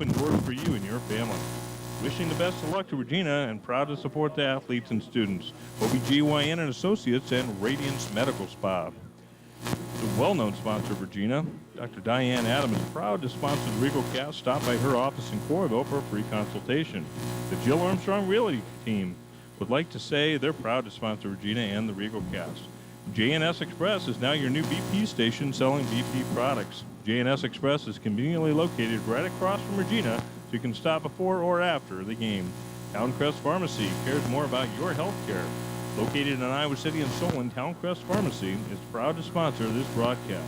open doors for you and your family. Wishing the best of luck to Regina and proud to support the athletes and students. OBGYN and Associates and Radiance Medical Spa. The well-known sponsor of Regina, Dr. Diane Adams, is proud to sponsor the Regal Cast. Stop by her office in Coralville for a free consultation. The Jill Armstrong Realty team would like to say they're proud to sponsor Regina and the Regal Cast. J&S Express is now your new BP station selling BP products. J&S Express is conveniently located right across from Regina, so you can stop before or after the game. Towncrest Pharmacy cares more about your health care. Located in Iowa City and Solon, Towncrest Pharmacy is proud to sponsor this broadcast.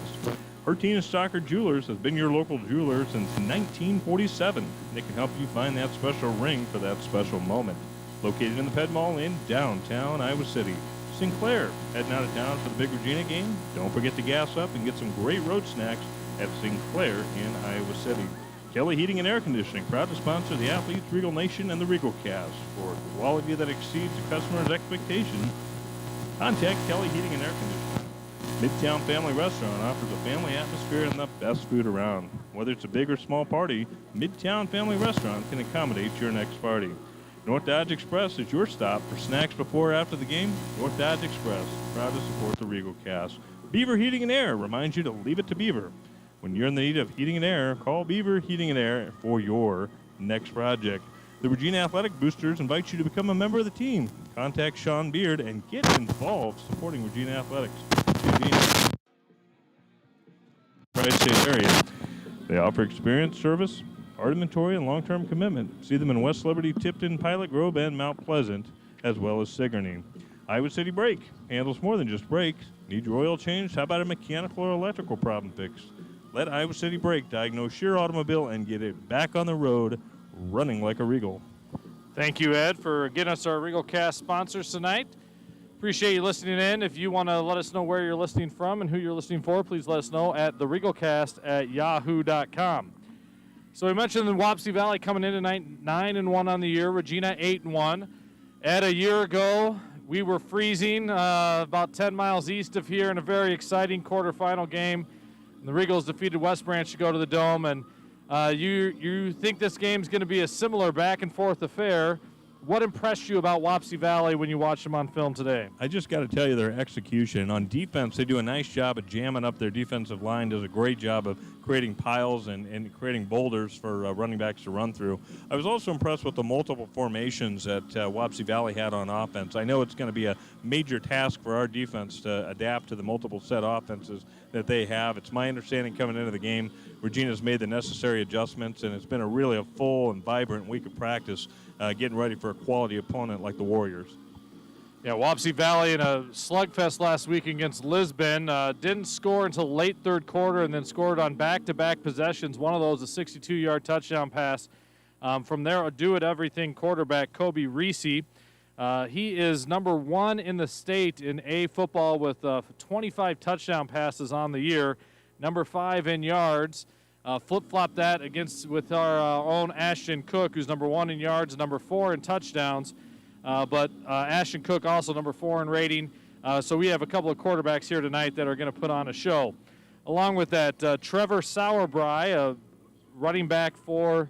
Hertina Stocker Jewelers has been your local jeweler since 1947. They can help you find that special ring for that special moment. Located in the Ped Mall in downtown Iowa City. Sinclair, heading out of town for the big Regina game? Don't forget to gas up and get some great road snacks at Sinclair in Iowa City. Kelly Heating and Air Conditioning, proud to sponsor the Athletes, Regal Nation, and the Regal Cast. For quality that exceeds the customer's expectations, contact Kelly Heating and Air Conditioning. Midtown Family Restaurant offers a family atmosphere and the best food around. Whether it's a big or small party, Midtown Family Restaurant can accommodate your next party. North Dodge Express is your stop for snacks before or after the game. North Dodge Express, proud to support the Regal Cast. Beaver Heating and Air reminds you to leave it to Beaver. When you're in the need of heating and air, call Beaver Heating and Air for your next project. The Regina Athletic Boosters invite you to become a member of the team. Contact Sean Beard and get involved supporting Regina Athletics. Regina, Tri-State area. They offer experience, service, art inventory, and long-term commitment. See them in West Liberty, Tipton, Pilot Grove, and Mount Pleasant, as well as Sigourney. Iowa City Brake handles more than just brakes. Need your oil changed? How about a mechanical or electrical problem fixed? Let Iowa City Brake diagnose your automobile and get it back on the road running like a Regal. Thank you, Ed, for getting us our Regal Cast sponsors tonight. Appreciate you listening in. If you want to let us know where you're listening from and who you're listening for, please let us know at theregalcast@yahoo.com. So we mentioned the Wapsie Valley coming in tonight, 9-1 on the year. Regina 8-1. Ed, a year ago, we were freezing about 10 miles east of here in a very exciting quarterfinal game. The Regals defeated West Branch to go to the Dome, and you think this game's going to be a similar back-and-forth affair. What impressed you about Wapsie Valley when you watched them on film today? I just got to tell you, their execution. On defense, they do a nice job of jamming up their defensive line, does a great job of creating piles and creating boulders for running backs to run through. I was also impressed with the multiple formations that Wapsie Valley had on offense. I know it's going to be a major task for our defense to adapt to the multiple set offenses that they have. It's my understanding coming into the game, Regina's made the necessary adjustments, and it's been a full and vibrant week of practice getting ready for a quality opponent like the Warriors. Yeah, Wapsie Valley in a slugfest last week against Lisbon. Didn't score until late third quarter and then scored on back-to-back possessions. One of those, a 62-yard touchdown pass from their do-it-everything quarterback, Kobe Reese. He is number 1 in the state in A football with 25 touchdown passes on the year, number 5 in yards. Flip-flop that with our own Ashton Cook, who's number 1 in yards, number 4 in touchdowns. But Ashton Cook also number 4 in rating. So we have a couple of quarterbacks here tonight that are going to put on a show. Along with that, Trevor Sauerbry, a running back for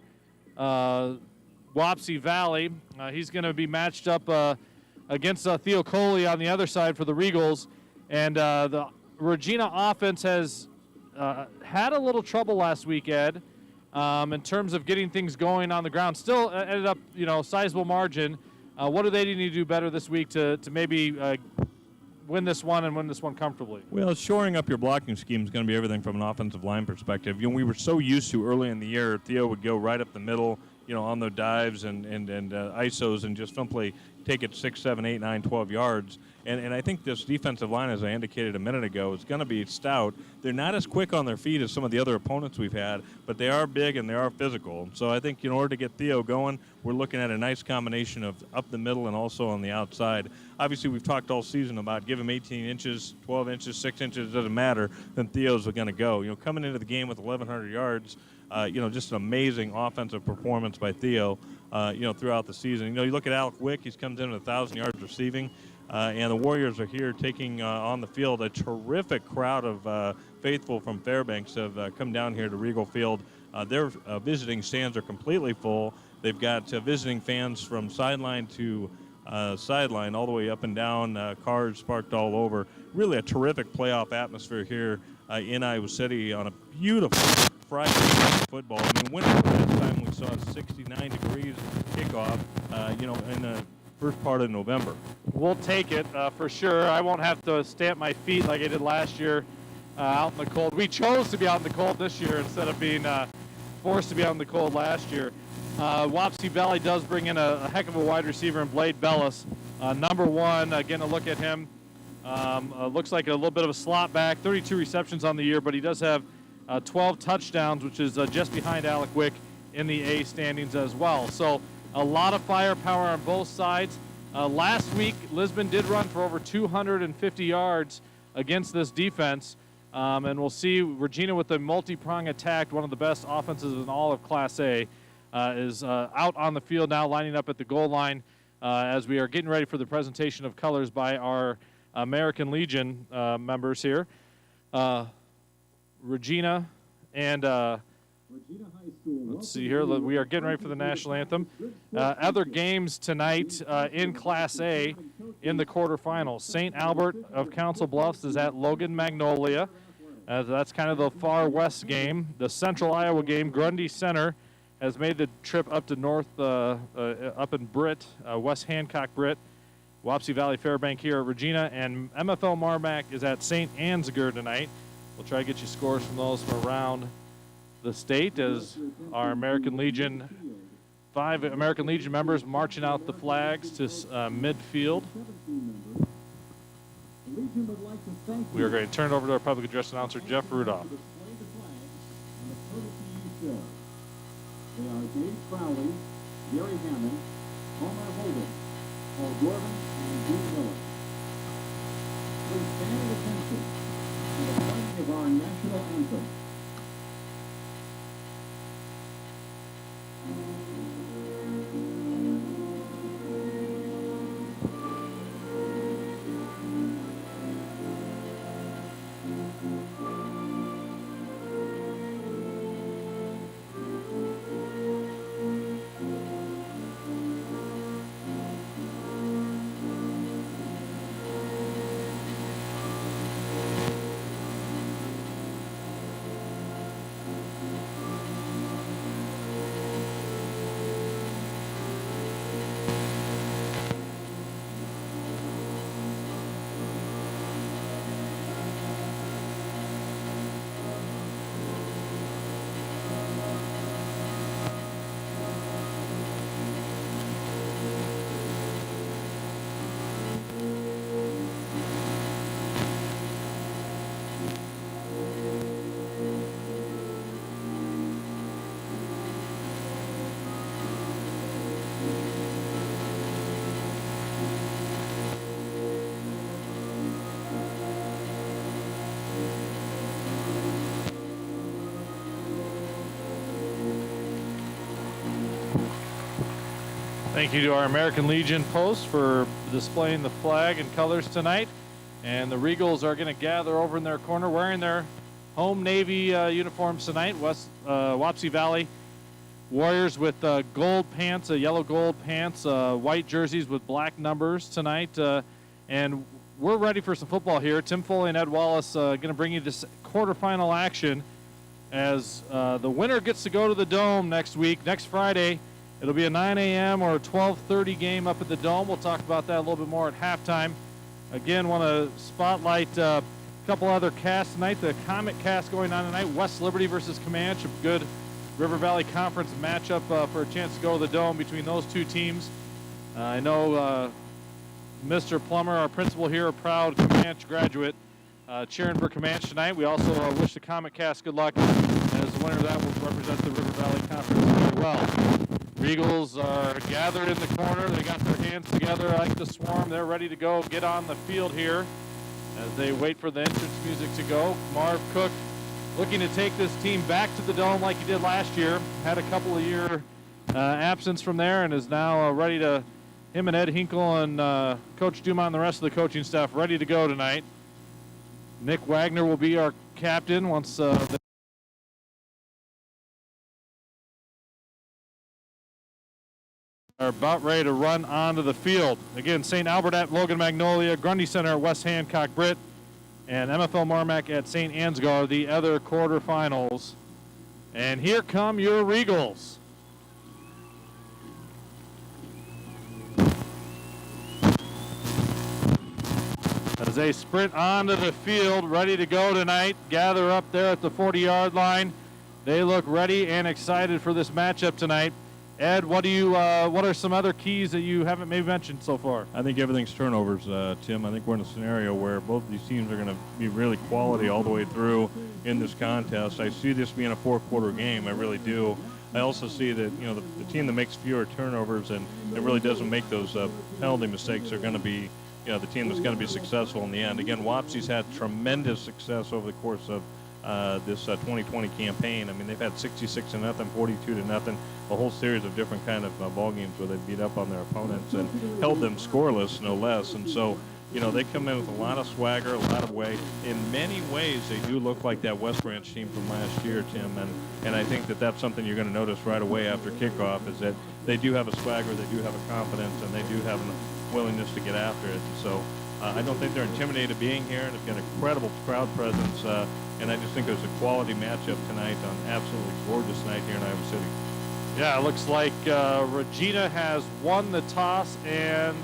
Wapsie Valley. He's going to be matched up against Theo Coley on the other side for the Regals. And the Regina offense has had a little trouble last week, Ed, in terms of getting things going on the ground. Still ended up, sizable margin. What do they need to do better this week to maybe win this one and win this one comfortably? Well, shoring up your blocking scheme is going to be everything from an offensive line perspective. We were so used to early in the year, Theo would go right up the middle, on the dives and ISOs and just simply take it 6, 7, 8, 9, 12 yards. And I think this defensive line, as I indicated a minute ago, is going to be stout. They're not as quick on their feet as some of the other opponents we've had, but they are big and they are physical. So I think in order to get Theo going, we're looking at a nice combination of up the middle and also on the outside. Obviously, we've talked all season about give him 18 inches, 12 inches, 6 inches, doesn't matter, then Theo's going to go. Coming into the game with 1,100 yards, just an amazing offensive performance by Theo, throughout the season. You look at Alec Wick, he's comes in with 1,000 yards receiving. And the Warriors are here taking on the field. A terrific crowd of faithful from Fairbanks have come down here to Regal Field Their visiting stands are completely full. They've got visiting fans from sideline to sideline all the way up and down, cars parked all over. Really a terrific playoff atmosphere here in Iowa City on a beautiful Friday night football. I mean, winter last time we saw 69 degrees kickoff, in the first part of November. We'll take it for sure. I won't have to stamp my feet like I did last year out in the cold. We chose to be out in the cold this year instead of being forced to be out in the cold last year. Wapsie Valley does bring in a heck of a wide receiver in Blade Bellis. Number one, getting a look at him. Looks like a little bit of a slot back, 32 receptions on the year, but he does have 12 touchdowns, which is just behind Alec Wick in the A standings as well. So a lot of firepower on both sides. Last week, Lisbon did run for over 250 yards against this defense. And we'll see Regina with the multi-prong attack, one of the best offenses in all of Class A, is out on the field now, lining up at the goal line as we are getting ready for the presentation of colors by our American Legion members here. Regina and let's see here. We are getting ready for the national anthem. Other games tonight in Class A in the quarterfinals. St. Albert of Council Bluffs is at Logan Magnolia. That's kind of the far west game. The Central Iowa game, Grundy Center has made the trip up to up in Britt, West Hancock Britt. Wapsie Valley Fairbank here at Regina, and MFL Marmac is at St. Ansgar tonight. We'll try to get you scores from those from around the state as our American Legion, 5 American Legion members marching out the flags to midfield. We are going to turn it over to our public address announcer, Jeff Rudolph. They are Dave Crowley, Gary Hammond, Homer Holden, Paul Gordon, and Dean Miller. Please stand at attention to the playing of our national anthem. Thank you to our American Legion post for displaying the flag and colors tonight. And the Regals are going to gather over in their corner wearing their home Navy uniforms tonight. Wapsie Valley Warriors with gold pants, yellow gold pants, white jerseys with black numbers tonight. And we're ready for some football here. Tim Foley and Ed Wallace going to bring you this quarterfinal action as the winner gets to go to the Dome next Friday. It'll be a 9 a.m. or a 12:30 game up at the Dome. We'll talk about that a little bit more at halftime. Again, want to spotlight a couple other casts tonight. The Comet cast going on tonight. West Liberty versus Comanche, a good River Valley Conference matchup for a chance to go to the Dome between those two teams. I know Mr. Plummer, our principal here, a proud Comanche graduate, cheering for Comanche tonight. We also wish the Comet cast good luck, as the winner of that will represent the River Valley Conference very well. Regals are gathered in the corner. They got their hands together like the swarm. They're ready to go get on the field here as they wait for the entrance music to go. Marv Cook looking to take this team back to the Dome like he did last year. Had a couple of year absence from there and is now ready to, him and Ed Hinkle and Coach Dumont and the rest of the coaching staff ready to go tonight. Nick Wagner will be our captain once are about ready to run onto the field. Again, St. Albert at Logan Magnolia, Grundy Center at West Hancock Britt, and MFL Marmac at St. Ansgar, the other quarterfinals. And here come your Regals. As they sprint onto the field, ready to go tonight, gather up there at the 40-yard line. They look ready and excited for this matchup tonight. Ed, what are some other keys that you haven't maybe mentioned so far? I think everything's turnovers, Tim. I think we're in a scenario where both of these teams are going to be really quality all the way through in this contest. I see this being a four-quarter game. I really do. I also see that, you know, the team that makes fewer turnovers and it really doesn't make those penalty mistakes are going to be, you know, the team that's going to be successful in the end. Again, Wapsie's had tremendous success over the course of this 2020 campaign. I mean, they've had 66-0, 42-0, a whole series of different kind of ball games where they beat up on their opponents and held them scoreless, no less. And so, you know, they come in with a lot of swagger, a lot of weight. In many ways, they do look like that West Branch team from last year, Tim. And I think that that's something you're going to notice right away after kickoff is that they do have a swagger, they do have a confidence, and they do have a willingness to get after it. And so I don't think they're intimidated being here, and they've got an incredible crowd presence. And I just think there's a quality matchup tonight on absolutely gorgeous night here in Iowa City. Yeah, it looks like Regina has won the toss and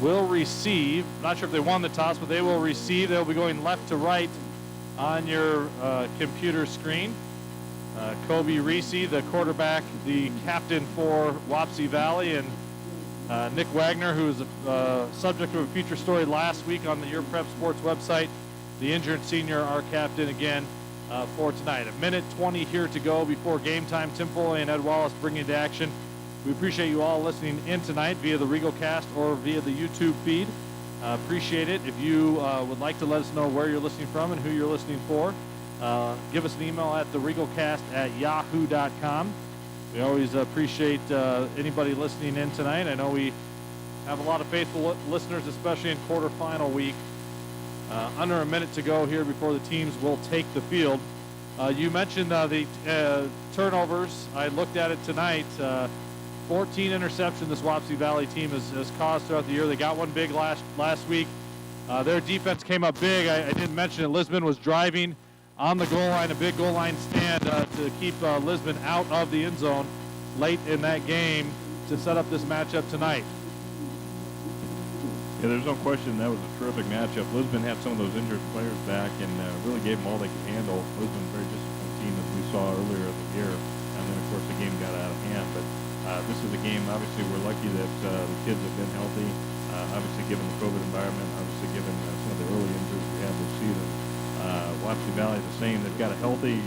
will receive. Not sure if they won the toss, but they will receive. They'll be going left to right on your computer screen. Kobe Reese, the quarterback, the captain for Wapsie Valley, and Nick Wagner, who was the subject of a feature story last week on the Your Prep Sports website. The injured senior, our captain again for tonight. 1:20 here to go before game time. Tim Foley and Ed Wallace bring you to action. We appreciate you all listening in tonight via the Regal Cast or via the YouTube feed. Appreciate it. If you would like to let us know where you're listening from and who you're listening for, give us an email at theregalcast@yahoo.com. We always appreciate anybody listening in tonight. I know we have a lot of faithful listeners, especially in quarterfinal week. Under a minute to go here before the teams will take the field. You mentioned the turnovers. I looked at it tonight. 14 interceptions this Wapsie Valley team has caused throughout the year. They got one big last week. Their defense came up big. I didn't mention it. Lisbon was driving on the goal line, a big goal line stand to keep Lisbon out of the end zone late in that game to set up this matchup tonight. Yeah, there's no question that was a terrific matchup. Lisbon had some of those injured players back and really gave them all they could handle. Lisbon, a very disciplined team as we saw earlier in the year. And then, of course, the game got out of hand. But this is a game, obviously, we're lucky that the kids have been healthy. Obviously, given the COVID environment, obviously, given some of the early injuries we had this season. Wapsie Valley the same. They've got a healthy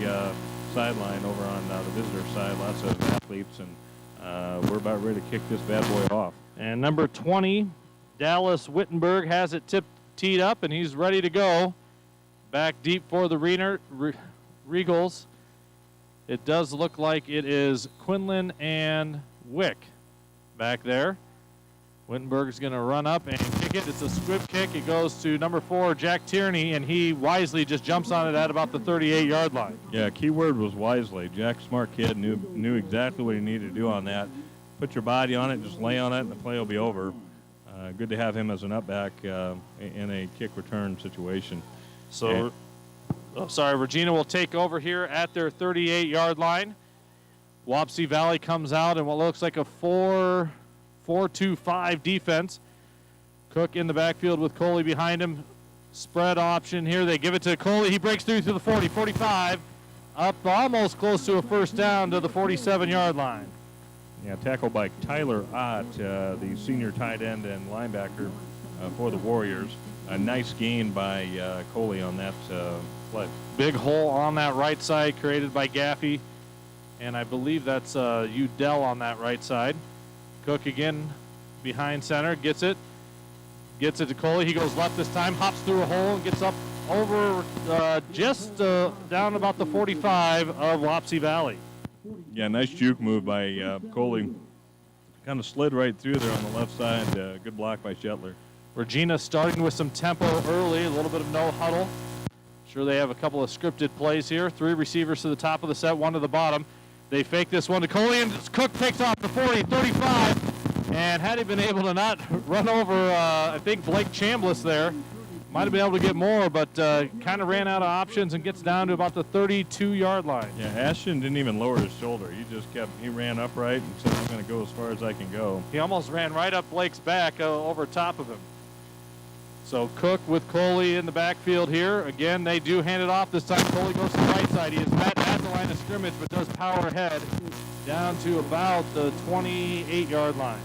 sideline over on the visitor side, lots of athletes, and we're about ready to kick this bad boy off. And number 20, Dallas Wittenberg, has it teed up, and he's ready to go. Back deep for the Regals. It does look like it is Quinlan and Wick back there. Wittenberg's going to run up and kick it. It's a squib kick. It goes to number 4, Jack Tierney, and he wisely just jumps on it at about the 38-yard line. Yeah, key word was wisely. Jack, smart kid, knew exactly what he needed to do on that. Put your body on it, just lay on it, and the play will be over. Good to have him as an upback in a kick return situation. So, Regina will take over here at their 38-yard line. Wapsie Valley comes out in what looks like a 4-2-5 defense. Cook in the backfield with Coley behind him. Spread option here. They give it to Coley. He breaks through to the 40, 45. Up almost close to a first down to the 47-yard line. Yeah, tackled by Tyler Ott, the senior tight end and linebacker for the Warriors. A nice gain by Coley on that play. Big hole on that right side created by Gaffey. And I believe that's Udell on that right side. Cook again behind center, gets it to Coley. He goes left this time, hops through a hole and gets up over just down about the 45 of Wapsie Valley. Yeah, nice juke move by Coley. Kind of slid right through there on the left side. Good block by Shetler. Regina starting with some tempo early, a little bit of no huddle. Sure they have a couple of scripted plays here. 3 receivers to the top of the set, 1 to the bottom. They fake this one to Coley, and Cook takes off the 40, 35. And had he been able to not run over, I think, Blake Chambliss there, might have been able to get more, but kind of ran out of options and gets down to about the 32-yard line. Yeah, Ashton didn't even lower his shoulder. He ran upright and said, I'm going to go as far as I can go. He almost ran right up Blake's back over top of him. So Cook with Coley in the backfield here. Again, they do hand it off. This time Coley goes to the right side. He is met at the line of scrimmage, but does power ahead down to about the 28-yard line.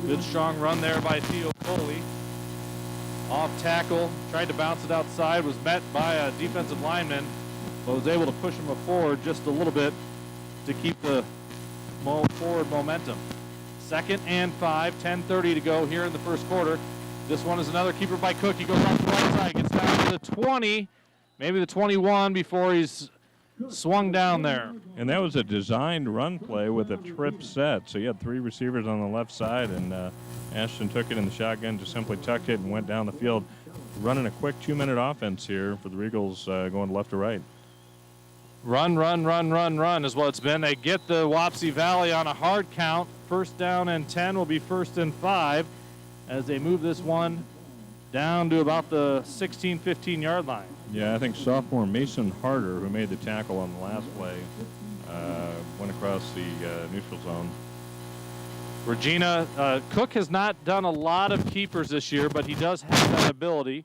Good strong run there by Theo Coley. Off tackle, tried to bounce it outside, was met by a defensive lineman, but was able to push him forward just a little bit to keep the forward momentum. 2nd and 5, 10:30 to go here in the first quarter. This one is another keeper by Cook. He goes off the right side, gets down to the 20, maybe the 21 before he's swung down there. And that was a designed run play with a trip set. So you had 3 receivers on the left side, and Ashton took it in the shotgun, just simply tucked it and went down the field. Running a quick 2-minute offense here for the Regals, going left to right. Run is what it's been. They get the Wapsie Valley on a hard count. 1st down and 10 will be 1st and 5 as they move this one down to about the 16, 15-yard line. Yeah, I think sophomore Mason Harder, who made the tackle on the last play, went across the neutral zone. Regina, Cook has not done a lot of keepers this year, but he does have that ability.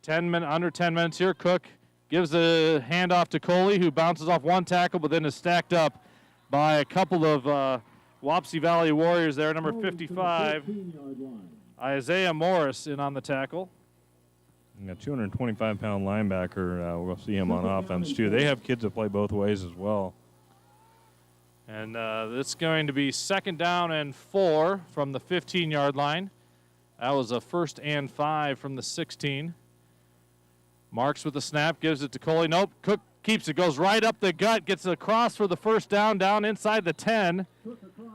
Under 10 minutes here. Cook gives the handoff to Coley, who bounces off one tackle, but then is stacked up by a couple of Wapsie Valley Warriors there. Number 55, Isaiah Morris, in on the tackle. A 225-pound linebacker, we'll see him on offense, too. They have kids that play both ways as well. And it's going to be 2nd down and 4 from the 15-yard line. That was a 1st and 5 from the 16. Marks with the snap, gives it to Coley. Nope, Cook keeps it, goes right up the gut, gets it across for the 1st down inside the 10,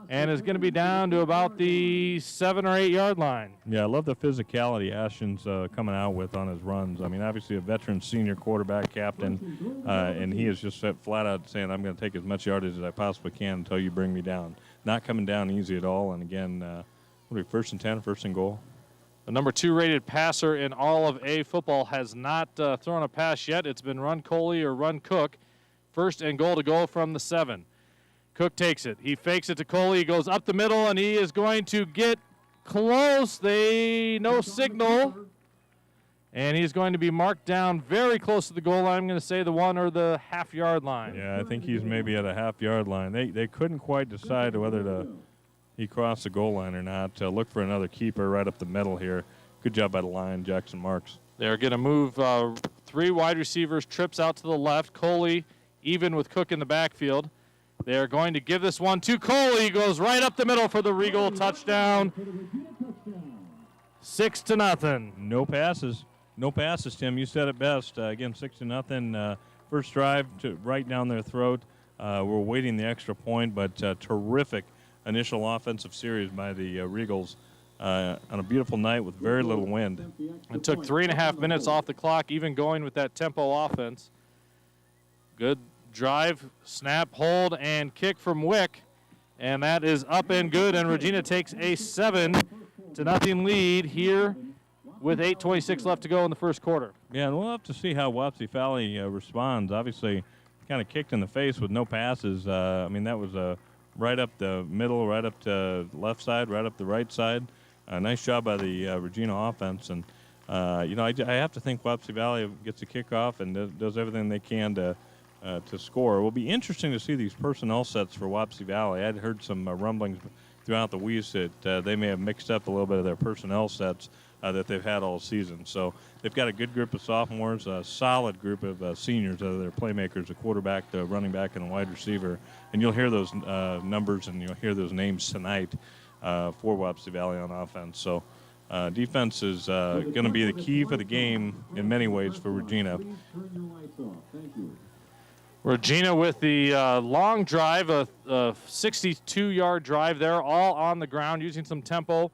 and is going to be down to about the 7 or 8-yard line. Yeah, I love the physicality Ashton's coming out with on his runs. I mean, obviously a veteran senior quarterback captain, and he is just flat out saying, I'm going to take as much yardage as I possibly can until you bring me down. Not coming down easy at all, and again, 1st and 10, 1st and goal. The number 2 rated passer in all of A football has not thrown a pass yet. It's been run Coley or run Cook. 1st and goal to go from the 7. Cook takes it. He fakes it to Coley. He goes up the middle, and he is going to get close. No signal. And he's going to be marked down very close to the goal line. I'm going to say the 1 or the half-yard line. Yeah, I think he's maybe at a half-yard line. They couldn't quite decide whether he crossed the goal line or not. Look for another keeper right up the middle here. Good job by the line, Jackson Marks. They're going to move 3 wide receivers, trips out to the left. Coley even with Cook in the backfield. They're going to give this one to Coley. Goes right up the middle for the Regal touchdown. 6-0. No passes. No passes, Tim. You said it best. Again, 6-0. First drive to right down their throat. We're waiting the extra point, but terrific initial offensive series by the Regals on a beautiful night with very little wind. It took 3.5 minutes off the clock, even going with that tempo offense. Good drive, snap, hold, and kick from Wick. And that is up and good, and Regina takes a 7-0 lead here with 8:26 left to go in the first quarter. Yeah, and we'll have to see how Wapsie Valley responds. Obviously, kind of kicked in the face with no passes. I mean, that was right up the middle, right up to left side, right up the right side. Nice job by the Regina offense. And, I have to think Wapsie Valley gets a kickoff and does everything they can to score. It will be interesting to see these personnel sets for Wapsie Valley. I'd heard some rumblings throughout the week that they may have mixed up a little bit of their personnel sets that they've had all season. So they've got a good group of sophomores, a solid group of seniors that are their playmakers, a quarterback, the running back, and a wide receiver. And you'll hear those numbers and you'll hear those names tonight for Wapsie Valley on offense. So defense is going to be the key for the game in many ways for Regina. Regina with the long drive, a 62-yard drive there, all on the ground, using some tempo,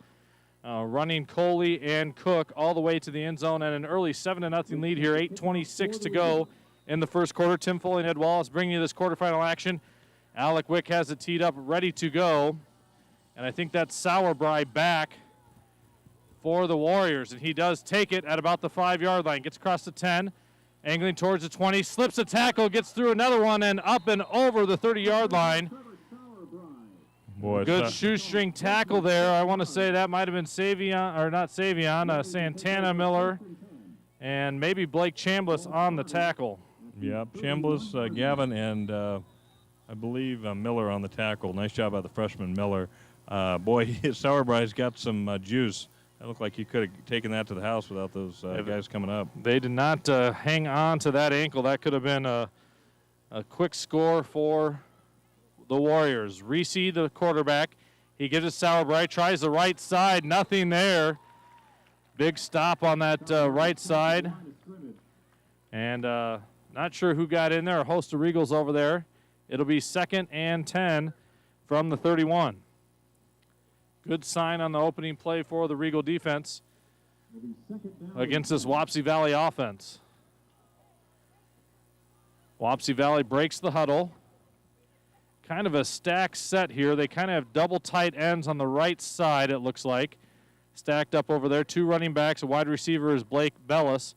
running Coley and Cook all the way to the end zone, and an early 7-0 lead here, 8:26 to go in the first quarter. Tim Foley and Ed Wallace bringing you this quarterfinal action. Alec Wick has it teed up, ready to go. And I think that's Sauerbrei back for the Warriors. And he does take it at about the 5-yard line. Gets across the 10, angling towards the 20, slips a tackle, gets through another one, and up and over the 30-yard line. Boy, good shoestring tackle there. I want to say that might have been Santana Miller, and maybe Blake Chambliss on the tackle. Yeah, Chambliss, Gavin, and I believe Miller on the tackle. Nice job by the freshman Miller. Boy, Sauerbrei's got some juice. It looked like he could have taken that to the house without those guys coming up. They did not hang on to that ankle. That could have been a quick score for the Warriors. Reese, the quarterback, he gives it Sauerbrei, tries the right side, nothing there. Big stop on that right side. And not sure who got in there, a host of Regals over there. It'll be 2nd and 10 from the 31. Good sign on the opening play for the Regal defense against this Wapsie Valley offense. Wapsie Valley breaks the huddle. Kind of a stack set here. They kind of have double tight ends on the right side, it looks like. Stacked up over there. 2 running backs. A wide receiver is Blake Bellis.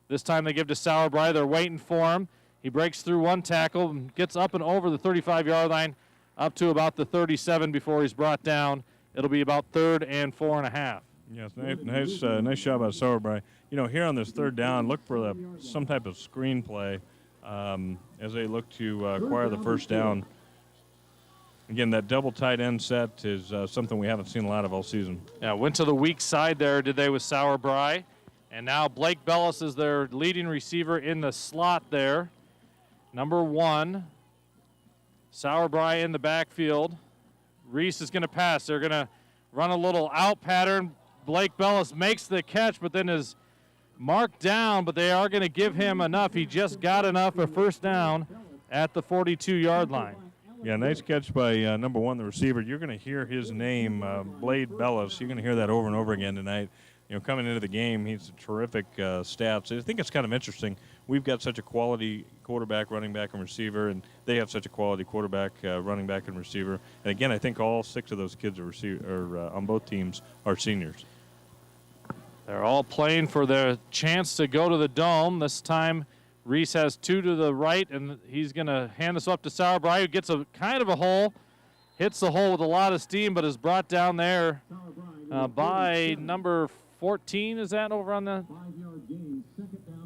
This time they give to Sauerbrei. They're waiting for him. He breaks through 1 tackle and gets up and over the 35-yard line up to about the 37 before he's brought down. It'll be about 3rd and 4.5. Yes, nice job by Sauerbrei. You know, here on this 3rd down, look for some type of screen play as they look to acquire the 1st down. Again, that double tight end set is something we haven't seen a lot of all season. Yeah, went to the weak side there, did they, with Sauerbrei. And now Blake Bellis is their leading receiver in the slot there. Number 1, Sauerbrei in the backfield. Reese is going to pass. They're going to run a little out pattern. Blake Bellis makes the catch, but then is marked down, but they are going to give him enough. He just got enough for 1st down at the 42-yard line. Yeah, nice catch by number 1, the receiver. You're going to hear his name, Blade Bellis. You're going to hear that over and over again tonight. You know, coming into the game, he's a terrific stats. I think it's kind of interesting. We've got such a quality quarterback, running back, and receiver, and they have such a quality quarterback, running back, and receiver. And again, I think all 6 of those kids are on both teams are seniors. They're all playing for their chance to go to the Dome. This time, Reese has 2 to the right, and he's going to hand this up to Sauerbrei, who gets a kind of a hole, hits the hole with a lot of steam, but is brought down there by number 14. Is that over on the?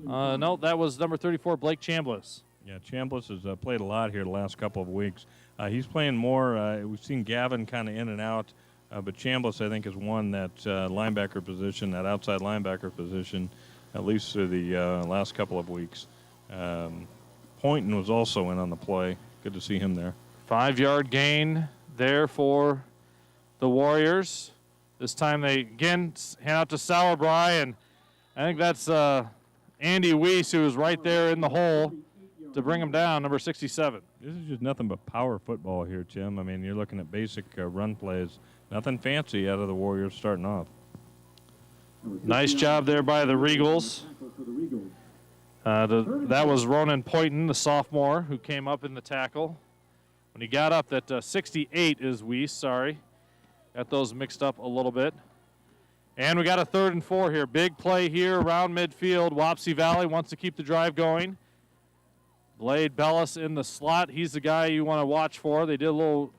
No, that was number 34, Blake Chambliss. Yeah, Chambliss has played a lot here the last couple of weeks. He's playing more. We've seen Gavin kind of in and out, but Chambliss, I think, has won that linebacker position, that outside linebacker position, at least through the last couple of weeks. Poynton was also in on the play. Good to see him there. 5-yard gain there for the Warriors. This time they again hand out to Sauerbrei, and I think that's Andy Weiss, who is right there in the hole to bring him down, number 67. This is just nothing but power football here, Tim. I mean, you're looking at basic run plays. Nothing fancy out of the Warriors starting off. Nice job there by the Regals. That was Ronan Poynton, the sophomore, who came up in the tackle. When he got up, that 68 is Weiss, sorry. Got those mixed up a little bit. And we got a 3rd and 4 here. Big play here around midfield. Wapsie Valley wants to keep the drive going. Blade Bellis in the slot. He's the guy you want to watch for. They did a little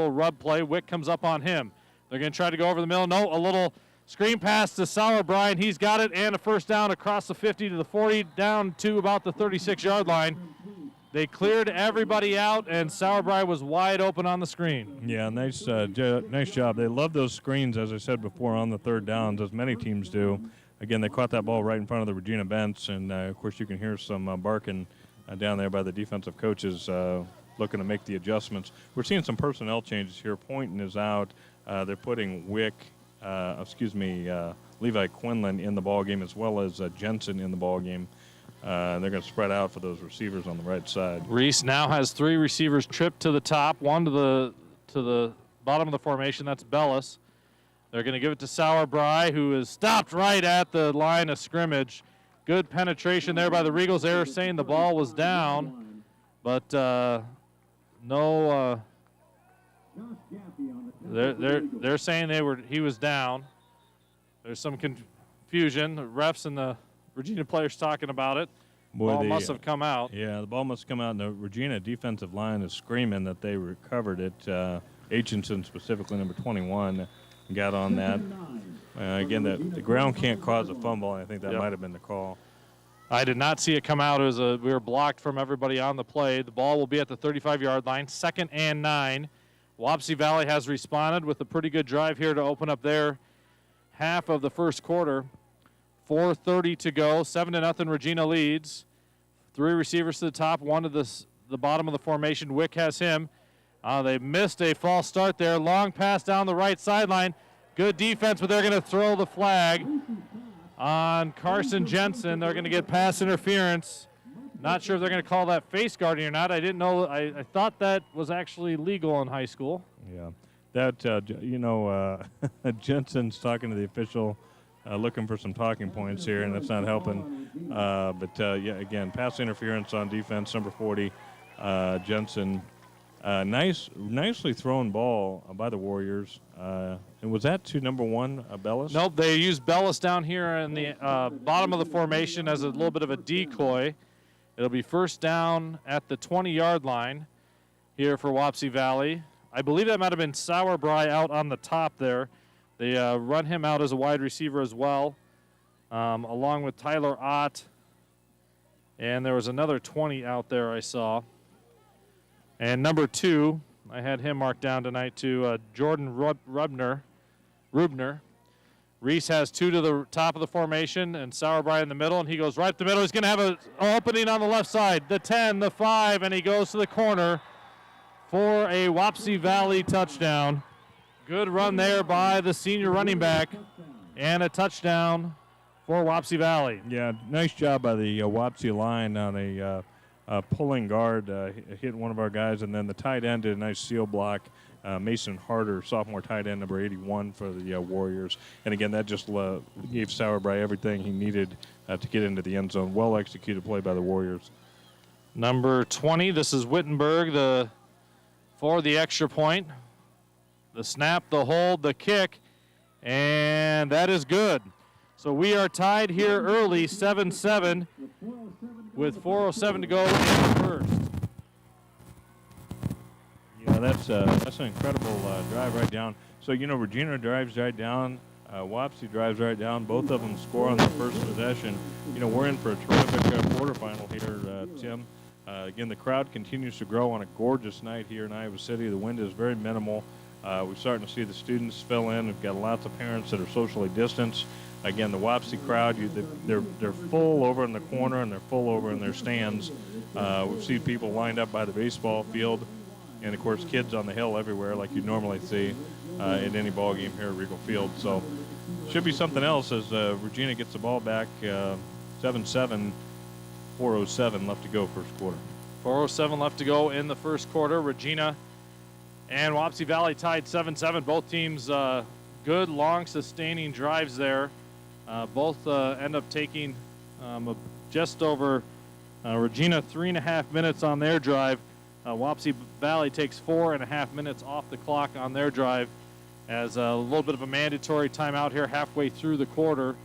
rub play. Wick comes up on him. They're going to try to go over the middle. No, a little screen pass to Sauerbrei, and he's got it, and a 1st down across the 50 to the 40, down to about the 36-yard line. They cleared everybody out, and Sauerbrei was wide open on the screen. Yeah, nice job. They love those screens, as I said before, on the 3rd downs, as many teams do. Again, they caught that ball right in front of the Regina bench, and, of course, you can hear some barking down there by the defensive coaches looking to make the adjustments. We're seeing some personnel changes here. Poynton is out. They're putting Levi Quinlan in the ballgame, as well as Jensen in the ballgame. They're going to spread out for those receivers on the right side. Reese now has 3 receivers tripped to the top, 1 to the bottom of the formation. That's Bellis. They're going to give it to Sauerbrei, who is stopped right at the line of scrimmage. Good penetration there by the Regals. They were saying the ball was down, but no. They're saying he was down. There's some confusion. The refs and the Regina players talking about it. Ball must have come out. Yeah, the ball must have come out, and the Regina defensive line is screaming that they recovered it. Aitchison, specifically number 21, got on that. Again, the ground can't cause a fumble, and I think that might have been the call. I did not see it come out. We were blocked from everybody on the play. The ball will be at the 35-yard line, 2nd and 9. Wapsie Valley has responded with a pretty good drive here to open up their half of the first quarter. 4:30 to go, 7-0 Regina leads. 3 receivers to the top, 1 to the bottom of the formation. Wick has him. They missed a false start there. Long pass down the right sideline. Good defense, but they're going to throw the flag on Carson Jensen. They're going to get pass interference. Not sure if they're going to call that face guarding or not. I didn't know. I thought that was actually legal in high school. Yeah, that Jensen's talking to the official, looking for some talking points here, and that's not helping. Again, pass interference on defense, number 40, Jensen. Nicely thrown ball by the Warriors. And was that to number 1, Bellis? Nope, they used Bellis down here in the bottom of the formation as a little bit of a decoy. It'll be first down at the 20-yard line here for Wapsie Valley. I believe that might have been Sauerbrei out on the top there. They run him out as a wide receiver as well, along with Tyler Ott. And there was another 20 out there I saw. And number 2, I had him marked down tonight too, Jordan Rubner. Reese has 2 to the top of the formation, and Sauerbrei in the middle, and he goes right to the middle. He's going to have an opening on the left side, the 10, the 5, and he goes to the corner for a Wapsie Valley touchdown. Good run there by the senior running back, and a touchdown for Wapsie Valley. Yeah, nice job by the Wapsie line on a pulling guard, hit one of our guys, and then the tight end did a nice seal block. Mason Harder, sophomore tight end, number 81 for the Warriors. And again, that just gave Sauerbrei everything he needed to get into the end zone. Well executed play by the Warriors. Number 20, this is Wittenberg for the extra point. The snap, the hold, the kick, and that is good. So we are tied here early, 7-7, with 4:07 to go in the first. Yeah, that's an incredible drive right down. So, Regina drives right down. Wapsie drives right down. Both of them score on the first possession. We're in for a terrific quarterfinal here, Tim. Again, the crowd continues to grow on a gorgeous night here in Iowa City. The wind is very minimal. We're starting to see the students fill in. We've got lots of parents that are socially distanced. Again, the Wapsie crowd, they're full over in the corner, and they're full over in their stands. We've seen people lined up by the baseball field, and, of course, kids on the hill everywhere like you normally see in any ball game here at Regal Field. So should be something else as Regina gets the ball back, 7-7, 4:07 left to go first quarter. 4:07 left to go in the first quarter. Regina and Wapsie Valley tied 7-7. Both teams good, long, sustaining drives there. Both end up taking just over Regina 3.5 minutes on their drive. Wapsie Valley takes 4.5 minutes off the clock on their drive as a little bit of a mandatory timeout here halfway through the quarter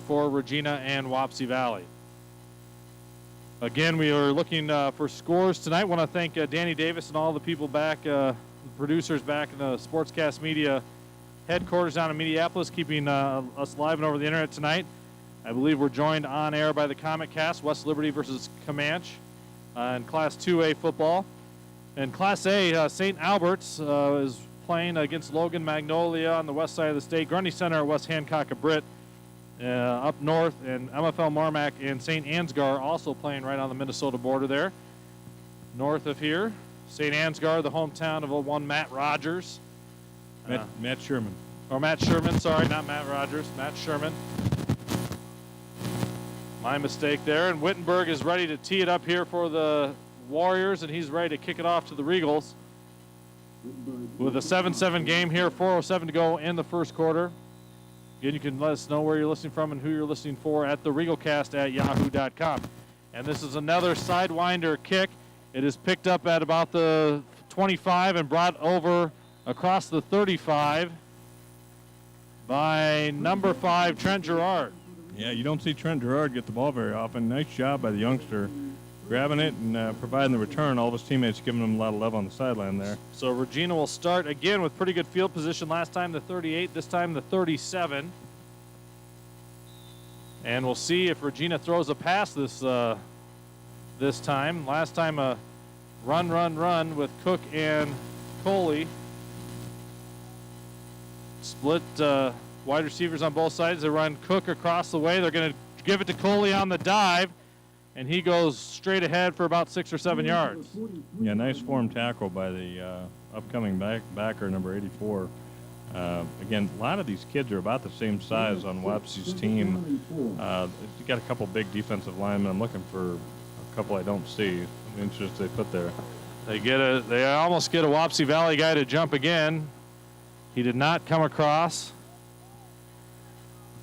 for Regina and Wapsie Valley. Again, we are looking for scores tonight. Want to thank Danny Davis and all the people back, the producers back in the Sportscast Media headquarters down in Minneapolis, keeping us live and over the internet tonight. I believe we're joined on air by the Comet Cast, West Liberty versus Comanche in Class 2A football. In Class A, St. Albert's is playing against Logan Magnolia on the west side of the state. Grundy Center at West Hancock of Britt up north, and MFL Marmac and St. Ansgar also playing right on the Minnesota border there. North of here, St. Ansgar, the hometown of one Matt Rogers. Matt Sherman. Or Matt Sherman, sorry, not Matt Rogers, Matt Sherman. My mistake there. And Wittenberg is ready to tee it up here for the Warriors, and he's ready to kick it off to the Regals. With a 7-7 game here, 4:07 to go in the first quarter. Again, you can let us know where you're listening from and who you're listening for at theregalcast@yahoo.com. And this is another sidewinder kick. It is picked up at about the 25 and brought over across the 35 by number 5, Trent Gerard. Yeah, you don't see Trent Gerard get the ball very often. Nice job by the youngster grabbing it and providing the return. All of his teammates giving him a lot of love on the sideline there. So Regina will start again with pretty good field position. Last time the 38, this time the 37. And we'll see if Regina throws a pass this time. Last time a run with Cook and Coley. Split wide receivers on both sides. They run Cook across the way. They're going to give it to Coley on the dive, and he goes straight ahead for about 6 or 7 yards. Yeah, nice form tackle by the upcoming backer, number 84. Again, a lot of these kids are about the same size on Wapsie's team. You got a couple big defensive linemen. I'm looking for a couple I don't see. I'm interested they put there. They almost get a Wapsie Valley guy to jump again. He did not come across.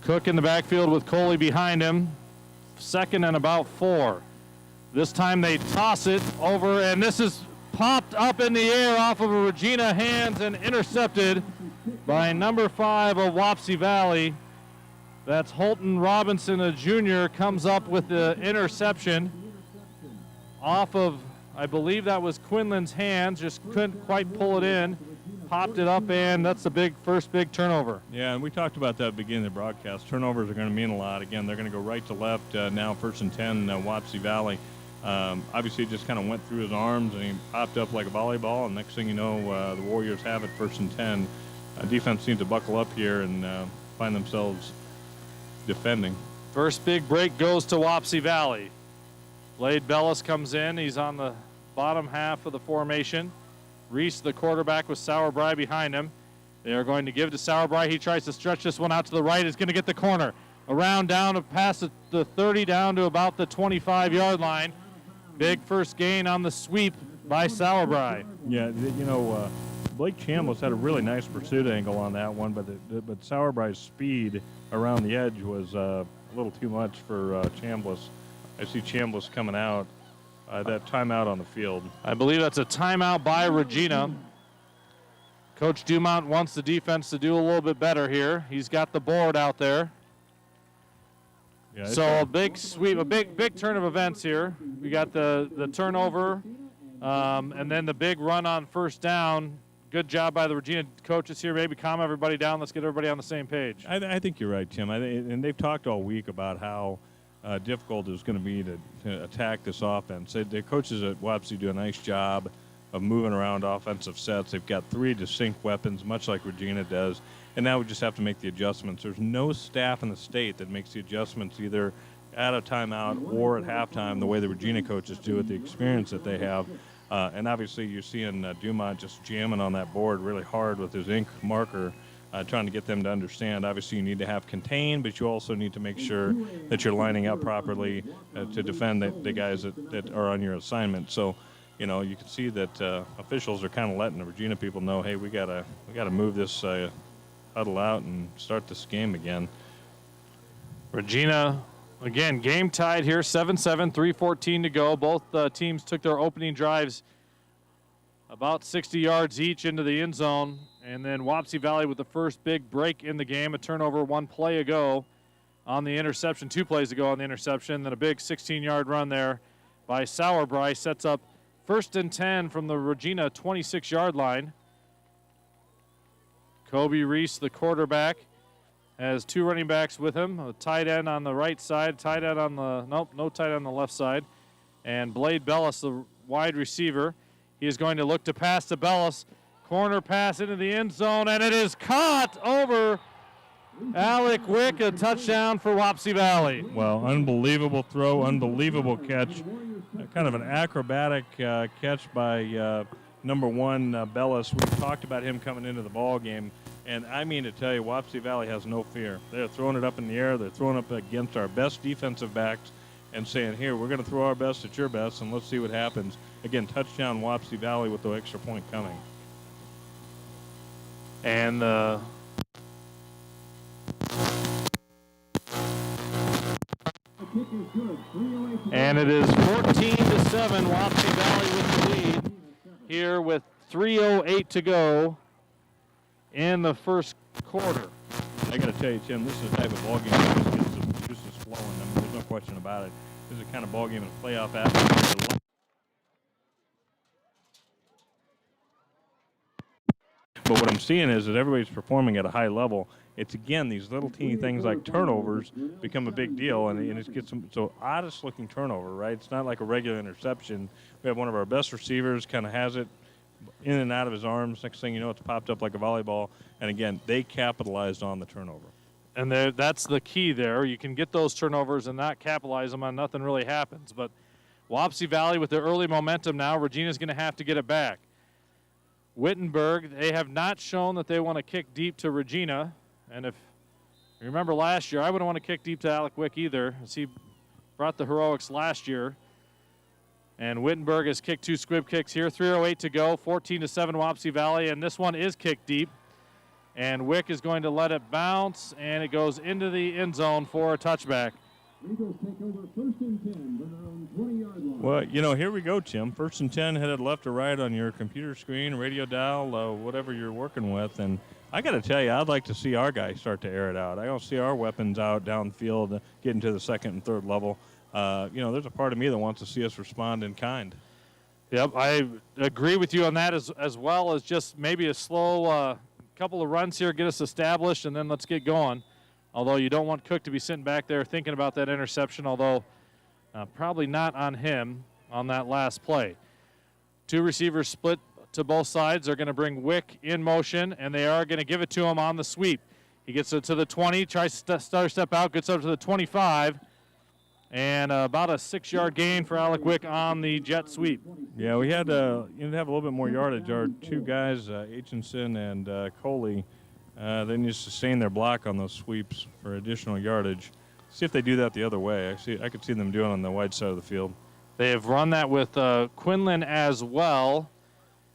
Cook in the backfield with Coley behind him. 2nd and about 4. This time they toss it over, and this is popped up in the air off of a Regina hands and intercepted by number 5 of Wapsie Valley. That's Holton Robinson, a junior, comes up with the interception off of, I believe that was Quinlan's hands, just couldn't quite pull it in. Popped it up, and that's the first big turnover. Yeah, and we talked about that at the beginning of the broadcast. Turnovers are going to mean a lot. Again, they're going to go right to left now, 1st and 10, Wapsie Valley. Obviously, it just kind of went through his arms, and he popped up like a volleyball, and next thing you know, the Warriors have it 1st and 10. Defense seems to buckle up here and find themselves defending. First big break goes to Wapsie Valley. Blade Bellis comes in. He's on the bottom half of the formation. Reese, the quarterback, with Sauerbry behind him. They are going to give it to Sauerbry. He tries to stretch this one out to the right. He's going to get the corner. Around down past the 30 down to about the 25-yard line. Big first gain on the sweep by Sauerbry. Yeah, you know, Blake Chambliss had a really nice pursuit angle on that one, but Sauerbry's speed around the edge was a little too much for Chambliss. I see Chambliss coming out. That timeout on the field. I believe that's a timeout by Regina. Coach Dumont wants the defense to do a little bit better here. He's got the board out there. Yeah, so a big sweep, a big turn of events here. We got the turnover, and then the big run on 1st down. Good job by the Regina coaches here. Maybe calm everybody down. Let's get everybody on the same page. I think you're right, Tim. And they've talked all week about how difficult it's going to be to attack this offense. The coaches at Wapsie do a nice job of moving around offensive sets. They've got 3 distinct weapons, much like Regina does, and now we just have to make the adjustments. There's no staff in the state that makes the adjustments either at a timeout or at halftime the way the Regina coaches do with the experience that they have. And obviously you're seeing Dumont just jamming on that board really hard with his ink marker, trying to get them to understand. Obviously, you need to have contain, but you also need to make sure that you're lining up properly to defend the guys that are on your assignment. So, you know, you can see that officials are kind of letting the Regina people know, hey, we gotta move this huddle out and start this game again. Regina, again, game tied here, 7-7, 3:14 to go. Both teams took their opening drives about 60 yards each into the end zone. And then Wapsie Valley with the first big break in the game, a turnover 1 play ago on the interception, 2 plays ago on the interception. Then a big 16-yard run there by Sauerbry sets up 1st and 10 from the Regina 26-yard line. Kobe Reese, the quarterback, has 2 running backs with him, a tight end on the right side, no tight end on the left side, and Blade Bellis, the wide receiver. He is going to look to pass to Bellis. Corner pass into the end zone, and it is caught over Alec Wick, a touchdown for Wapsie Valley. Well, unbelievable throw, unbelievable catch. Kind of an acrobatic catch by number 1, Bellis. We talked about him coming into the ball game, and I mean to tell you, Wapsie Valley has no fear. They're throwing it up in the air. They're throwing it up against our best defensive backs and saying, here, we're going to throw our best at your best, and let's see what happens. Again, touchdown Wapsie Valley with the extra point coming. And And it is 14-7, Wapsie Valley with the lead here with 3:08 to go in the first quarter. I got to tell you, Tim, this is the type of ball game that just gets the juices flowing. I mean, there's no question about it. This is the kind of ball game in a playoff atmosphere. But what I'm seeing is that everybody's performing at a high level. It's, again, these little teeny things like turnovers become a big deal, and it gets some so oddest-looking turnover, right? It's not like a regular interception. We have one of our best receivers kind of has it in and out of his arms. Next thing you know, it's popped up like a volleyball. And, again, they capitalized on the turnover. And that's the key there. You can get those turnovers and not capitalize them on nothing really happens. But Wapsie Valley with the early momentum now, Regina's going to have to get it back. Wittenberg, they have not shown that they want to kick deep to Regina. And if you remember last year, I wouldn't want to kick deep to Alec Wick either, as he brought the heroics last year. And Wittenberg has kicked 2 squib kicks here. 3:08 to go, 14-7 Wapsie Valley, and this one is kicked deep. And Wick is going to let it bounce, and it goes into the end zone for a touchback. Eagles take over 1st and 10 from their own 20-yard line. Well, you know, here we go, Tim. 1st and 10 headed left or right on your computer screen, radio dial, whatever you're working with. And I got to tell you, I'd like to see our guys start to air it out. I don't see our weapons out downfield getting to the 2nd and 3rd level. You know, there's a part of me that wants to see us respond in kind. Yep, I agree with you on that as well as just maybe a slow couple of runs here, get us established, and then let's get going. Although you don't want Cook to be sitting back there thinking about that interception, although probably not on him on that last play. 2 receivers split to both sides. They're going to bring Wick in motion, and they are going to give it to him on the sweep. He gets it to the 20, tries to step out, gets up to the 25, and about a 6-yard gain for Alec Wick on the jet sweep. Yeah, we had to have a little bit more yardage. Our 2 guys, Aitchison and Coley, they need to sustain their block on those sweeps for additional yardage. See if they do that the other way. I could see them doing it on the wide side of the field. They have run that with Quinlan as well,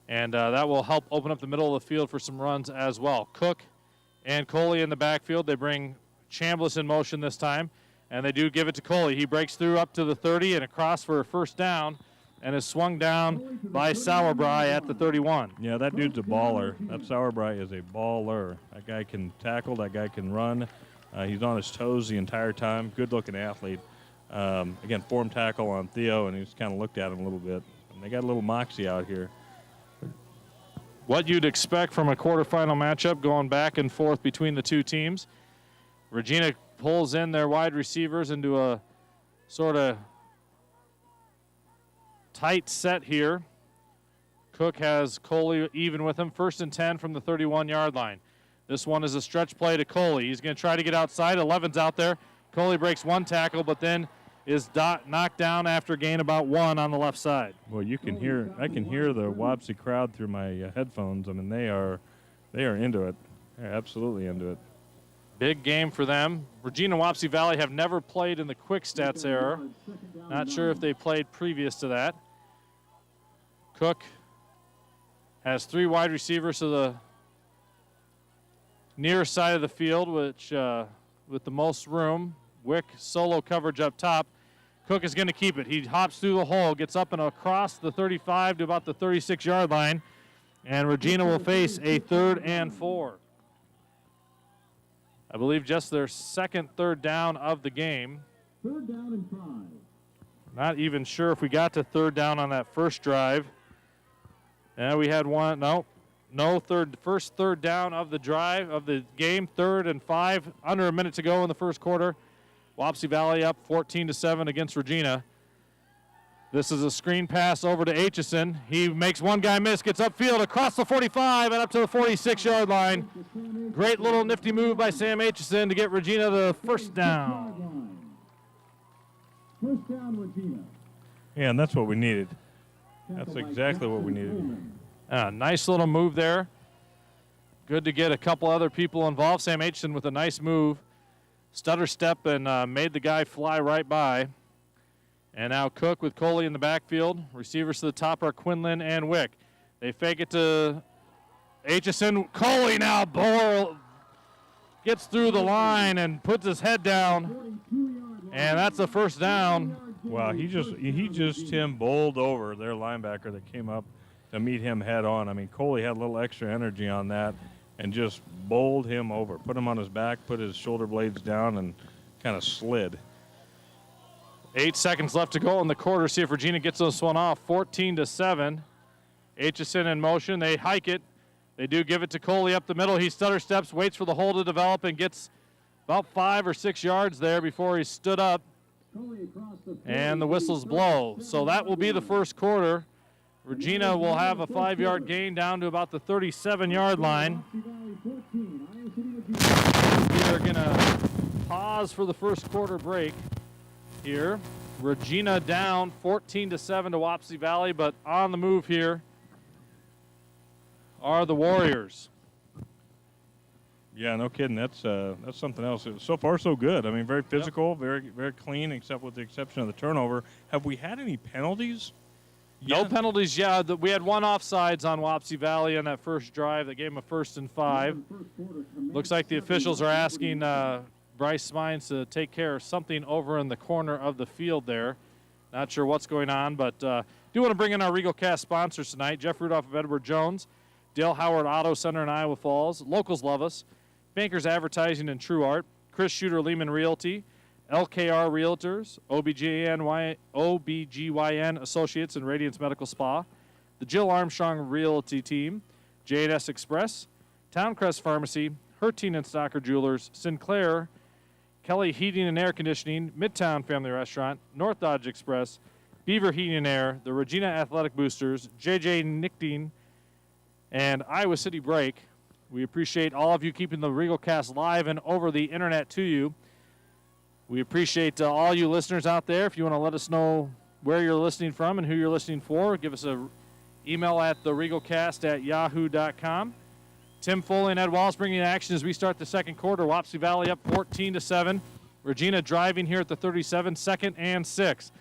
and that will help open up the middle of the field for some runs as well. Cook and Coley in the backfield. They bring Chambliss in motion this time, and they do give it to Coley. He breaks through up to the 30 and across for a first down, and is swung down by Sauerbry at the 31. Yeah, that dude's a baller. That Sauerbry is a baller. That guy can tackle. That guy can run. He's on his toes the entire time. Good-looking athlete. Again, form tackle on Theo, and he's kind of looked at him a little bit. And they got a little moxie out here. What you'd expect from a quarterfinal matchup going back and forth between the 2 teams. Regina pulls in their wide receivers into a sort of tight set here. Cook has Coley even with him. 1st and 10 from the 31-yard line. This one is a stretch play to Coley. He's going to try to get outside. 11's out there. Coley breaks 1 tackle, but then is knocked down after gain about 1 on the left side. Well, I can hear the Wapsie crowd through my headphones. I mean, they are into it. They're absolutely into it. Big game for them. Regina and Wapsie Valley have never played in the quick stats era. Not sure if they played previous to that. Cook has 3 wide receivers to the near side of the field, which with the most room. Wick solo coverage up top. Cook is going to keep it. He hops through the hole, gets up and across the 35 to about the 36-yard line, and Regina will face a 3rd and 4. I believe just their 2nd 3rd down of the game. 3rd down and 5. Not even sure if we got to 3rd down on that first drive. And we had one, no, first 3rd down of the drive of the game, 3rd and 5, under a minute to go in the first quarter. Wapsie Valley up 14-7 against Regina. This is a screen pass over to Aitchison. He makes one guy miss, gets upfield across the 45 and up to the 46-yard line. Great little nifty move by Sam Aitchison to get Regina the 1st down. 1st down, Regina. Yeah, and that's what we needed. That's exactly what we needed. Nice little move there. Good to get a couple other people involved. Sam Aitchison with a nice move. Stutter step and made the guy fly right by. And now Cook with Coley in the backfield. Receivers to the top are Quinlan and Wick. They fake it to Aitchison. Coley now gets through the line and puts his head down And that's a first down. Wow, he just bowled over their linebacker that came up to meet him head on. I mean, Coley had a little extra energy on that and just bowled him over. Put him on his back, put his shoulder blades down, and kind of slid. 8 seconds left to go in the quarter. See if Regina gets this one off. 14-7. Aitchison in motion. They hike it. They do give it to Coley up the middle. He stutter steps, waits for the hole to develop, and gets about 5 or 6 yards there before he stood up. And the whistles blow. So that will be the first quarter. Regina will have a 5-yard gain down to about the 37-yard line. We are going to pause for the first quarter break here. Regina down 14-7 to Wapsie Valley, but on the move here are the Warriors. Yeah, no kidding. That's something else. So far, so good. I mean, very physical, very clean, except with the exception of the turnover. Have we had any penalties? No penalties. Yeah, we had one offsides on Wapsie Valley on that first drive that gave them a 1st and 5. Looks like the officials are asking Bryce Smines to take care of something over in the corner of the field there. Not sure what's going on, but do want to bring in our Regal Cast sponsors tonight. Jeff Rudolph of Edward Jones, Dale Howard Auto Center in Iowa Falls, Locals Love Us, Bankers Advertising and True Art, Chris Shooter Lehman Realty, LKR Realtors, OBGYN Associates and Radiance Medical Spa, the Jill Armstrong Realty Team, J&S Express, Towncrest Pharmacy, Hertine and Stocker Jewelers, Sinclair, Kelly Heating and Air Conditioning, Midtown Family Restaurant, North Dodge Express, Beaver Heating and Air, the Regina Athletic Boosters, JJ Nickting, and Iowa City Break. We appreciate all of you keeping the Regal Cast live and over the internet to you. We appreciate all you listeners out there. If you want to let us know where you're listening from and who you're listening for, give us an email at theregalcast@yahoo.com. Tim Foley and Ed Walls bringing action as we start the second quarter. Wapsie Valley up 14-7. Regina driving here at the 37, 2nd and 6.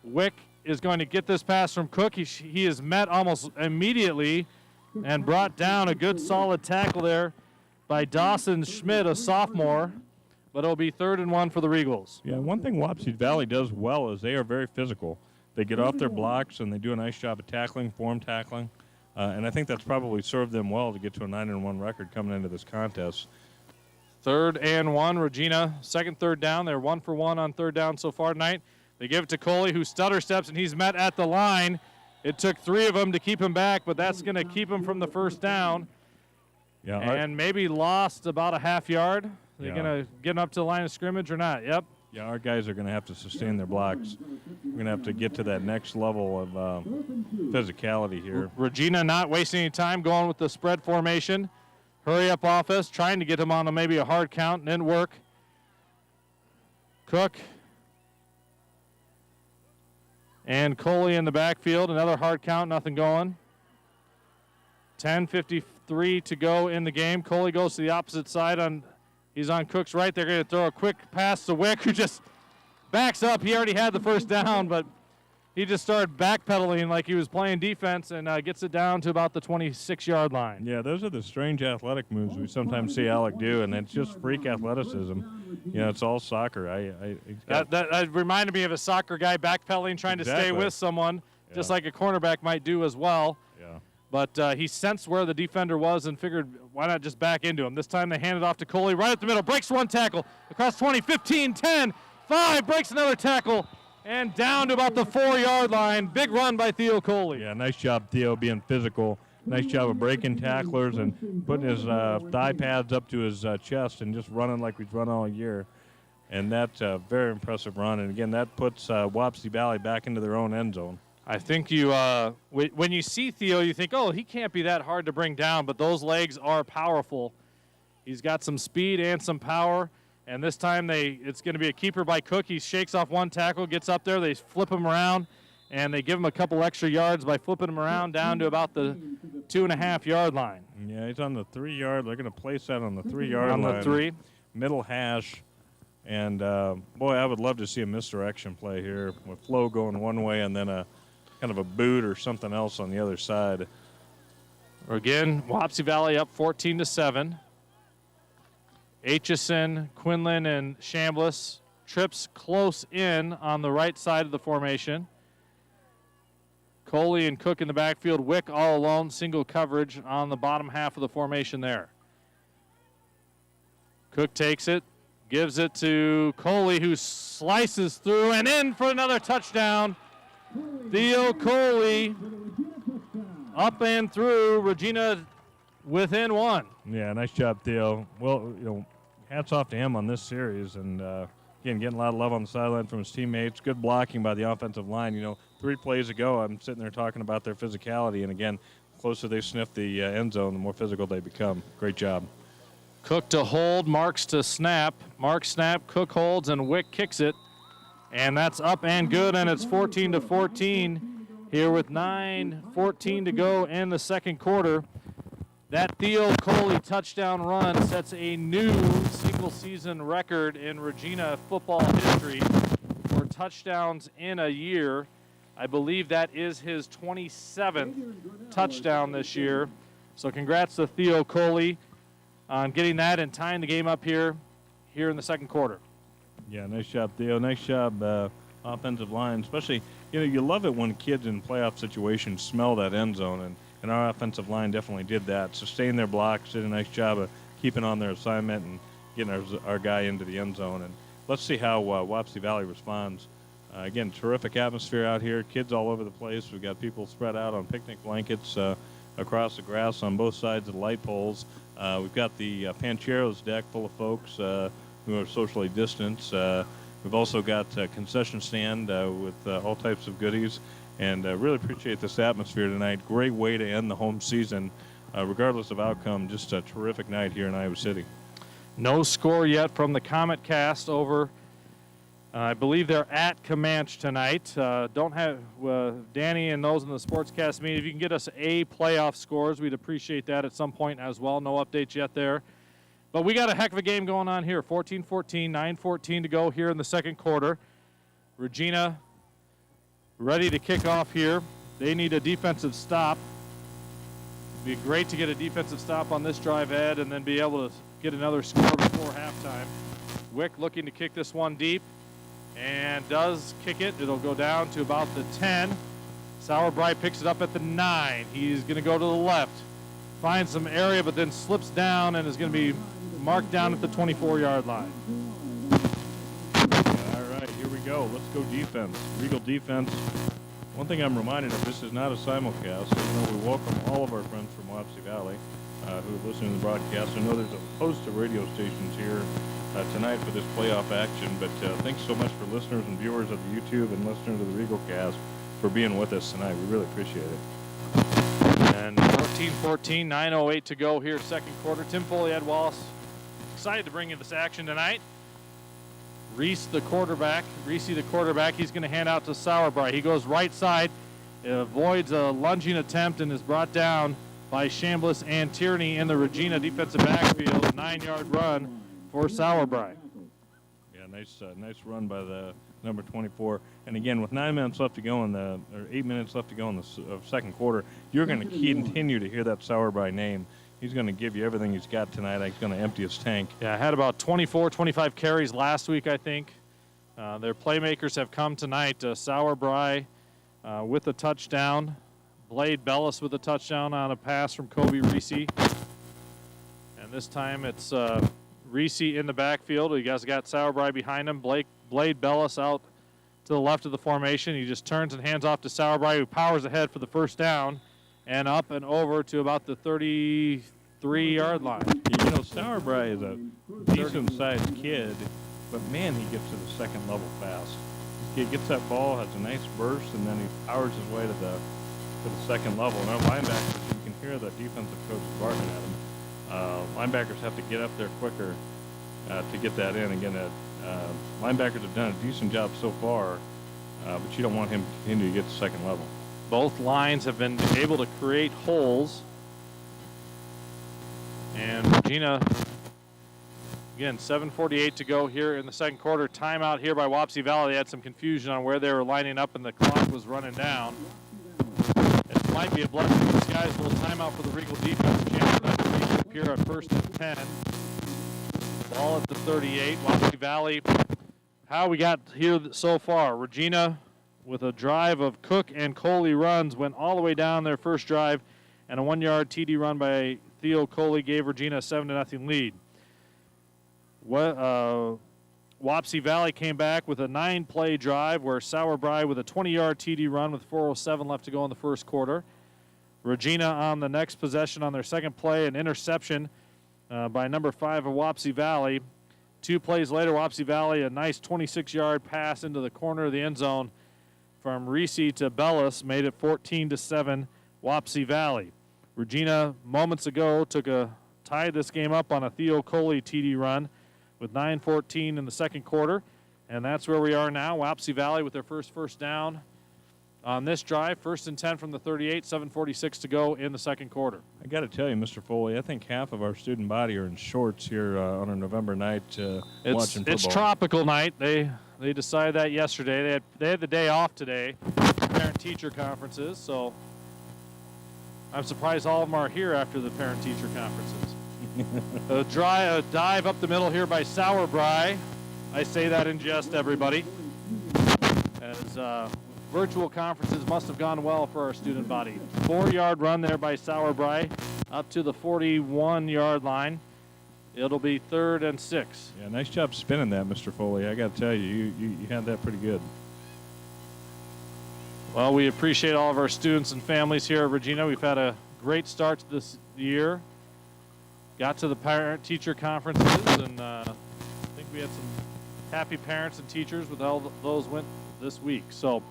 Wick is going to get this pass from Cook. He is met almost immediately and brought down. A good solid tackle there by Dawson Schmidt, a sophomore. But it'll be 3rd and 1 for the Regals. Yeah, one thing Wapsie Valley does well is they are very physical. They get off their blocks, and they do a nice job of tackling, form tackling. And I think that's probably served them well to get to a 9-1 record coming into this contest. 3rd and 1, Regina. 2nd, 3rd down. They're 1 for 1 on 3rd down so far tonight. They give it to Coley, who stutter steps, and he's met at the line. It took 3 of them to keep him back, but that's going to keep him from the first down. Yeah, and maybe lost about a half yard. They're going to get him up to the line of scrimmage or not? Yep. Yeah, our guys are going to have to sustain their blocks. We're going to have to get to that next level of physicality here. Regina not wasting any time, going with the spread formation. Hurry up offense, trying to get him on maybe a hard count, and didn't work. Cook and Coley in the backfield. Another hard count, nothing going. 10:53 to go in the game. Coley goes to the opposite side. He's on Cook's right. They're going to throw a quick pass to Wick, who just backs up. He already had the first down, but he just started backpedaling like he was playing defense and gets it down to about the 26-yard line. Yeah, those are the strange athletic moves we sometimes see Alec do, and it's just freak athleticism. You know, it's all soccer. That reminded me of a soccer guy backpedaling, trying to stay with someone, just like a cornerback might do as well. Yeah. But he sensed where the defender was and figured, why not just back into him? This time they hand it off to Coley right up the middle. Breaks one tackle. Across 20, 15, 10, 5. Breaks another tackle. And down to about the 4-yard line. Big run by Theo Coley. Yeah, nice job, Theo, being physical. Nice job of breaking tacklers and putting his thigh pads up to his chest and just running like we've run all year. And that's a very impressive run. And, again, that puts Wapsie Valley back into their own end zone. I think when you see Theo, you think, oh, he can't be that hard to bring down, but those legs are powerful. He's got some speed and some power, and this time it's going to be a keeper by Cook. He shakes off one tackle, gets up there, they flip him around, and they give him a couple extra yards by flipping him around down to about the 2.5-yard line. Yeah, he's on the 3-yard. They're going to place that on the 3-yard line. On the 3. Middle hash. And, boy, I would love to see a misdirection play here with Flo going one way and then a kind of a boot or something else on the other side. Again, Wapsie Valley up 14-7. Aitchison, Quinlan, and Chambliss trips close in on the right side of the formation. Coley and Cook in the backfield. Wick all alone, single coverage on the bottom half of the formation there. Cook takes it, gives it to Coley, who slices through and in for another touchdown. Theo Coley up and through. Regina within one. Yeah, nice job, Theo. Well, hats off to him on this series, and again, getting a lot of love on the sideline from his teammates. Good blocking by the offensive line. 3 plays ago, I'm sitting there talking about their physicality, and again, the closer they sniff the end zone, the more physical they become. Great job. Cook to hold, Marks to snap. Marks snap, Cook holds, and Wick kicks it. And that's up and good, and it's 14-14 here with 9:14 to go in the second quarter. That Theo Coley touchdown run sets a new single-season record in Regina football history for touchdowns in a year. I believe that is his 27th touchdown this year. So congrats to Theo Coley on getting that and tying the game up here in the second quarter. Yeah, nice job, Theo. Nice job, offensive line. Especially, you love it when kids in playoff situations smell that end zone, and our offensive line definitely did that. Sustained their blocks, did a nice job of keeping on their assignment and getting our guy into the end zone. And let's see how Wapsie Valley responds. Again, terrific atmosphere out here. Kids all over the place. We've got people spread out on picnic blankets across the grass on both sides of the light poles. We've got the Pancheros deck full of folks who are socially distanced. We've also got a concession stand with all types of goodies, and really appreciate this atmosphere tonight. Great way to end the home season, regardless of outcome. Just a terrific night here in Iowa City. No score yet from the Comet Cast over. I believe they're at Comanche tonight. Don't have Danny and those in the Sportscast meeting. If you can get us a playoff scores, we'd appreciate that at some point as well. No updates yet there. But we got a heck of a game going on here. 14-14, 9:14 to go here in the second quarter. Regina ready to kick off here. They need a defensive stop. It'd be great to get a defensive stop on this drive, Ed, and then be able to get another score before halftime. Wick looking to kick this one deep, and does kick it. It'll go down to about the 10. Sauerbrei picks it up at the 9. He's going to go to the left, finds some area, but then slips down and is going to be marked down at the 24-yard line. All right, here we go. Let's go defense. Regal defense. One thing I'm reminded of, this is not a simulcast. We welcome all of our friends from Wapsie Valley who are listening to the broadcast. I know there's a host of radio stations here tonight for this playoff action, but thanks so much for listeners and viewers of the YouTube and listeners of the Regal Cast for being with us tonight. We really appreciate it. And 14-14, 9:08 to go here, second quarter. Tim Foley, Ed Wallace, excited to bring you this action tonight. Reese, the quarterback, he's going to hand out to Sauerbrei. He goes right side, avoids a lunging attempt, and is brought down by Chambliss and Tierney in the Regina defensive backfield. 9-yard run for Sauerbrei. Yeah, nice run by the number 24. And again, with 9 minutes left to go or 8 minutes left to go in the second quarter, you're going to continue to hear that Sauerbrei name. He's going to give you everything he's got tonight. He's going to empty his tank. Yeah, had about 24, 25 carries last week, I think. Their playmakers have come tonight. Sauerbrei with a touchdown. Blade Bellis with a touchdown on a pass from Kobe Reese. And this time it's Reese in the backfield. You guys got Sauerbrei behind him. Blade Bellis out to the left of the formation. He just turns and hands off to Sauerbrei, who powers ahead for the first down and up and over to about the 33-yard line. Sauerbrei is a decent-sized kid, but man, he gets to the second level fast. He gets that ball, has a nice burst, and then he powers his way to the second level. And our linebackers, you can hear the defensive coach barking at him. Linebackers have to get up there quicker to get that in. Again, linebackers have done a decent job so far, but you don't want him to continue to get to second level. Both lines have been able to create holes. And Regina, again, 7:48 to go here in the second quarter. Timeout here by Wapsie Valley. They had some confusion on where they were lining up, and the clock was running down. It might be a blessing in disguise. A little timeout for the Regal defense. Chance for them to make it appear at 1st and 10. Ball at the 38. Wapsie Valley how we got here so far. Regina, with a drive of Cook and Coley runs, went all the way down their first drive, and a 1-yard TD run by Theo Coley gave Regina a 7-0 lead. Wapsie Valley came back with a 9-play drive where Sauerbrei with a 20-yard TD run with 4:07 left to go in the first quarter. Regina on the next possession on their second play, an interception by number 5 of Wapsie Valley. 2 plays later, Wapsie Valley, a nice 26-yard pass into the corner of the end zone from Reese to Bellis, made it 14-7 Wapsie Valley. Regina, moments ago, tied this game up on a Theo Coley TD run with 9:14 in the second quarter, and that's where we are now. Wapsie Valley with their first down on this drive, 1st and 10 from the 38, 7:46 to go in the second quarter. I got to tell you, Mr. Foley, I think half of our student body are in shorts here on a November night watching football. It's tropical night. They decided that yesterday. They had the day off today, parent-teacher conferences, so I'm surprised all of them are here after the parent-teacher conferences. A dive up the middle here by Sauerbrei. I say that in jest, everybody. As virtual conferences must have gone well for our student body. 4-yard run there by Sauerbrei up to the 41-yard line. It'll be 3rd and 6. Yeah, nice job spinning that, Mr. Foley. I got to tell you, you had that pretty good. Well, we appreciate all of our students and families here at Regina. We've had a great start to this year. Got to the parent-teacher conferences, and I think we had some happy parents and teachers with how those went this week. So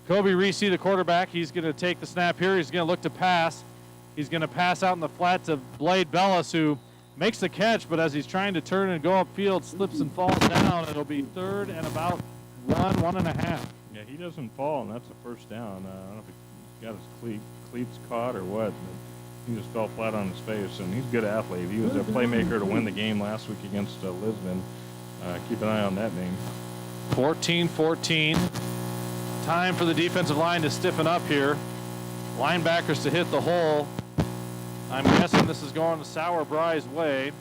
Kobe Reese, the quarterback, he's going to take the snap here. He's going to look to pass. He's going to pass out in the flat to Blade Bellis, who makes the catch, but as he's trying to turn and go upfield, slips and falls down. It'll be 3rd and about 1.5. Yeah, he doesn't fall, and that's a first down. I don't know if he got his cleats caught or what. He just fell flat on his face, and he's a good athlete. He was a playmaker to win the game last week against Lisbon. Keep an eye on that name. 14-14. Time for the defensive line to stiffen up here. Linebackers to hit the hole. I'm guessing this is going Sauerbrei's way.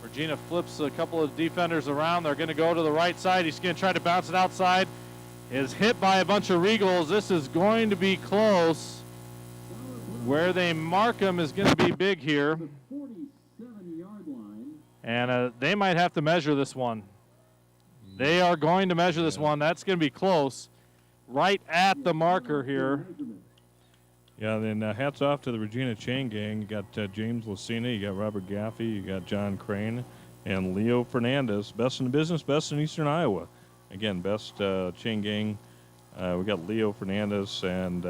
Regina flips a couple of defenders around. They're going to go to the right side. He's going to try to bounce it outside. Is hit by a bunch of Regals. This is going to be close. Where they mark him is going to be big here. And they might have to measure this one. They are going to measure this one. That's going to be close. Right at the marker here. Yeah, then hats off to the Regina chain gang. You got James Lucina, you got Robert Gaffey, you got John Crane, and Leo Fernandez. Best in the business, best in Eastern Iowa. Again, best chain gang. We got Leo Fernandez and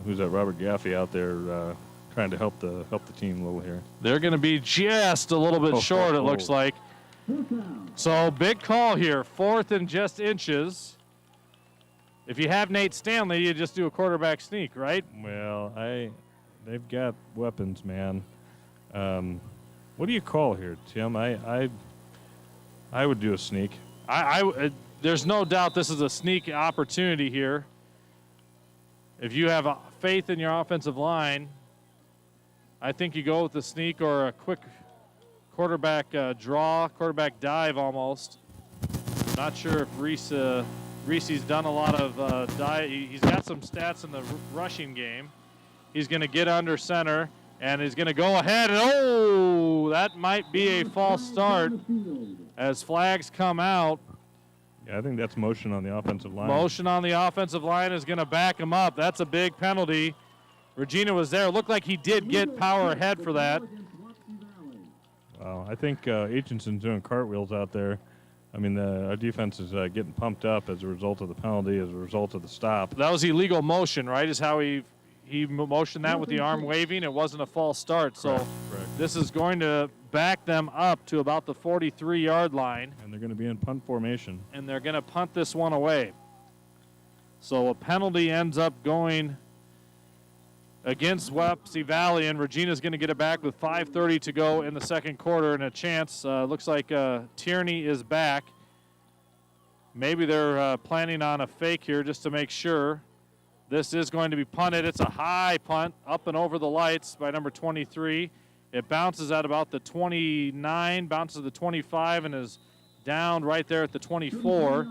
who's that? Robert Gaffey out there trying to help the team a little here. They're going to be just a little bit short, it looks like. So big call here, 4th and just inches. If you have Nate Stanley, you just do a quarterback sneak, right? Well, they've got weapons, man. What do you call here, Tim? I would do a sneak. There's no doubt this is a sneak opportunity here. If you have faith in your offensive line, I think you go with the sneak or a quick quarterback draw, quarterback dive almost. Not sure if Reese's done a lot of dive. He's got some stats in the rushing game. He's going to get under center, and he's going to go ahead. And, oh, that might be a false start as flags come out. Yeah, I think that's motion on the offensive line. Motion on the offensive line is going to back him up. That's a big penalty. Regina was there. Looked like he did get power ahead for that. Wow, I think Aitchinson's doing cartwheels out there. I mean, our defense is getting pumped up as a result of the penalty, as a result of the stop. That was illegal motion, right, is how he motioned that with the arm waving. It wasn't a false start. So Correct. This is going to back them up to about the 43-yard line. And they're going to be in punt formation. And they're going to punt this one away. So a penalty ends up going against Wapsie Valley, and Regina's going to get it back with 5:30 to go in the second quarter, and a chance. Looks like Tierney is back. Maybe they're planning on a fake here just to make sure. This is going to be punted. It's a high punt up and over the lights by number 23. It bounces at about the 29, bounces to the 25, and is down right there at the 24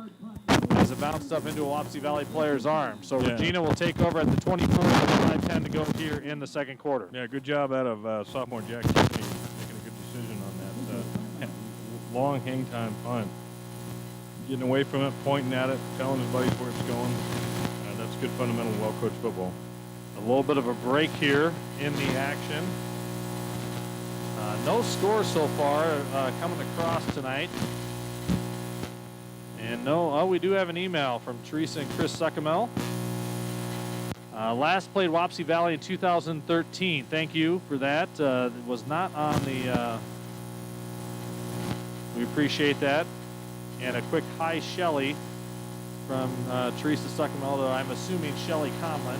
as it bounced up into a Wapsie Valley player's arm. So Yeah. Regina will take over at the 24 with 5:10 to go here in the second quarter. Yeah, good job out of sophomore Jack Tiffany making a good decision on that. Long hang time punt. Getting away from it, pointing at it, telling his buddies where it's going. That's good fundamental, well-coached football. A little bit of a break here in the action. No score so far coming across tonight. And we do have an email from Teresa and Chris Suckamel. Last played Wapsie Valley in 2013. Thank you for that. It was not on the... we appreciate that. And a quick hi, Shelley, from Teresa Suckamel. I'm assuming Shelley Conlon.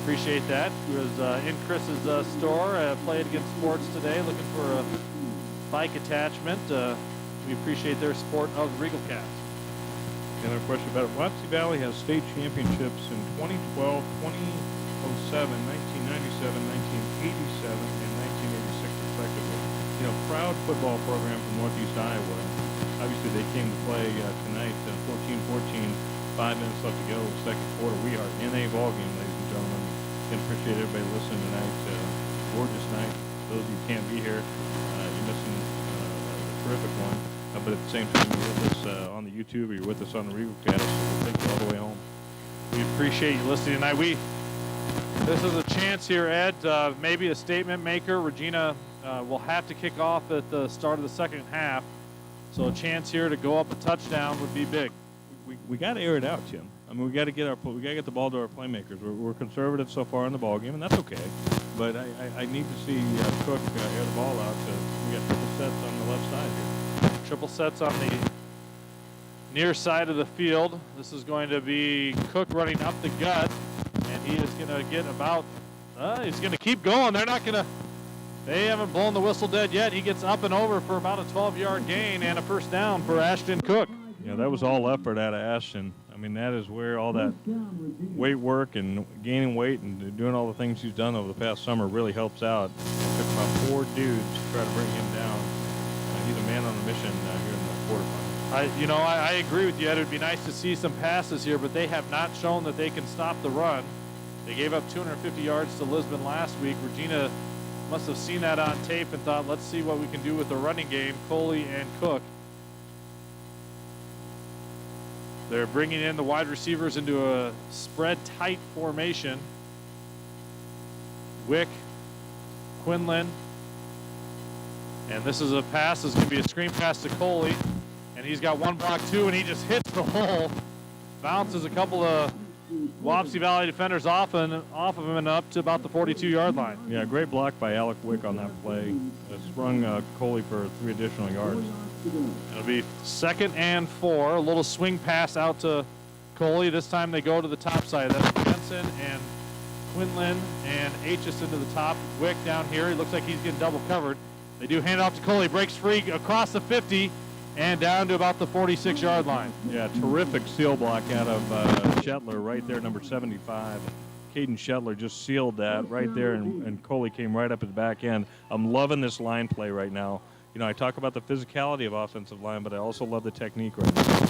Appreciate that. He was in Chris's store, played against sports today, looking for a bike attachment. We appreciate their support of the Regal Cats. Another question about it. Wapsie Valley has state championships in 2012, 2007, 1997, 1987, and 1986 respectively. You know, proud football program from Northeast Iowa. Obviously, they came to play tonight, 14-14, 5 minutes left to go, second quarter. We are in a ball game, ladies and gentlemen. And appreciate everybody listening tonight. Gorgeous night. Those of you who can't be here, you're missing a terrific one. But at the same time, you're with us on the YouTube or you're with us on the Regal Cast, so we'll take you all the way home. We appreciate you listening tonight. This is a chance here, Ed, maybe a statement maker. Regina will have to kick off at the start of the second half. So a chance here to go up a touchdown would be big. We got to air it out, Jim. I mean, we got to get the ball to our playmakers. We're conservative so far in the ball game, and that's okay. But I need to see Cook air the ball out. We got triple sets on the left side here. Triple sets on the near side of the field. This is going to be Cook running up the gut, and he is going to get about. He's going to keep going. They haven't blown the whistle dead yet. He gets up and over for about a 12-yard gain and a first down for Ashton Cook. Yeah, that was all effort out of Ashton. I mean, that is where all that weight work and gaining weight and doing all the things he's done over the past summer really helps out. It took about 4 dudes to try to bring him down. He's a man on a mission here in the quarterfinals. I agree with you, Ed. It would be nice to see some passes here, but they have not shown that they can stop the run. They gave up 250 yards to Lisbon last week. Regina must have seen that on tape and thought, let's see what we can do with the running game, Coley and Cook. They're bringing in the wide receivers into a spread tight formation. Wick, Quinlan, and this is a pass. This is going to be a screen pass to Coley, and he's got one block too, and he just hits the hole. Bounces a couple of Wapsie Valley defenders off of him and up to about the 42-yard line. Yeah, great block by Alec Wick on that play. Sprung Coley for 3 additional yards. It'll be 2nd and 4. A little swing pass out to Coley. This time they go to the top side. That's Jensen and Quinlan and Aitchison to the top. Wick down here. He looks like he's getting double covered. They do hand it off to Coley. Breaks free across the 50 and down to about the 46-yard line. Yeah, terrific seal block out of Shetler right there, number 75. Caden Shetler just sealed that right there, and Coley came right up at the back end. I'm loving this line play right now. You know, I talk about the physicality of offensive line, but I also love the technique right now.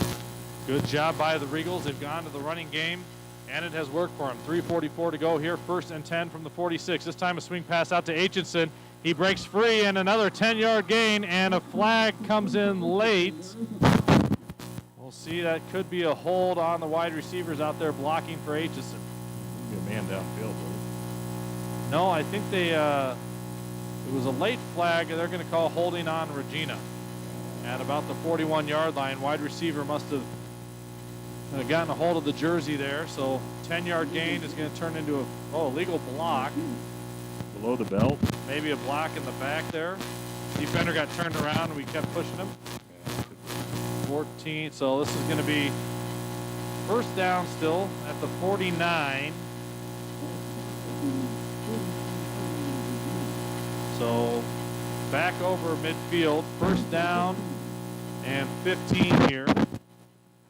Good job by the Regals. They've gone to the running game, and it has worked for them. 3:44 to go here. 1st and 10 from the 46. This time a swing pass out to Aitchison. He breaks free, and another 10-yard gain, and a flag comes in late. We'll see. That could be a hold on the wide receivers out there blocking for Aitchison. Be a man downfield. Right? No, I think it was a late flag. They're going to call holding on Regina at about the 41-yard line. Wide receiver must have gotten a hold of the jersey there. So 10-yard gain is going to turn into a legal block. Below the belt. Maybe a block in the back there. Defender got turned around and we kept pushing him. 14. So this is going to be first down still at the 49. So back over midfield, first down and 15 here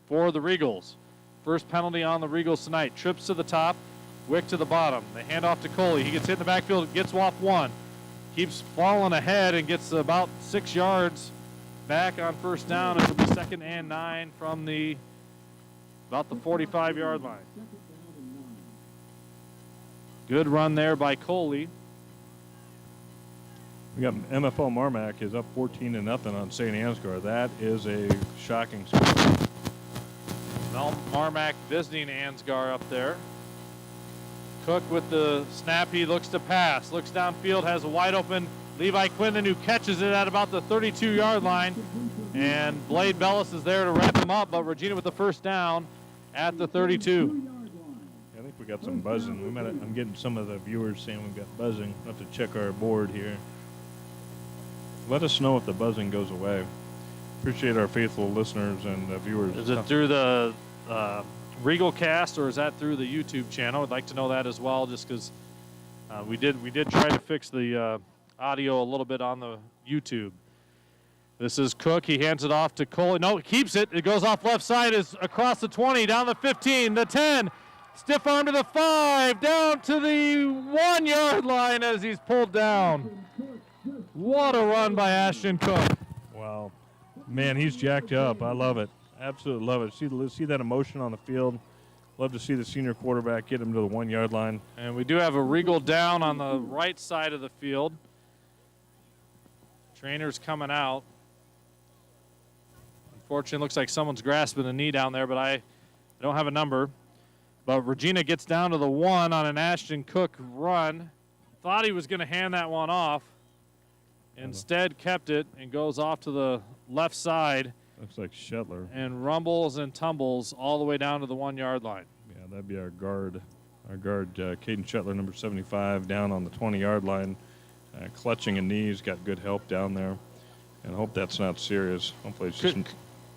for the Regals. First penalty on the Regals tonight. Trips to the top, Wick to the bottom. They hand off to Coley. He gets hit in the backfield, gets off 1. Keeps falling ahead and gets about 6 yards back on first down. It'll be 2nd and 9 from about the 45-yard line. Good run there by Coley. We got MFO Marmac is up 14-0 on St. Ansgar. That is a shocking score. Mel Marmac visiting Ansgar up there. Cook with the snap. He looks to pass. Looks downfield. Has a wide open Levi Quinlan who catches it at about the 32-yard line. And Blade Bellis is there to wrap him up. But Regina with the first down at the 32. I think we got some buzzing. I'm getting some of the viewers saying we've got buzzing. We'll have to check our board here. Let us know if the buzzing goes away. Appreciate our faithful listeners and viewers. Is it through the Regal Cast or is that through the YouTube channel? I'd like to know that as well, just because we did try to fix the audio a little bit on the YouTube. This is Cook. He hands it off to Cole. No, he keeps it. It goes off left side. Is across the 20, down the 15, the 10. Stiff arm to the 5, down to the 1-yard line as he's pulled down. What a run by Ashton Cook. Wow. Man, he's jacked up. I love it. Absolutely love it. See that emotion on the field. Love to see the senior quarterback get him to the 1-yard line. And we do have a Regal down on the right side of the field. Trainer's coming out. Unfortunately, looks like someone's grasping the knee down there, but I don't have a number. But Regina gets down to the 1 on an Ashton Cook run. Thought he was going to hand that one off. Instead kept it and goes off to the left side. Looks like Shetler. And rumbles and tumbles all the way down to the 1-yard line. Yeah, that'd be our guard. Our guard, Caden Shetler, number 75, down on the 20-yard line. Clutching a knee. He's got good help down there. And I hope that's not serious. Hopefully it's just...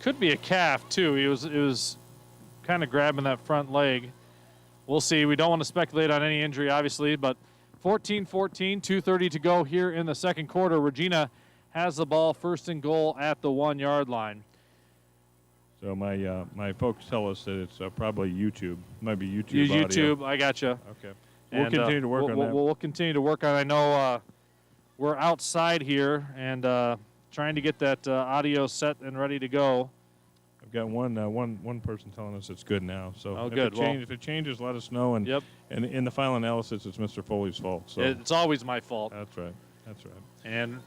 Could be a calf, too. It was kind of grabbing that front leg. We'll see. We don't want to speculate on any injury, obviously, but 14-14, 2:30 to go here in the second quarter. Regina has the ball, 1st and goal at the 1-yard line. So my folks tell us that it's probably YouTube. It might be YouTube audio. YouTube, I gotcha. Okay. We'll continue to work on that. We'll continue to work on it. I know we're outside here and trying to get that audio set and ready to go. I've got one person telling us it's good now. So if it changes, let us know. And and in the final analysis, it's Mr. Foley's fault. So it's always my fault. That's right. That's right. And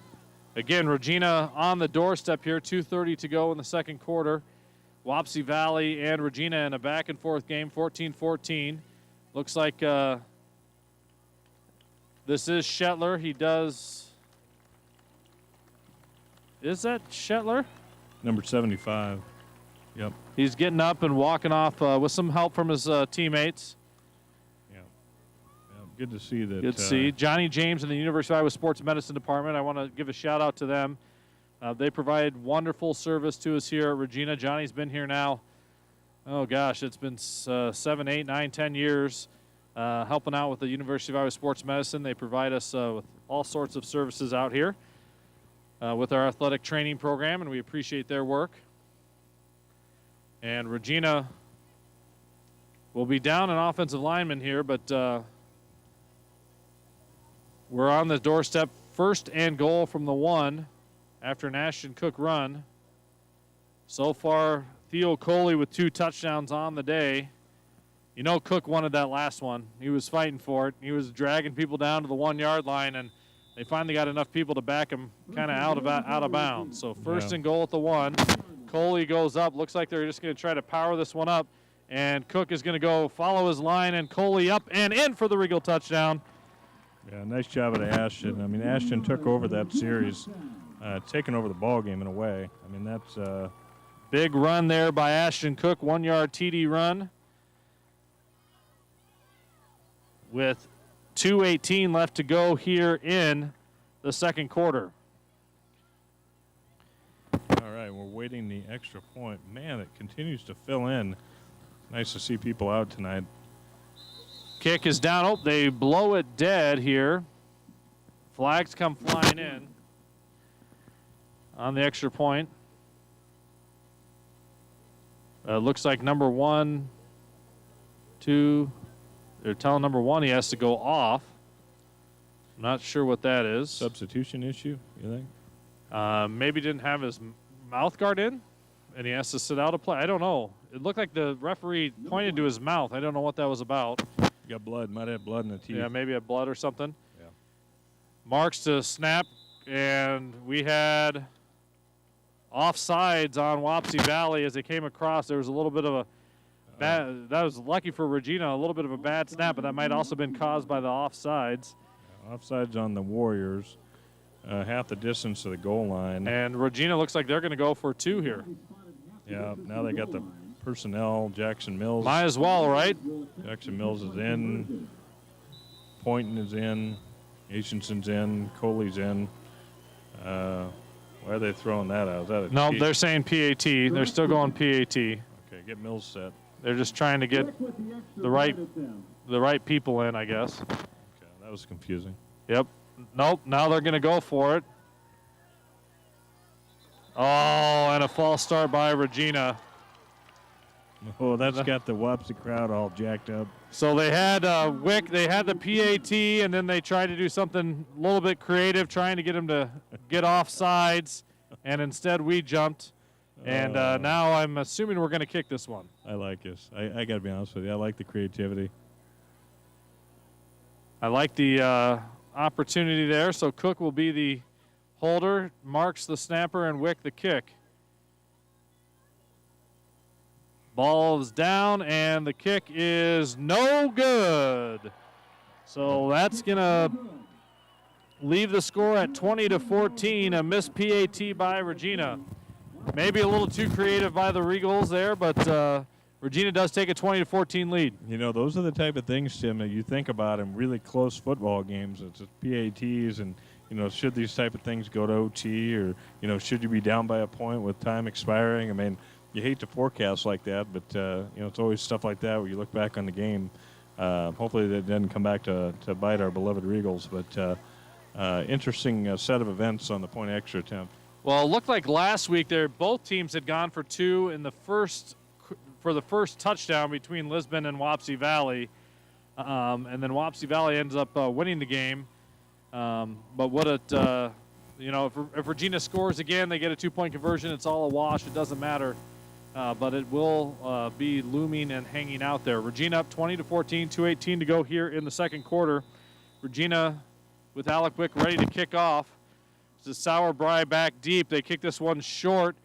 again, Regina on the doorstep here. 2:30 to go in the second quarter. Wapsie Valley and Regina in a back and forth game. 14-14. Looks like this is Shetler. He does. Is that Shetler? Number 75. Yep. He's getting up and walking off with some help from his teammates. Yeah. Good to see that. Good to see. Johnny James in the University of Iowa Sports Medicine Department. I want to give a shout out to them. They provide wonderful service to us here at Regina. Johnny's been here now, oh gosh, it's been 7, 8, 9, 10 years helping out with the University of Iowa Sports Medicine. They provide us with all sorts of services out here with our athletic training program, and we appreciate their work. And Regina will be down an offensive lineman here, but we're on the doorstep. 1st and goal from the 1 after an Ashton Cook run. So far, Theo Coley with 2 touchdowns on the day. You know Cook wanted that last one. He was fighting for it. He was dragging people down to the 1-yard line, and they finally got enough people to back him kind of out of bounds. So 1st and goal at the 1. Coley goes up. Looks like they're just going to try to power this one up. And Cook is going to go follow his line, and Coley up and in for the Regal touchdown. Yeah, nice job at Ashton. I mean, Ashton took over that series, taking over the ball game in a way. I mean, that's a big run there by Ashton Cook, 1-yard TD run. With 2:18 left to go here in the second quarter. All right, we're waiting the extra point. Man, it continues to fill in. Nice to see people out tonight. Kick is down. Oh, they blow it dead here. Flags come flying in on the extra point. Looks like number 1, 2. They're telling number 1 he has to go off. I'm not sure what that is. Substitution issue, you think? Maybe didn't have his mouth guard in, and he has to sit out a play. I don't know. It looked like the referee pointed to his mouth. I don't know what that was about. You got blood. Might have blood in the teeth. Yeah, maybe a blood or something. Yeah. Marks to snap, and we had offsides on Wapsie Valley as they came across. There was a little bit of a bad. That was lucky for Regina, a little bit of a bad snap, but that might also have been caused by the offsides. Offsides on the Warriors, half the distance to the goal line. And Regina looks like they're going to go for 2 here. Yeah, now they got the personnel. Jackson Mills. Might as well, right? Jackson Mills is in. Poynton is in. Asinson's in. Coley's in. Why are they throwing that out? Is that a No, cheat? they're saying PAT. They're still going PAT. Okay, get Mills set. They're just trying to get the right people in, I guess. Okay, that was confusing. Yep. Nope. Now they're going to go for it. Oh, and a false start by Regina. Oh, that's got the Wapsie crowd all jacked up. So they had Wick, they had the PAT, and then they tried to do something a little bit creative, trying to get him to get off sides, and instead we jumped. And now I'm assuming we're going to kick this one. I like this. I got to be honest with you. I like the creativity. I like the opportunity there. So Cook will be the holder, Marks the snapper, and Wick the kick. Ball is down, and the kick is no good. So that's going to leave the score at 20-14, a missed PAT by Regina. Maybe a little too creative by the Regals there, but Regina does take a 20-14 lead. You know, those are the type of things, Tim, that you think about in really close football games. It's PATs and, you know, should these type of things go to OT or, you know, should you be down by a point with time expiring? I mean, you hate to forecast like that, but, you know, it's always stuff like that where you look back on the game. Hopefully that doesn't come back to bite our beloved Regals, but interesting set of events on the point extra attempt. Well, it looked like last week both teams had gone for 2 in the for the first touchdown between Lisbon and Wapsie Valley, and then Wapsie Valley ends up winning the game. But what it, you know, if Regina scores again, they get a 2-point conversion. It's all a wash. It doesn't matter. But it will be looming and hanging out there. Regina up 20-14, 2:18 to go here in the second quarter. Regina with Alec Wick ready to kick off. This is Sauerbry back deep. They kick this one short.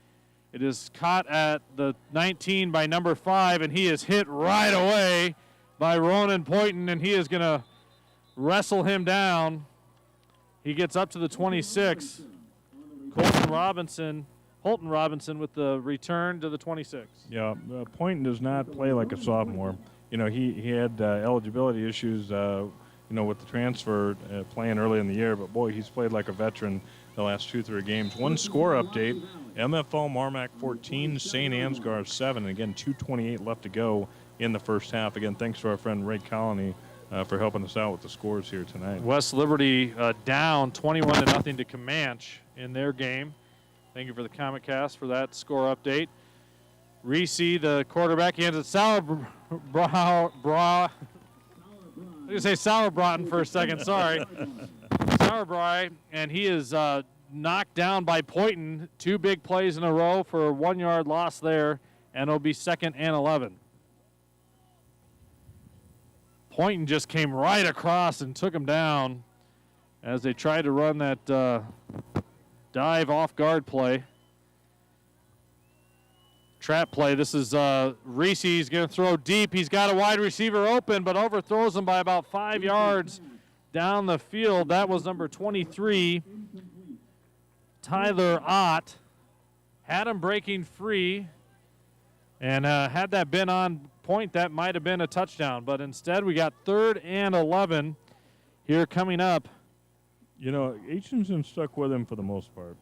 It is caught at the 19 by number 5, and he is hit right away by Ronan Poynton, and he is going to wrestle him down. He gets up to the 26. Holton Robinson with the return to the 26. Yeah, Poynton does not play like a sophomore. You know, he had eligibility issues, you know, with the transfer playing early in the year, but boy, he's played like a veteran the last 2-3 games. One score update, MFO Marmac 14, St. Ansgar 7. Again, 2:28 left to go in the first half. Again, thanks to our friend Ray Colony for helping us out with the scores here tonight. West Liberty down 21-0 to Comanche in their game. Thank you for the Comic Cast for that score update. Reese, the quarterback, he hands it Sauerbry. I was going to say Sauerbraten for a second, sorry. Sauerbry, and he is knocked down by Poynton. 2 big plays in a row for a 1-yard loss there, and it'll be 2nd and 11. Poynton just came right across and took him down as they tried to run that dive off guard play. Trap play. This is Reese. He's going to throw deep. He's got a wide receiver open, but overthrows him by about 5 yards down the field. That was number 23, Tyler Ott. Had him breaking free, and had that been on point, that might have been a touchdown. But instead, we got 3rd and 11 here coming up. You know, Aitchinson stuck with him for the most part.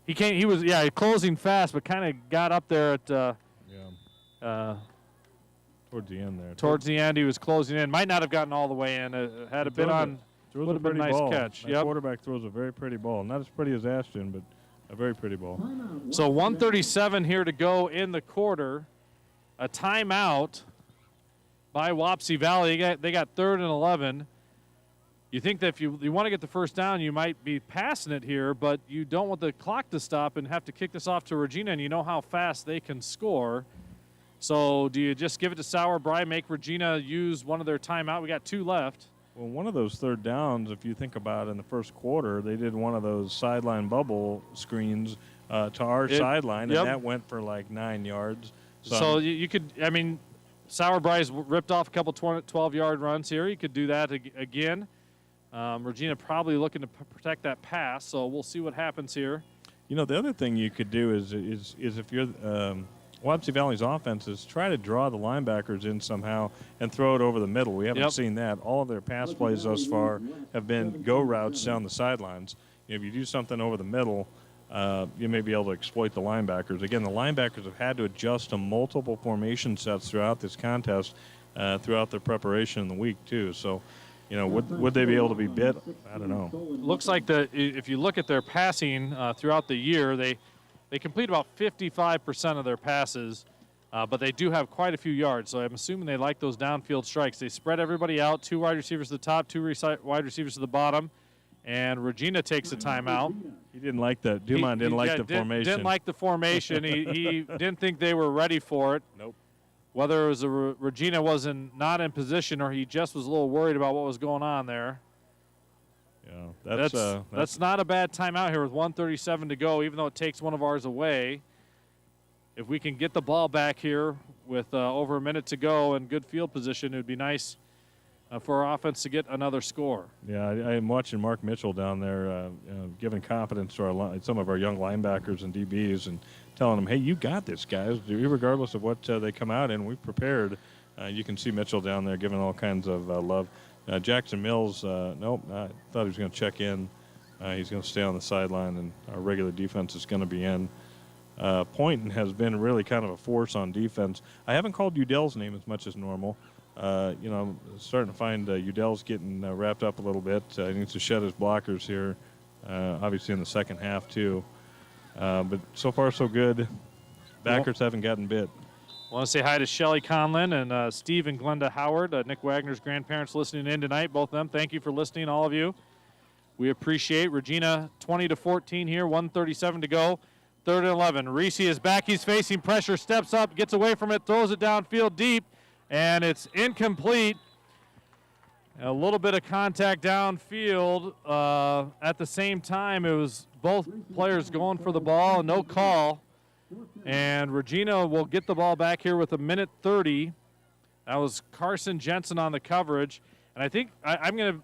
He was closing fast, but kind of got up there at towards the end there. Towards the end, he was closing in. Might not have gotten all the way in. Had it been on, would have been a nice catch. That quarterback throws a very pretty ball. Not as pretty as Ashton, but a very pretty ball. So 1:37 here to go in the quarter. A timeout by Wapsie Valley. They got 3rd and 11. you think that if you want to get the first down, you might be passing it here, but you don't want the clock to stop and have to kick this off to Regina, and you know how fast they can score. So do you just give it to Sauerbrei, make Regina use one of their timeout? We got 2 left. Well, one of those third downs, if you think about in the first quarter, they did one of those sideline bubble screens to our sideline, and that went for like 9 yards. So you could, I mean, Sauerbrei's ripped off a couple 12-yard runs here. You could do that again. Regina probably looking to protect that pass, so we'll see what happens here. You know, the other thing you could do is if you're Wapsie Valley's offense is try to draw the linebackers in somehow and throw it over the middle. We haven't seen that. All of their pass plays thus far have been go routes down the sidelines. If you do something over the middle, you may be able to exploit the linebackers. Again, the linebackers have had to adjust to multiple formation sets throughout this contest, throughout their preparation in the week too. So, you know, would they be able to be bit? I don't know. Looks like if you look at their passing throughout the year, they complete about 55% of their passes, but they do have quite a few yards. So I'm assuming they like those downfield strikes. They spread everybody out, 2 wide receivers to the top, 2 wide receivers to the bottom, and Regina takes a timeout. He didn't like that. Dumont didn't like the formation. Didn't like the formation. he didn't think they were ready for it. Nope. Whether it was Regina wasn't not in position or he just was a little worried about what was going on there. Yeah, that's not a bad timeout here with 1:37 to go, even though it takes one of ours away. If we can get the ball back here with over a minute to go and good field position, it would be nice for our offense to get another score. Yeah, I am watching Mark Mitchell down there giving confidence to some of our young linebackers and DBs and telling them, hey, you got this, guys. Regardless of what they come out in, we've prepared. You can see Mitchell down there giving all kinds of love. Jackson Mills, nope, I thought he was going to check in. He's going to stay on the sideline, and our regular defense is going to be in. Poynton has been really kind of a force on defense. I haven't called Udell's name as much as normal. You know, starting to find Udell's getting wrapped up a little bit. He needs to shed his blockers here, obviously in the second half too. But so far so good. Backers haven't gotten bit. I want to say hi to Shelly Conlin and Steve and Glenda Howard, Nick Wagner's grandparents listening in tonight. Both of them, thank you for listening, all of you. We appreciate Regina 20-14 here, 1:37 to go. 3rd and 11. Reese is back. He's facing pressure, steps up, gets away from it, throws it downfield deep, and it's incomplete. A little bit of contact downfield. At the same time, it was both players going for the ball, no call. And Regina will get the ball back here with 1:30. That was Carson Jensen on the coverage. And I think I'm going to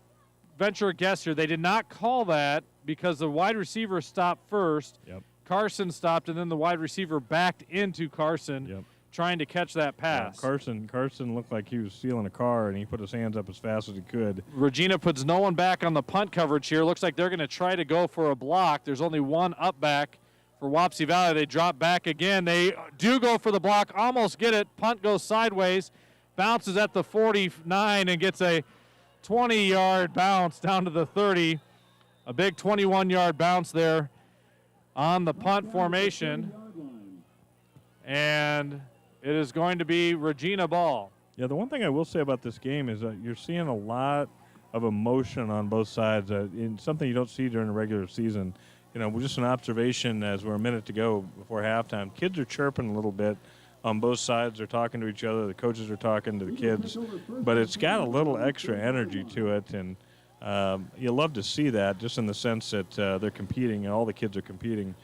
venture a guess here. They did not call that because the wide receiver stopped first. Yep. Carson stopped, and then the wide receiver backed into Carson, trying to catch that pass. Yeah, Carson looked like he was stealing a car, and he put his hands up as fast as he could. Regina puts no one back on the punt coverage here. Looks like they're going to try to go for a block. There's only one up back for Wapsie Valley. They drop back again. They do go for the block, almost get it. Punt goes sideways, bounces at the 49 and gets a 20-yard bounce down to the 30. A big 21-yard bounce there on the punt formation. And it is going to be Regina ball. Yeah, the one thing I will say about this game is that you're seeing a lot of emotion on both sides, in something you don't see during the regular season. You know, just an observation as we're a minute to go before halftime. Kids are chirping a little bit on both sides. They're talking to each other. The coaches are talking to the kids. But it's got a little extra energy to it, and you love to see that just in the sense that they're competing and all the kids are competing.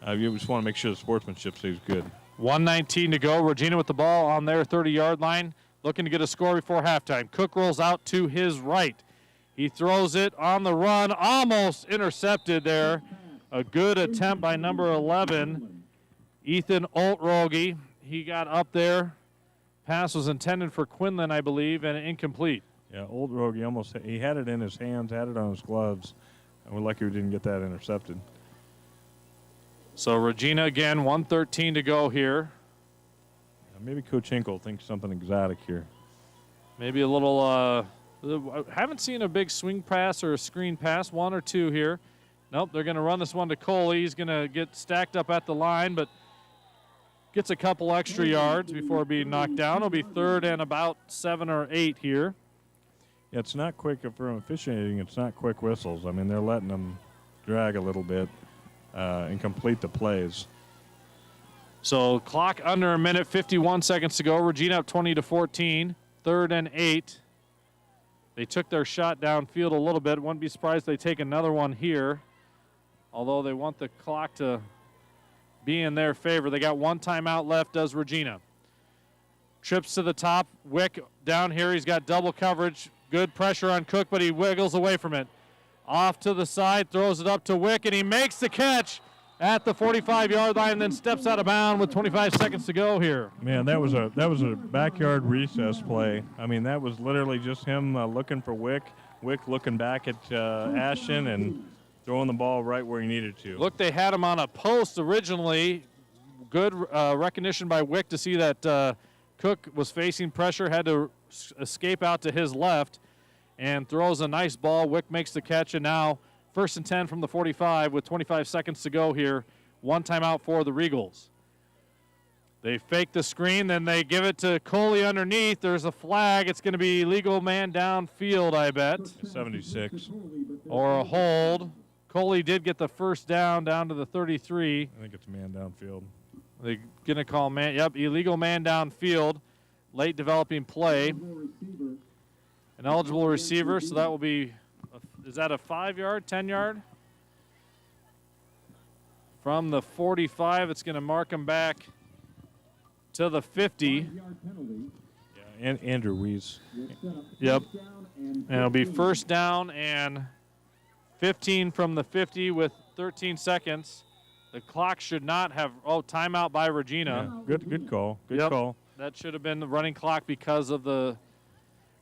You just want to make sure the sportsmanship stays good. 1:19 to go. Regina with the ball on their 30-yard line, looking to get a score before halftime. Cook rolls out to his right. He throws it on the run, almost intercepted there. A good attempt by number 11, Ethan Oltroge. He got up there. Pass was intended for Quinlan, I believe, and incomplete. Yeah, Oltroge he had it in his hands, had it on his gloves, and we're lucky we didn't get that intercepted. So Regina again, 1:13 to go here. Maybe Coach Hinkle thinks something exotic here. Maybe a little, I haven't seen a big swing pass or a screen pass, 1 or 2 here. Nope, they're going to run this one to Coley. He's going to get stacked up at the line, but gets a couple extra yards before being knocked down. It'll be 3rd and about 7 or 8 here. Yeah, it's not quick from officiating. It's not quick whistles. I mean, they're letting them drag a little bit and complete the plays. So clock under a minute, 51 seconds to go. Regina up 20-14, 3rd and 8. They took their shot downfield a little bit. Wouldn't be surprised if they take another one here, although they want the clock to be in their favor. They got one timeout left, does Regina. Trips to the top. Wick down here. He's got double coverage. Good pressure on Cook, but he wiggles away from it. Off to the side, throws it up to Wick, and he makes the catch at the 45-yard line, then steps out of bounds with 25 seconds to go here. Man, that was a backyard recess play. I mean, that was literally just him looking for Wick. Wick looking back at Ashton and throwing the ball right where he needed to. Look, they had him on a post originally. Good recognition by Wick to see that Cook was facing pressure, had to escape out to his left, and throws a nice ball. Wick makes the catch, and now 1st and 10 from the 45 with 25 seconds to go here. One timeout for the Regals. They fake the screen, then they give it to Coley underneath. There's a flag. It's going to be illegal man downfield, I bet. 76. Or a hold. Coley did get the first down to the 33. I think it's man downfield. They're going to call man, illegal man downfield. Late developing play. An eligible receiver, so that will be, is that a 5-yard, 10-yard? From the 45, it's going to mark him back to the 50. Yeah, and Andrew Weiss. Yep. And it'll be 1st down and 15 from the 50 with 13 seconds. The clock should not have, timeout by Regina. Yeah, good call. Good call. That should have been the running clock because of the,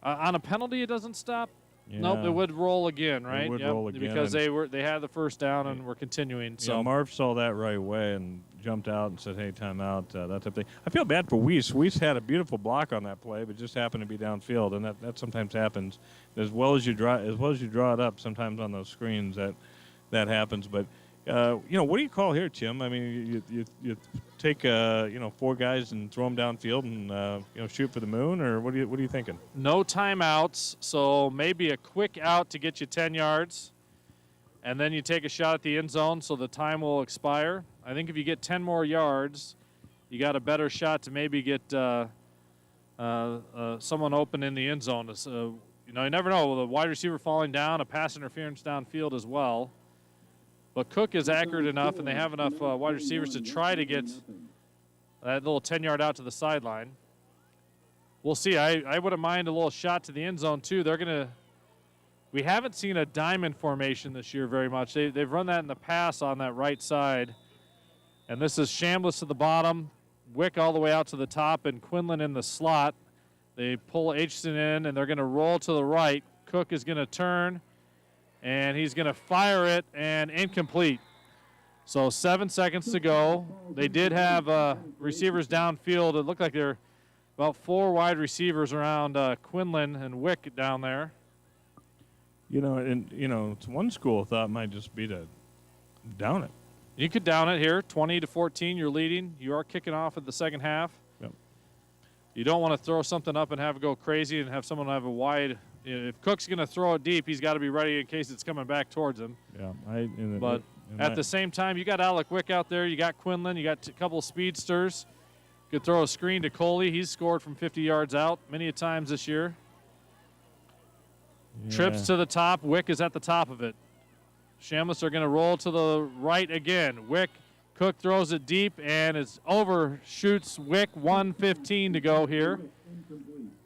on a penalty it doesn't stop? Yeah. Nope, it would roll again, right? It would roll again. Because they had the first down and were continuing. So yeah, Marv saw that right away and jumped out and said, "Hey, timeout," that type of thing. I feel bad for Weiss. Weiss had a beautiful block on that play, but just happened to be downfield, and that sometimes happens. As well as you draw it up, sometimes on those screens that happens. But what do you call here, Tim? I mean, you take 4 guys and throw them downfield and shoot for the moon, or what are you thinking? no timeouts, so maybe a quick out to get you 10 yards, and then you take a shot at the end zone, so the time will expire. I think if you get 10 more yards, you got a better shot to maybe get someone open in the end zone. So, you never know. The wide receiver falling down, a pass interference downfield as well. But Cook is accurate enough, and they have enough wide receivers to try to get that little 10-yard out to the sideline. We'll see. I wouldn't mind a little shot to the end zone, too. We haven't seen a diamond formation this year very much. They've run that in the past on that right side. And this is Chambliss to the bottom, Wick all the way out to the top, and Quinlan in the slot. They pull Aitchison in, and they're going to roll to the right. Cook is going to turn, and he's going to fire it, and incomplete. So 7 seconds to go. They did have receivers downfield. It looked like there were about 4 wide receivers around Quinlan and Wick down there. It's one school of thought might just be to down it. You could down it here, 20-14. You're leading. You are kicking off at the second half. Yep. You don't want to throw something up and have it go crazy and have someone have a wide. If Cook's going to throw it deep, he's got to be ready in case it's coming back towards him. Yeah. But at the same time, you got Alec Wick out there. You got Quinlan. You got a couple of speedsters. You could throw a screen to Coley. He's scored from 50 yards out many a times this year. Yeah. Trips to the top. Wick is at the top of it. Chambliss are going to roll to the right again. Wick, Cook throws it deep, and it overshoots Wick. 1:15 to go here.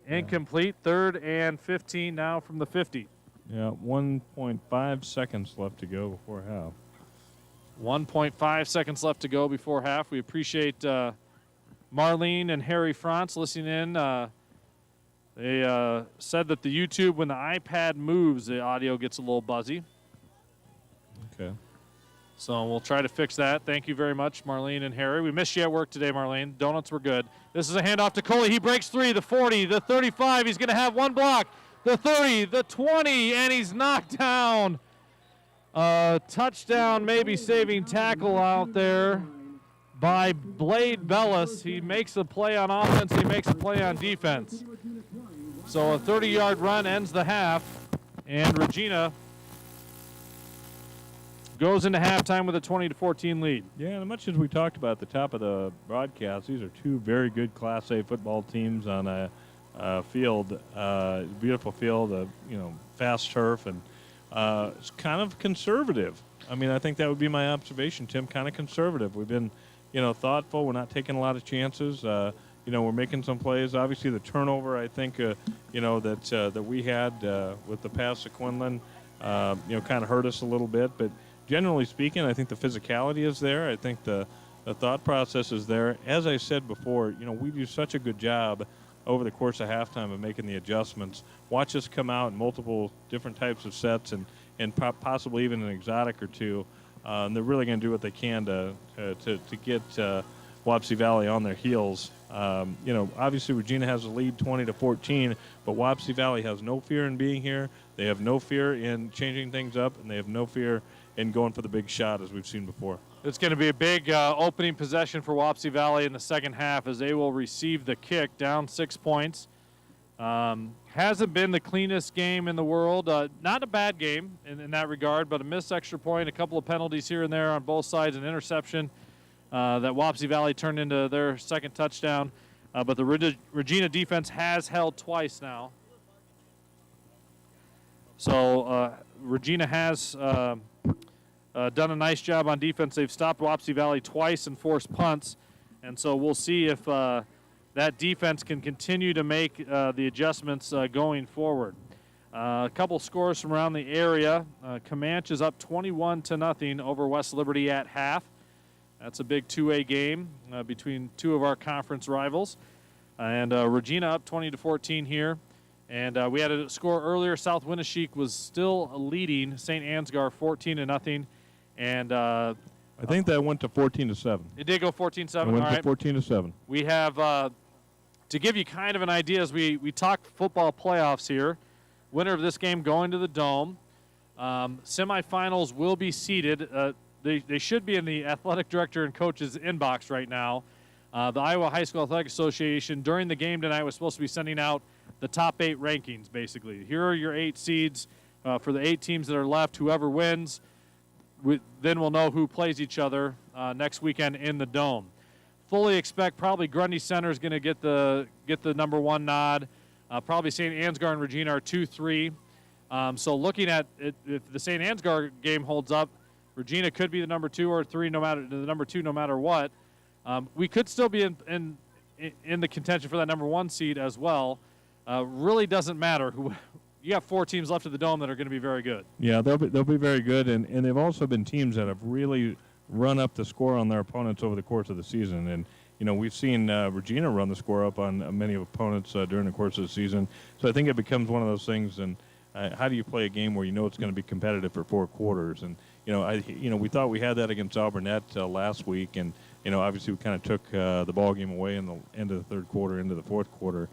Incomplete. 3rd and 15 now from the 50. Yeah, 1.5 seconds left to go before half. 1.5 seconds left to go before half. We appreciate Marlene and Harry Franz listening in. They said that the YouTube, when the iPad moves, the audio gets a little buzzy. Okay. So we'll try to fix that. Thank you very much, Marlene and Harry. We missed you at work today, Marlene. Donuts were good. This is a handoff to Coley. He breaks 3, the 40, the 35. He's going to have one block. The 30, the 20, and he's knocked down. Touchdown, maybe saving tackle out there by Blade Bellis. He makes a play on offense. He makes a play on defense. So a 30-yard run ends the half, and Regina goes into halftime with a 20-14 lead. Yeah, and much as we talked about at the top of the broadcast, these are two very good Class A football teams on a field, beautiful field, fast turf, and it's kind of conservative. I mean, I think that would be my observation, Tim, kind of conservative. We've been, thoughtful. We're not taking a lot of chances. We're making some plays. Obviously, the turnover, I think, that we had with the pass to Quinlan, kind of hurt us a little bit. But generally speaking, I think the physicality is there. I think the thought process is there. As I said before, we do such a good job over the course of halftime of making the adjustments. Watch us come out in multiple different types of sets and possibly even an exotic or two. And they're really going to do what they can to get Wapsie Valley on their heels. Obviously Regina has a lead 20-14, but Wapsie Valley has no fear in being here. They have no fear in changing things up, and they have no fear in going for the big shot as we've seen before. It's going to be a big opening possession for Wapsie Valley in the second half as they will receive the kick, down 6 points. Hasn't been the cleanest game in the world. Not a bad game in that regard, but a missed extra point, a couple of penalties here and there on both sides, an interception that Wapsie Valley turned into their second touchdown. But the Regina defense has held twice now. So Regina has done a nice job on defense. They've stopped Wapsie Valley twice and forced punts. And so we'll see if that defense can continue to make the adjustments going forward. A couple scores from around the area. Comanche is up 21-0 over West Liberty at half. That's a big 2A game between two of our conference rivals. And Regina up 20-14 here. And we had a score earlier. South Winneshiek was still leading St. Ansgar 14-0. And I think that went to 14-7. It did go 14-7. It went to 14-7. We have, to give you kind of an idea, as we talk football playoffs here, winner of this game going to the Dome. Semifinals will be seeded. They should be in the athletic director and coach's inbox right now. The Iowa High School Athletic Association, during the game tonight, was supposed to be sending out the top 8 rankings, basically. Here are your 8 seeds for the 8 teams that are left. Whoever wins, then we'll know who plays each other next weekend in the Dome. Fully expect probably Grundy Center is going to get the number 1 nod. Probably St. Ansgar and Regina are 2-3. So looking at it, if the St. Ansgar game holds up, Regina could be the number 2 or 3, no matter what. We could still be in the contention for that number 1 seed as well. Really doesn't matter. You got 4 teams left of the Dome that are going to be very good. Yeah, they'll be very good, and they've also been teams that have really run up the score on their opponents over the course of the season. And we've seen Regina run the score up on many opponents during the course of the season. So I think it becomes one of those things. And how do you play a game where you know it's going to be competitive for 4 quarters? And we thought we had that against Alburnett last week, and obviously we kind of took the ball game away in the end of the third quarter, into the fourth quarter.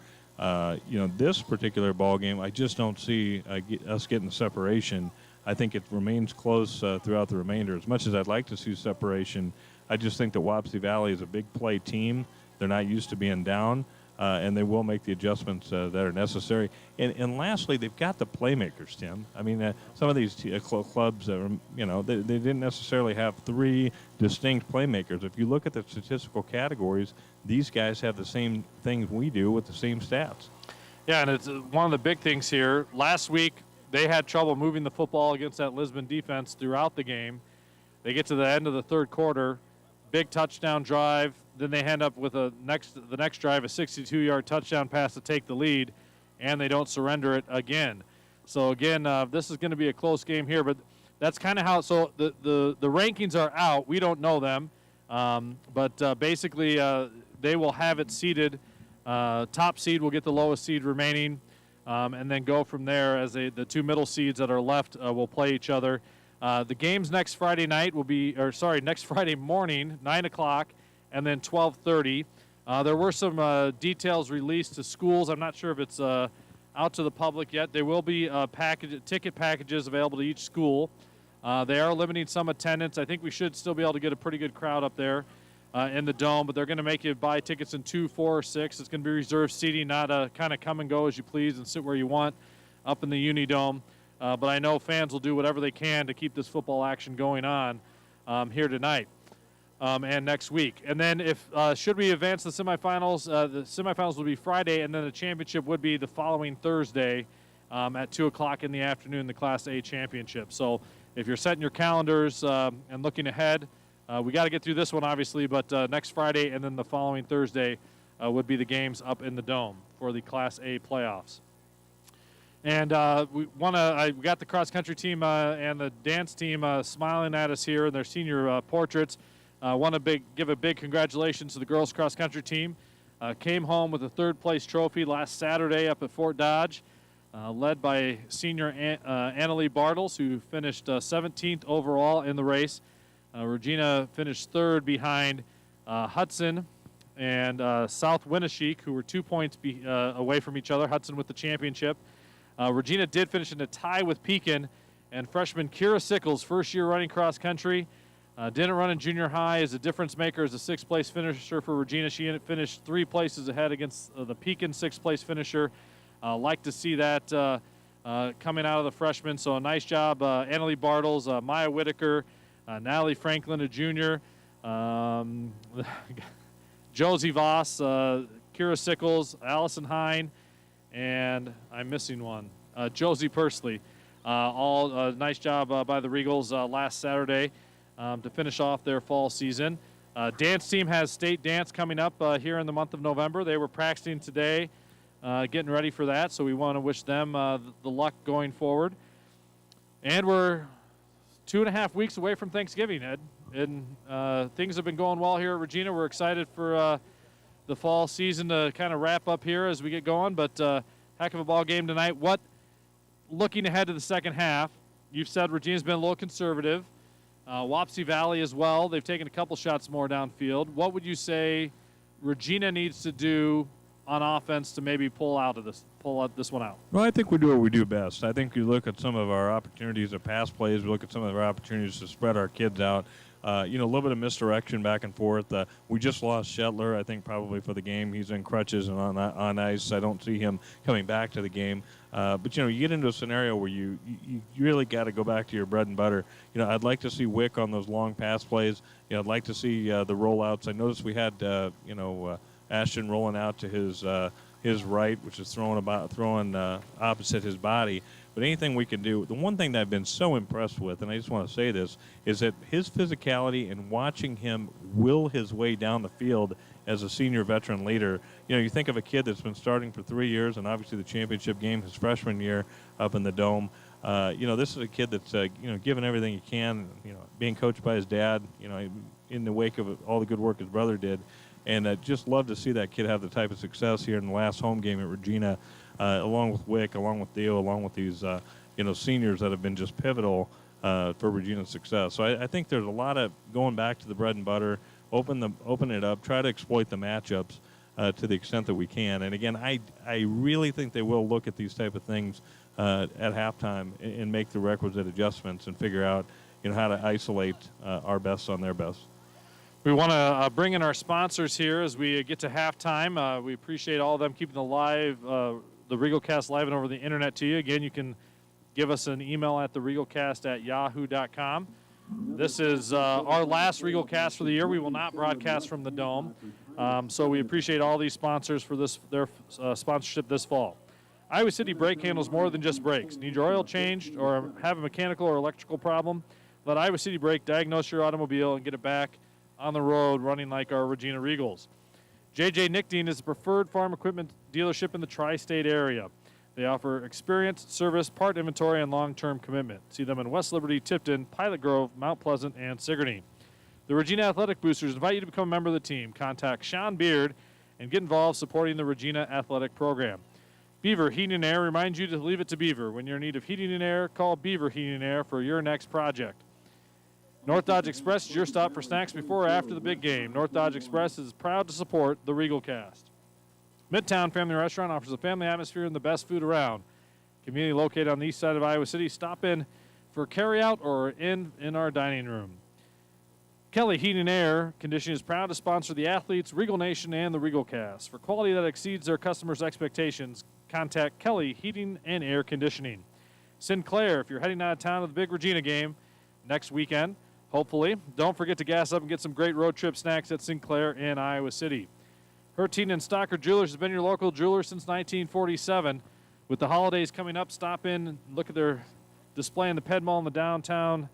This particular ball game, I just don't see us getting separation. I think it remains close throughout the remainder. As much as I'd like to see separation, I just think that Wapsie Valley is a big play team. They're not used to being down, and they will make the adjustments that are necessary. And lastly, they've got the playmakers, Tim. I mean, some of these clubs, they didn't necessarily have 3 distinct playmakers. If you look at the statistical categories, these guys have the same things we do with the same stats. Yeah, and it's one of the big things here. Last week, they had trouble moving the football against that Lisbon defense throughout the game. They get to the end of the third quarter, big touchdown drive. Then they end up with the next drive, a 62-yard touchdown pass to take the lead, and they don't surrender it again. So again, this is going to be a close game here, but that's kind of how. So the rankings are out. We don't know them, but basically they will have it seeded. Top seed will get the lowest seed remaining. And then go from there as the 2 middle seeds that are left will play each other. The games next Friday next Friday morning, 9 o'clock, and then 12:30. There were some details released to schools. I'm not sure if it's out to the public yet. There will be ticket packages available to each school. They are limiting some attendance. I think we should still be able to get a pretty good crowd up there. in the Dome, but they're going to make you buy tickets in 2, 4, or 6. It's going to be reserved seating, not a kind of come and go as you please and sit where you want up in the Uni Dome. But I know fans will do whatever they can to keep this football action going on here tonight and next week. And then if should we advance the semifinals will be Friday, and then the championship would be the following Thursday at 2 o'clock in the afternoon, the Class A championship. So if you're setting your calendars and looking ahead, we got to get through this one, obviously, but next Friday and then the following Thursday would be the games up in the Dome for the Class A playoffs. And we got the cross-country team and the dance team smiling at us here in their senior portraits. Want to give a big congratulations to the girls cross-country team. Came home with a third-place trophy last Saturday up at Fort Dodge, led by senior Annalie Bartles, who finished 17th overall in the race. Regina finished third behind Hudson and South Winneshiek, who were 2 points away from each other. Hudson with the championship. Regina did finish in a tie with Pekin, and freshman Kira Sickles, first year running cross country, didn't run in junior high, as a difference maker as a 6th place finisher for Regina. She finished 3 places ahead against the Pekin 6th place finisher. Like to see that coming out of the freshmen. So a nice job, Annalie Bartles, Maya Whitaker, Natalie Franklin, a junior, Josie Voss, Kira Sickles, Allison Hine, and I'm missing one, Josie Pursley. All nice job by the Regals last Saturday to finish off their fall season. Dance team has state dance coming up here in the month of November. They were practicing today, getting ready for that, so we want to wish them the luck going forward. And we're 2.5 weeks away from Thanksgiving, Ed, and things have been going well here at Regina. We're excited for the fall season to kind of wrap up here as we get going, but heck of a ball game tonight. Looking ahead to the second half, you've said Regina's been a little conservative. Wapsie Valley as well. They've taken a couple shots more downfield. What would you say Regina needs to do on offense to maybe pull this one out? Well, I think we do what we do best. I think you look at some of our opportunities of pass plays. We look at some of our opportunities to spread our kids out. A little bit of misdirection back and forth. We just lost Shetler, I think, probably for the game. He's in crutches and on ice. I don't see him coming back to the game. But, you get into a scenario where you really got to go back to your bread and butter. I'd like to see Wick on those long pass plays. I'd like to see the rollouts. I noticed we had, Ashton rolling out to his right, which is throwing opposite his body. But anything we can do, the one thing that I've been so impressed with, and I just want to say this, is that his physicality and watching him will his way down the field as a senior veteran leader. You think of a kid that's been starting for 3 years, and obviously the championship game his freshman year up in the Dome. This is a kid that's, giving everything he can, being coached by his dad, in the wake of all the good work his brother did. And I just love to see that kid have the type of success here in the last home game at Regina, along with Wick, along with Theo, along with these, seniors that have been just pivotal for Regina's success. So I think there's a lot of going back to the bread and butter, open it up, try to exploit the matchups to the extent that we can. And again, I really think they will look at these type of things at halftime and make the requisite adjustments and figure out, how to isolate our best on their best. We want to bring in our sponsors here as we get to halftime. We appreciate all of them keeping the RegalCast live and over the internet to you. Again, you can give us an email at theregalcast@yahoo.com. This is our last RegalCast for the year. We will not broadcast from the Dome. So we appreciate all these sponsors for their sponsorship this fall. Iowa City Brake handles more than just brakes. Need your oil changed or have a mechanical or electrical problem? Let Iowa City Brake diagnose your automobile and get it back on the road running like our Regina Regals. J.J. Nickdean is the preferred farm equipment dealership in the tri-state area. They offer experience, service, part inventory, and long-term commitment. See them in West Liberty, Tipton, Pilot Grove, Mount Pleasant, and Sigourney. The Regina Athletic Boosters invite you to become a member of the team. Contact Sean Beard and get involved supporting the Regina Athletic Program. Beaver Heating and Air reminds you to leave it to Beaver. When you're in need of heating and air, call Beaver Heating and Air for your next project. North Dodge Express is your stop for snacks before or after the big game. North Dodge Express is proud to support the RegalCast. Midtown Family Restaurant offers a family atmosphere and the best food around. Community located on the east side of Iowa City. Stop in for carry-out or in our dining room. Kelly Heating and Air Conditioning is proud to sponsor the athletes, Regal Nation, and the Regal Cast. For quality that exceeds their customers' expectations, contact Kelly Heating and Air Conditioning. Sinclair, if you're heading out of town to the big Regina game next weekend, hopefully, don't forget to gas up and get some great road trip snacks at Sinclair in Iowa City. Herteen and Stocker Jewelers has been your local jeweler since 1947. With the holidays coming up, stop in and look at their display in the Ped Mall in the downtown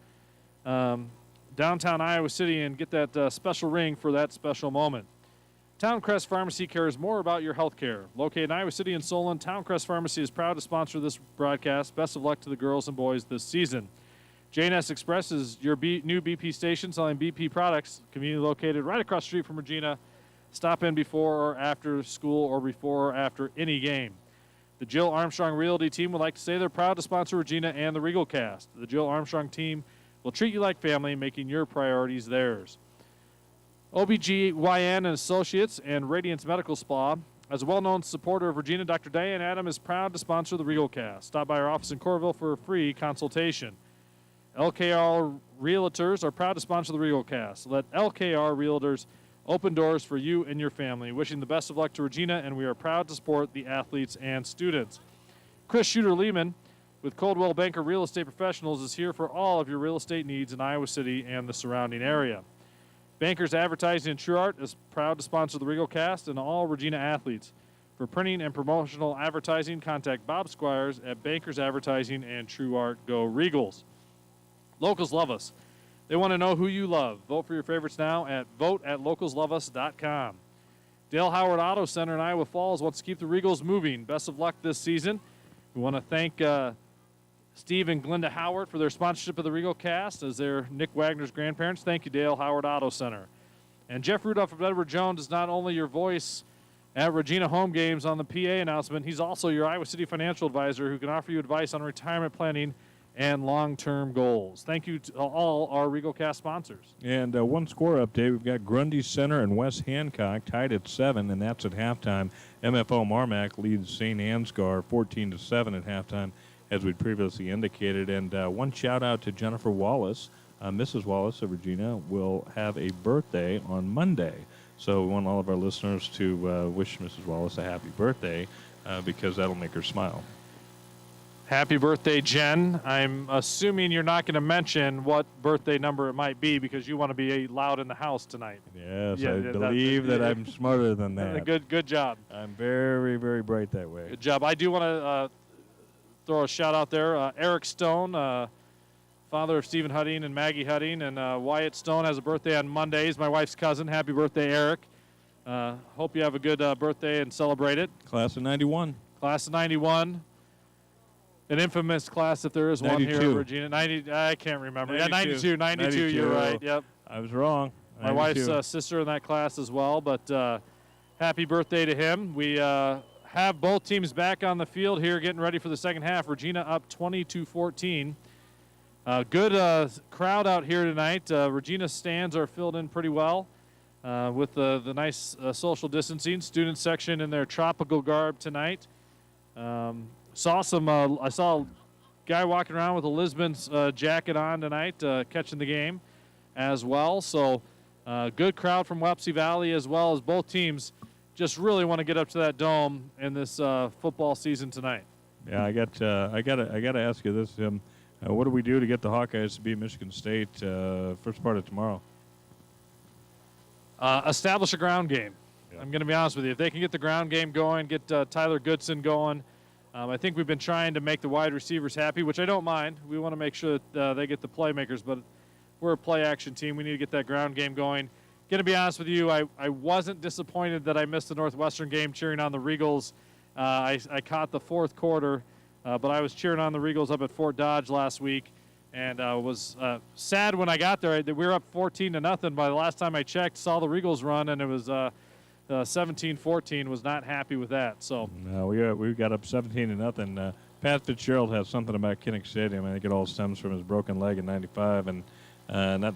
Iowa City and get that special ring for that special moment. Towncrest Pharmacy cares more about your health care. Located in Iowa City and Solon, Towncrest Pharmacy is proud to sponsor this broadcast. Best of luck to the girls and boys this season. J&S Express is your new BP station selling BP products, conveniently located right across the street from Regina. Stop in before or after school or before or after any game. The Jill Armstrong Realty team would like to say they're proud to sponsor Regina and the Regal Cast. The Jill Armstrong team will treat you like family, making your priorities theirs. OBGYN and Associates and Radiance Medical Spa. As a well-known supporter of Regina, Dr. Diane Adam is proud to sponsor the Regal Cast. Stop by our office in Coralville for a free consultation. LKR Realtors are proud to sponsor the Regal Cast. Let LKR Realtors open doors for you and your family. Wishing the best of luck to Regina, and we are proud to support the athletes and students. Chris Shooter-Lehman with Coldwell Banker Real Estate Professionals is here for all of your real estate needs in Iowa City and the surrounding area. Bankers Advertising and True Art is proud to sponsor the Regal Cast and all Regina athletes. For printing and promotional advertising, contact Bob Squires at Bankers Advertising and True Art. Go Regals. Locals love us. They want to know who you love. Vote for your favorites now at vote@localsloveus.com. Dale Howard Auto Center in Iowa Falls wants to keep the Regals moving. Best of luck this season. We want to thank Steve and Glenda Howard for their sponsorship of the Regal Cast as they're Nick Wagner's grandparents. Thank you, Dale Howard Auto Center. And Jeff Rudolph of Edward Jones is not only your voice at Regina home games on the PA announcement, he's also your Iowa City financial advisor who can offer you advice on retirement planning and long-term goals. Thank you to all our Regal Cast sponsors. And one score update, we've got Grundy Center and West Hancock tied at 7, and that's at halftime. MFO Marmac leads St. Ansgar 14-7 at halftime, as we previously indicated. And one shout-out to Jennifer Wallace. Mrs. Wallace of Regina will have a birthday on Monday. So we want all of our listeners to wish Mrs. Wallace a happy birthday because that'll make her smile. Happy birthday, Jen. I'm assuming you're not going to mention what birthday number it might be because you want to be loud in the house tonight. Yes, I believe that I'm smarter than that. Good job. I'm very, very bright that way. Good job. I do want to throw a shout out there. Eric Stone, father of Stephen Hudding and Maggie Hudding, and Wyatt Stone has a birthday on Monday. He's my wife's cousin. Happy birthday, Eric. Hope you have a good birthday and celebrate it. Class of 91. Class of 91. An infamous class, if there is one here in Regina. 90, I can't remember. 92. 92, you're right. Yep. I was wrong. My wife's sister in that class as well, but happy birthday to him. We have both teams back on the field here getting ready for the second half. Regina up 20-14. Good crowd out here tonight. Regina stands are filled in pretty well with the nice social distancing. Student section in their tropical garb tonight. I saw a guy walking around with a Lisbon's jacket on tonight, catching the game as well. So good crowd from Wapsie Valley as well as both teams just really want to get up to that dome in this football season tonight. Yeah, I got to ask you this, Tim. What do we do to get the Hawkeyes to beat Michigan State first part of tomorrow? Establish a ground game. Yeah. I'm going to be honest with you. If they can get the ground game going, get Tyler Goodson going. I think we've been trying to make the wide receivers happy, which I don't mind. We want to make sure that they get the playmakers, but we're a play-action team. We need to get that ground game going. Going to be honest with you, I wasn't disappointed that I missed the Northwestern game cheering on the Regals. I caught the fourth quarter, but I was cheering on the Regals up at Fort Dodge last week, and was sad when I got there. We were up 14-0 by the last time I checked, saw the Regals run, and it was 17-14, was not happy with that. So no, we got up 17-0. Pat Fitzgerald has something about Kinnick Stadium. I think it all stems from his broken leg in '95, and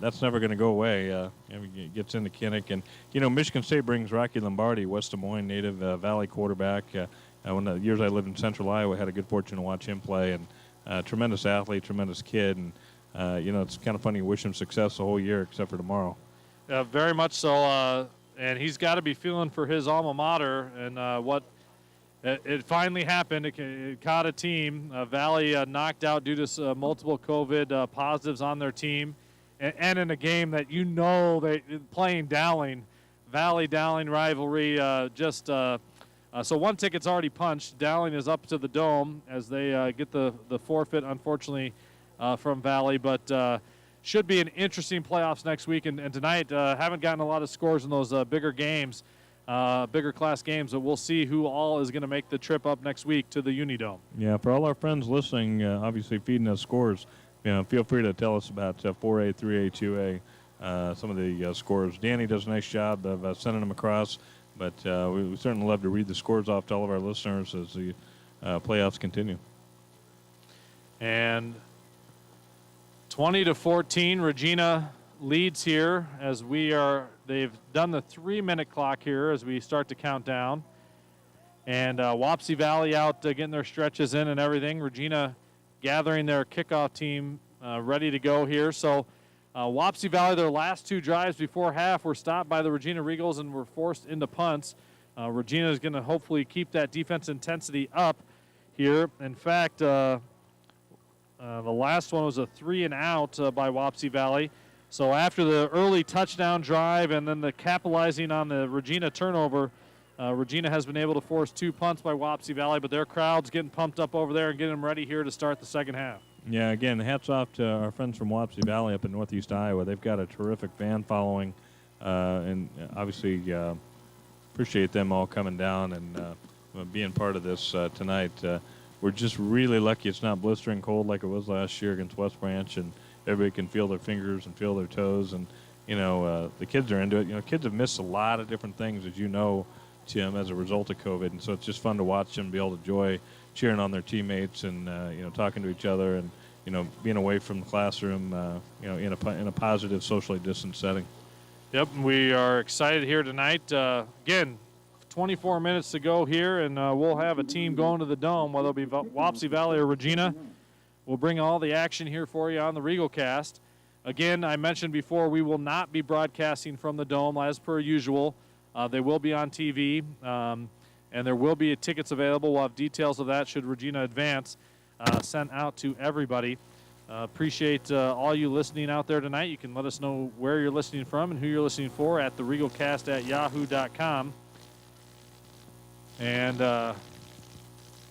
that's never going to go away. He gets into Kinnick, and Michigan State brings Rocky Lombardi, West Des Moines native, Valley quarterback. When the years I lived in Central Iowa, I had a good fortune to watch him play, and tremendous athlete, tremendous kid, and it's kind of funny. You wish him success the whole year except for tomorrow. Very much so. And he's got to be feeling for his alma mater and what it finally happened. It caught a team. Valley knocked out due to multiple COVID positives on their team, and in a game that they playing Dowling, Valley-Dowling rivalry. So one ticket's already punched. Dowling is up to the Dome as they get the forfeit, unfortunately, from Valley. But should be an interesting playoffs next week. And tonight, haven't gotten a lot of scores in those bigger games, bigger class games. But we'll see who all is going to make the trip up next week to the Unidome. Yeah, for all our friends listening, obviously feeding us scores, feel free to tell us about 4A, 3A, 2A, some of the scores. Danny does a nice job of sending them across. But we certainly love to read the scores off to all of our listeners as the playoffs continue. And 20-14, Regina leads here as they've done the 3-minute clock here as we start to count down. And Wapsie Valley out getting their stretches in and everything. Regina gathering their kickoff team ready to go here. So Wapsie Valley, their last 2 drives before half were stopped by the Regina Regals and were forced into punts. Regina is going to hopefully keep that defense intensity up here. In fact, the last one was a 3-and-out by Wapsie Valley. So after the early touchdown drive and then the capitalizing on the Regina turnover, Regina has been able to force 2 punts by Wapsie Valley, but their crowd's getting pumped up over there and getting them ready here to start the second half. Yeah, again, hats off to our friends from Wapsie Valley up in northeast Iowa. They've got a terrific fan following, and obviously appreciate them all coming down and being part of this tonight. We're just really lucky it's not blistering cold like it was last year against West Branch, and everybody can feel their fingers and feel their toes, and the kids are into it. Kids have missed a lot of different things, as you know, Tim, as a result of COVID, and so it's just fun to watch them be able to enjoy cheering on their teammates and talking to each other and being away from the classroom in a positive, socially distanced setting. Yep, we are excited here tonight. Again, 24 minutes to go here, and we'll have a team going to the Dome, whether it be Wapsie Valley or Regina. We'll bring all the action here for you on the Regal Cast. Again, I mentioned before, we will not be broadcasting from the Dome as per usual. They will be on TV. And there will be tickets available. We'll have details of that should Regina advance sent out to everybody. Appreciate all you listening out there tonight. You can let us know where you're listening from and who you're listening for at theregalcast@yahoo.com. And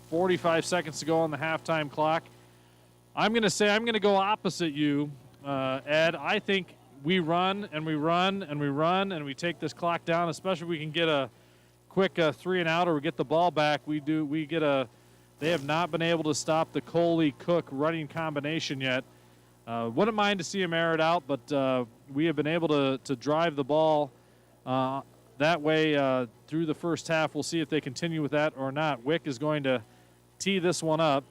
45 seconds to go on the halftime clock. I'm going to go opposite you, Ed. I think we run and we run and we run and we take this clock down, especially if we can get a quick 3-and-out or we get the ball back. They have not been able to stop the Coley-Cook running combination yet. Wouldn't mind to see him air it out, but we have been able to drive the ball that way through the first half. We'll see if they continue with that or not. Wick is going to tee this one up.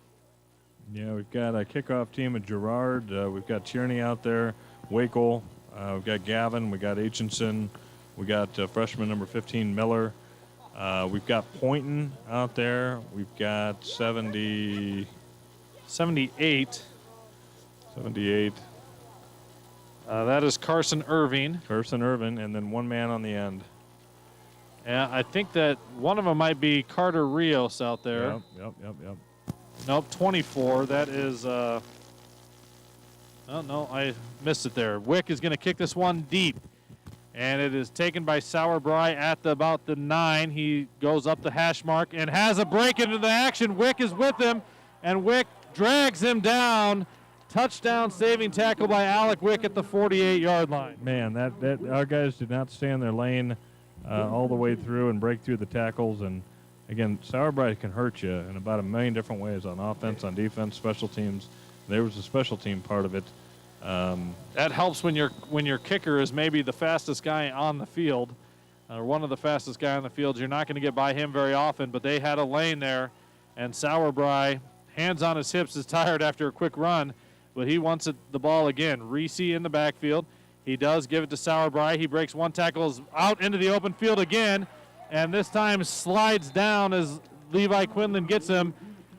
Yeah, we've got a kickoff team of Gerard. We've got Tierney out there, Wakel. We've got Gavin. We got Aitchinson. We got freshman number 15, Miller. We've got Poynton out there. We've got 78. 78. That is Carson Irving. And then one man on the end. Yeah, I think that one of them might be Carter Rios out there. Yep. Nope, 24. That is, oh, no, I missed it there. Wick is going to kick this one deep. And it is taken by Sauerbry at about the 9. He goes up the hash mark and has a break into the action. Wick is with him, and Wick drags him down. Touchdown saving tackle by Alec Wick at the 48-yard line. Man, that our guys did not stay in their lane all the way through and break through the tackles. And, again, Sauerbry can hurt you in about a million different ways on offense, on defense, special teams. There was a special team part of it. That helps when your kicker is maybe the fastest guy on the field, or one of the fastest guy on the field. You're not going to get by him very often, but they had a lane there, and Sauerbry, hands on his hips, is tired after a quick run, but he wants the ball again. Reese in the backfield. He does give it to Sauerbry. He breaks one tackle, is out into the open field again, and this time slides down as Levi Quinlan gets him.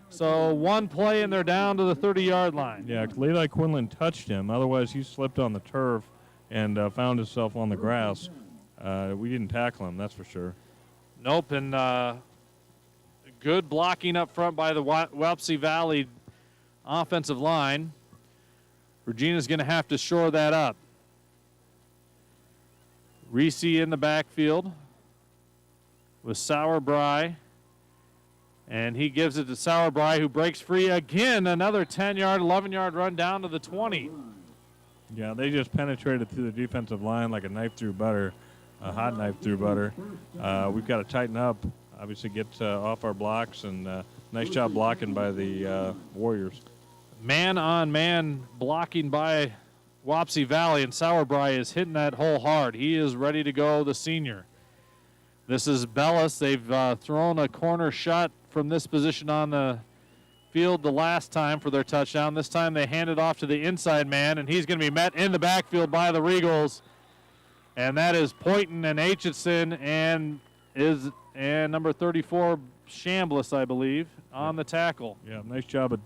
So one play, and they're down to the 30-yard line. Yeah, Levi Quinlan touched him. Otherwise, he slipped on the turf and found himself on the grass. We didn't tackle him, that's for sure. Nope, and good blocking up front by the Wapsie Valley offensive line. Regina's going to have to shore that up. Reese in the backfield with Sauerbry. And he gives it to Sauerbry, who breaks free again. Another 10-yard, 11-yard run down to the 20. Yeah, they just penetrated through the defensive line like a knife through butter, a hot knife through butter. We've got to tighten up, obviously get off our blocks, and nice job blocking by the Warriors. Man-on-man blocking by Wapsie Valley, and Sauerbry is hitting that hole hard. He is ready to go, the senior. This is Bellis. They've thrown a corner shot from this position on the field the last time for their touchdown. This time they hand it off to the inside man, and he's going to be met in the backfield by the Regals. And that is Poynton and Aitchison and number 34, Chambliss, I believe, on the tackle. Yeah, nice job of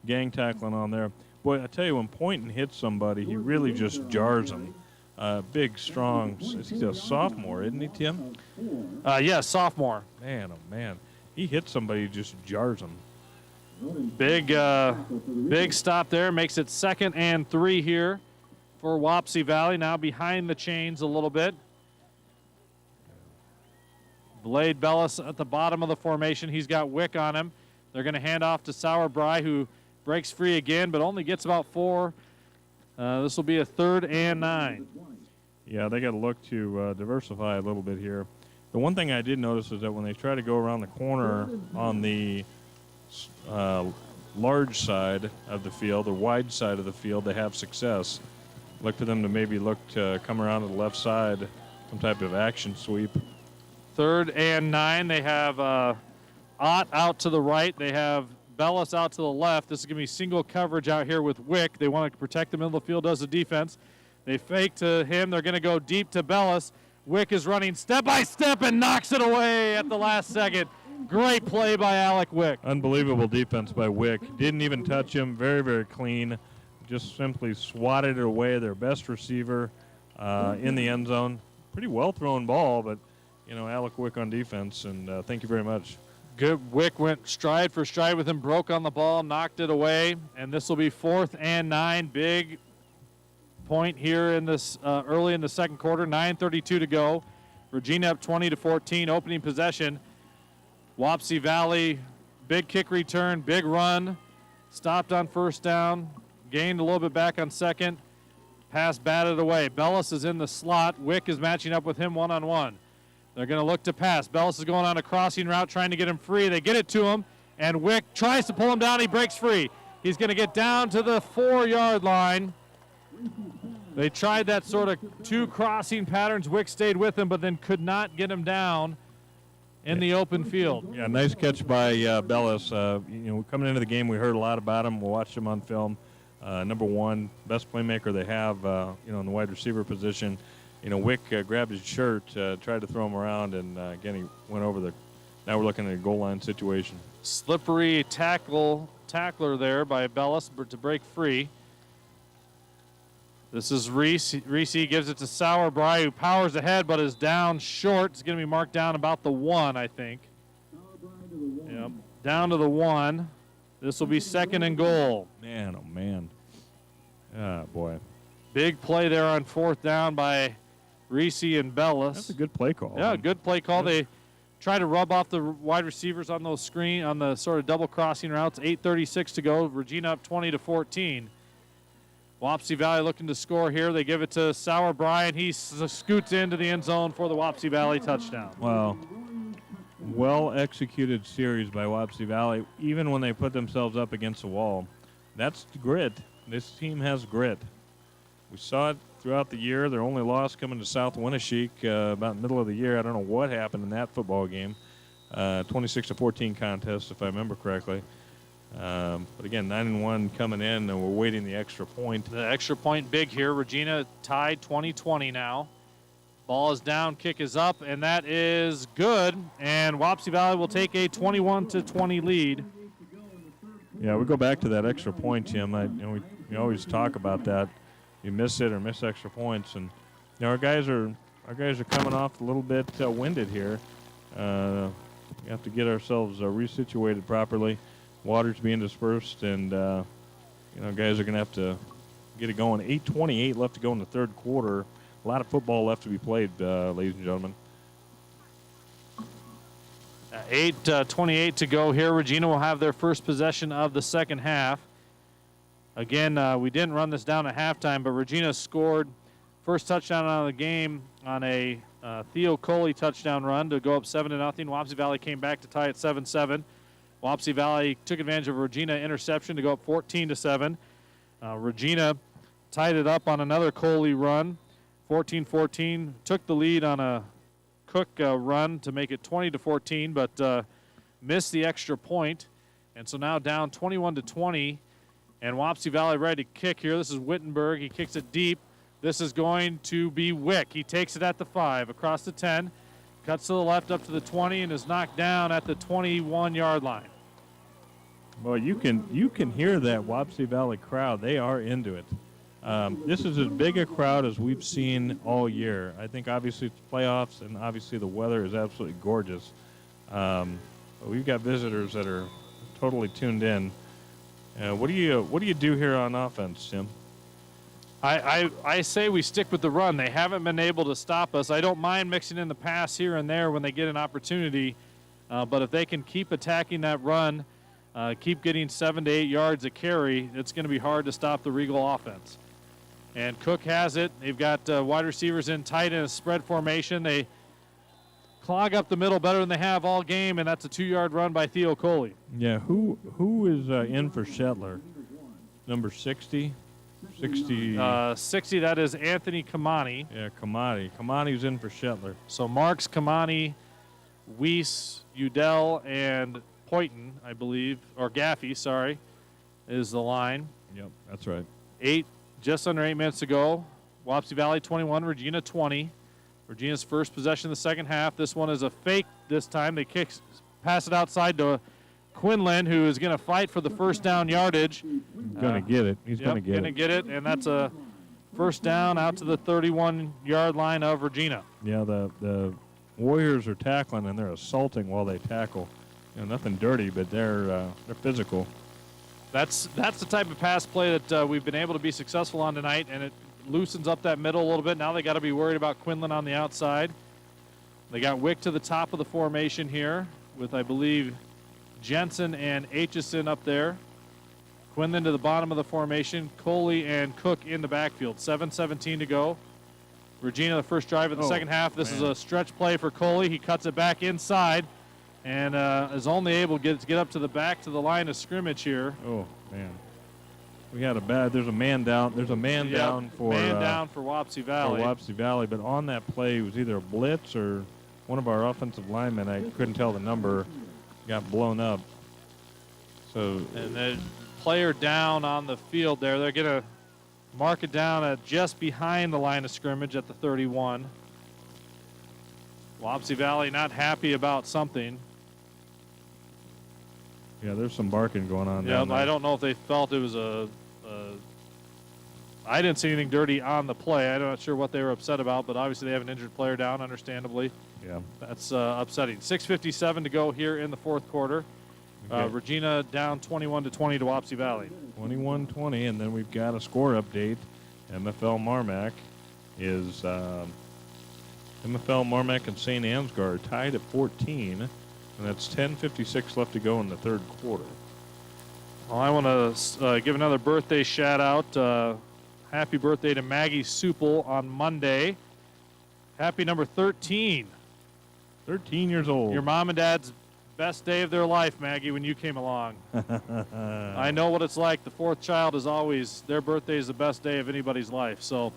gang tackling on there. Boy, I tell you, when Poynton hits somebody, he really just jars them. Big, strong. He's a sophomore, isn't he, Tim? Yeah, sophomore. Man, oh, man. He hits somebody, he just jars them. Big stop there. Makes it 2nd and 3 here for Wapsie Valley. Now behind the chains a little bit. Blade Bellis at the bottom of the formation. He's got Wick on him. They're going to hand off to Sauerbry, who breaks free again, but only gets about 4. This will be a 3rd and 9. Yeah, they got to look to diversify a little bit here. The one thing I did notice is that when they try to go around the corner on the large side of the field, or wide side of the field, they have success. Look for them to maybe look to come around to the left side, some type of action sweep. 3rd and 9. They have Ott out to the right. They have Bellis out to the left. This is going to be single coverage out here with Wick. They want to protect the middle of the field as a defense. They fake to him. They're going to go deep to Bellis. Wick is running step by step and knocks it away at the last second. Great play by Alec Wick. Unbelievable defense by Wick. Didn't even touch him. Very, very clean. Just simply swatted it away. Their best receiver in the end zone. Pretty well thrown ball, but, you know, Alec Wick on defense, and thank you very much. Good. Wick went stride for stride with him, broke on the ball, knocked it away, and this will be 4th and 9. Big point here in this early in the second quarter. 9:32 to go. Regina up 20-14. Opening possession. Wapsie Valley, big kick return, big run. Stopped on 1st down. Gained a little bit back on 2nd. Pass batted away. Bellis is in the slot. Wick is matching up with him one-on-one. They're going to look to pass. Bellis is going on a crossing route, trying to get him free. They get it to him, and Wick tries to pull him down. He breaks free. He's going to get down to the 4-yard line. They tried that sort of 2 crossing patterns. Wick stayed with him, but then could not get him down in the open field. Yeah, nice catch by Bellis. Coming into the game, we heard a lot about him. We watched him on film. Number 1, best playmaker they have, in the wide receiver position. Wick grabbed his shirt, tried to throw him around, and again, he went over the. Now we're looking at a goal line situation. Slippery tackler there by Bellis to break free. This is Reese. Reese gives it to Sauerbry, who powers ahead but is down short. It's going to be marked down about the 1, I think. Yep, down to the 1. This will be 2nd and goal. Man, oh, man. Ah, boy. Big play there on 4th down by Reese and Bellis. That's a good play call. Yeah, good play call. They try to rub off the wide receivers on those on the sort of double crossing routes. 8:36 to go. Regina up 20-14. Wapsie Valley looking to score here. They give it to Sauerbry, and he scoots into the end zone for the Wapsie Valley touchdown. Wow. Well-executed series by Wapsie Valley, even when they put themselves up against the wall. That's grit. This team has grit. We saw it throughout the year. Their only loss coming to South Winneshiek about middle of the year. I don't know what happened in that football game. 26-14 contest, if I remember correctly. But again, 9-1 coming in, and we're waiting the extra point. The extra point big here. Regina tied 20-20 now. Ball is down, kick is up, and that is good. And Wapsie Valley will take a 21-20 lead. Yeah, we go back to that extra point, Jim. We always talk about that. you miss it or miss extra points. And our guys are coming off a little bit winded here. We have to get ourselves resituated properly. Water's being dispersed, and guys are going to have to get it going. 8:28 left to go in the third quarter. A lot of football left to be played, ladies and gentlemen. 8:28 to go here. Regina will have their first possession of the second half. Again, we didn't run this down at halftime, but Regina scored first touchdown of the game on a Theo Coley touchdown run to go up 7-0. Wapsie Valley came back to tie at 7-7. Wapsie Valley took advantage of a Regina interception to go up 14-7. Regina tied it up on another Coley run, 14-14. Took the lead on a Cook run to make it 20-14, but missed the extra point, and so now down 21-20. And Wapsie Valley ready to kick here. This is Wittenberg. He kicks it deep. This is going to be Wick. He takes it at the 5, across the 10, cuts to the left up to the 20, and is knocked down at the 21-yard line. Well, you can hear that Wapsie Valley crowd. They are into it. This is as big a crowd as we've seen all year. I think obviously it's playoffs, and obviously the weather is absolutely gorgeous. But we've got visitors that are totally tuned in. What do you do here on offense, Tim? I say we stick with the run. They haven't been able to stop us. I don't mind mixing in the pass here and there when they get an opportunity, but if they can keep attacking that run, keep getting 7 to 8 yards a carry, it's going to be hard to stop the Regal offense. And Cook has it. They've got wide receivers in tight in a spread formation. They clog up the middle better than they have all game, and that's a 2-yard run by Theo Coley. Yeah, who is in for Shetler? Number 60? 60. 60, that is Anthony Kamani. Yeah, Kamani. Kamani's in for Shetler. So Marks, Kamani, Weiss, Udell, and Poyton, I believe, or Gaffey, sorry, is the line. Yep, that's right. Just under 8 minutes to go. Wapsie Valley 21, Regina 20. Regina's first possession of the second half. This one is a fake this time. They pass it outside to Quinlan, who is going to fight for the first down yardage. He's going to get it. He's going to get it, and that's a first down out to the 31-yard line of Regina. Yeah, the Warriors are tackling, and they're assaulting while they tackle. Nothing dirty, but they're physical. That's the type of pass play that we've been able to be successful on tonight, and it loosens up that middle a little bit. Now they got to be worried about Quinlan on the outside. They got Wick to the top of the formation here with, I believe, Jensen and Aitchison up there. Quinlan to the bottom of the formation. Coley and Cook in the backfield. 7:17 to go. Regina, the first drive of the second half. This is a stretch play for Coley. He cuts it back inside and is only able to get up to the back to the line of scrimmage here. Oh, man. We had there's a man down. There's a man down for Wapsie Valley. For Wapsie Valley, but on that play it was either a blitz or one of our offensive linemen, I couldn't tell the number, got blown up. So and the player down on the field there. They're going to mark it down at just behind the line of scrimmage at the 31. Wapsie Valley not happy about something. Yeah, there's some barking going on. Yeah, I don't know if they felt it was I didn't see anything dirty on the play. I'm not sure what they were upset about, but obviously they have an injured player down, understandably. Yeah. That's upsetting. 6:57 to go here in the fourth quarter. Okay. Regina down 21-20 to Wapsie Valley. 21-20, and then we've got a score update. MFL Marmac and St. Ansgar tied at 14, and that's 10:56 left to go in the third quarter. Well, I want to give another birthday shout out. Happy birthday to Maggie Supel on Monday. Happy number 13. 13 years old. Your mom and dad's best day of their life, Maggie, when you came along. I know what it's like. The fourth child is always, their birthday is the best day of anybody's life. So,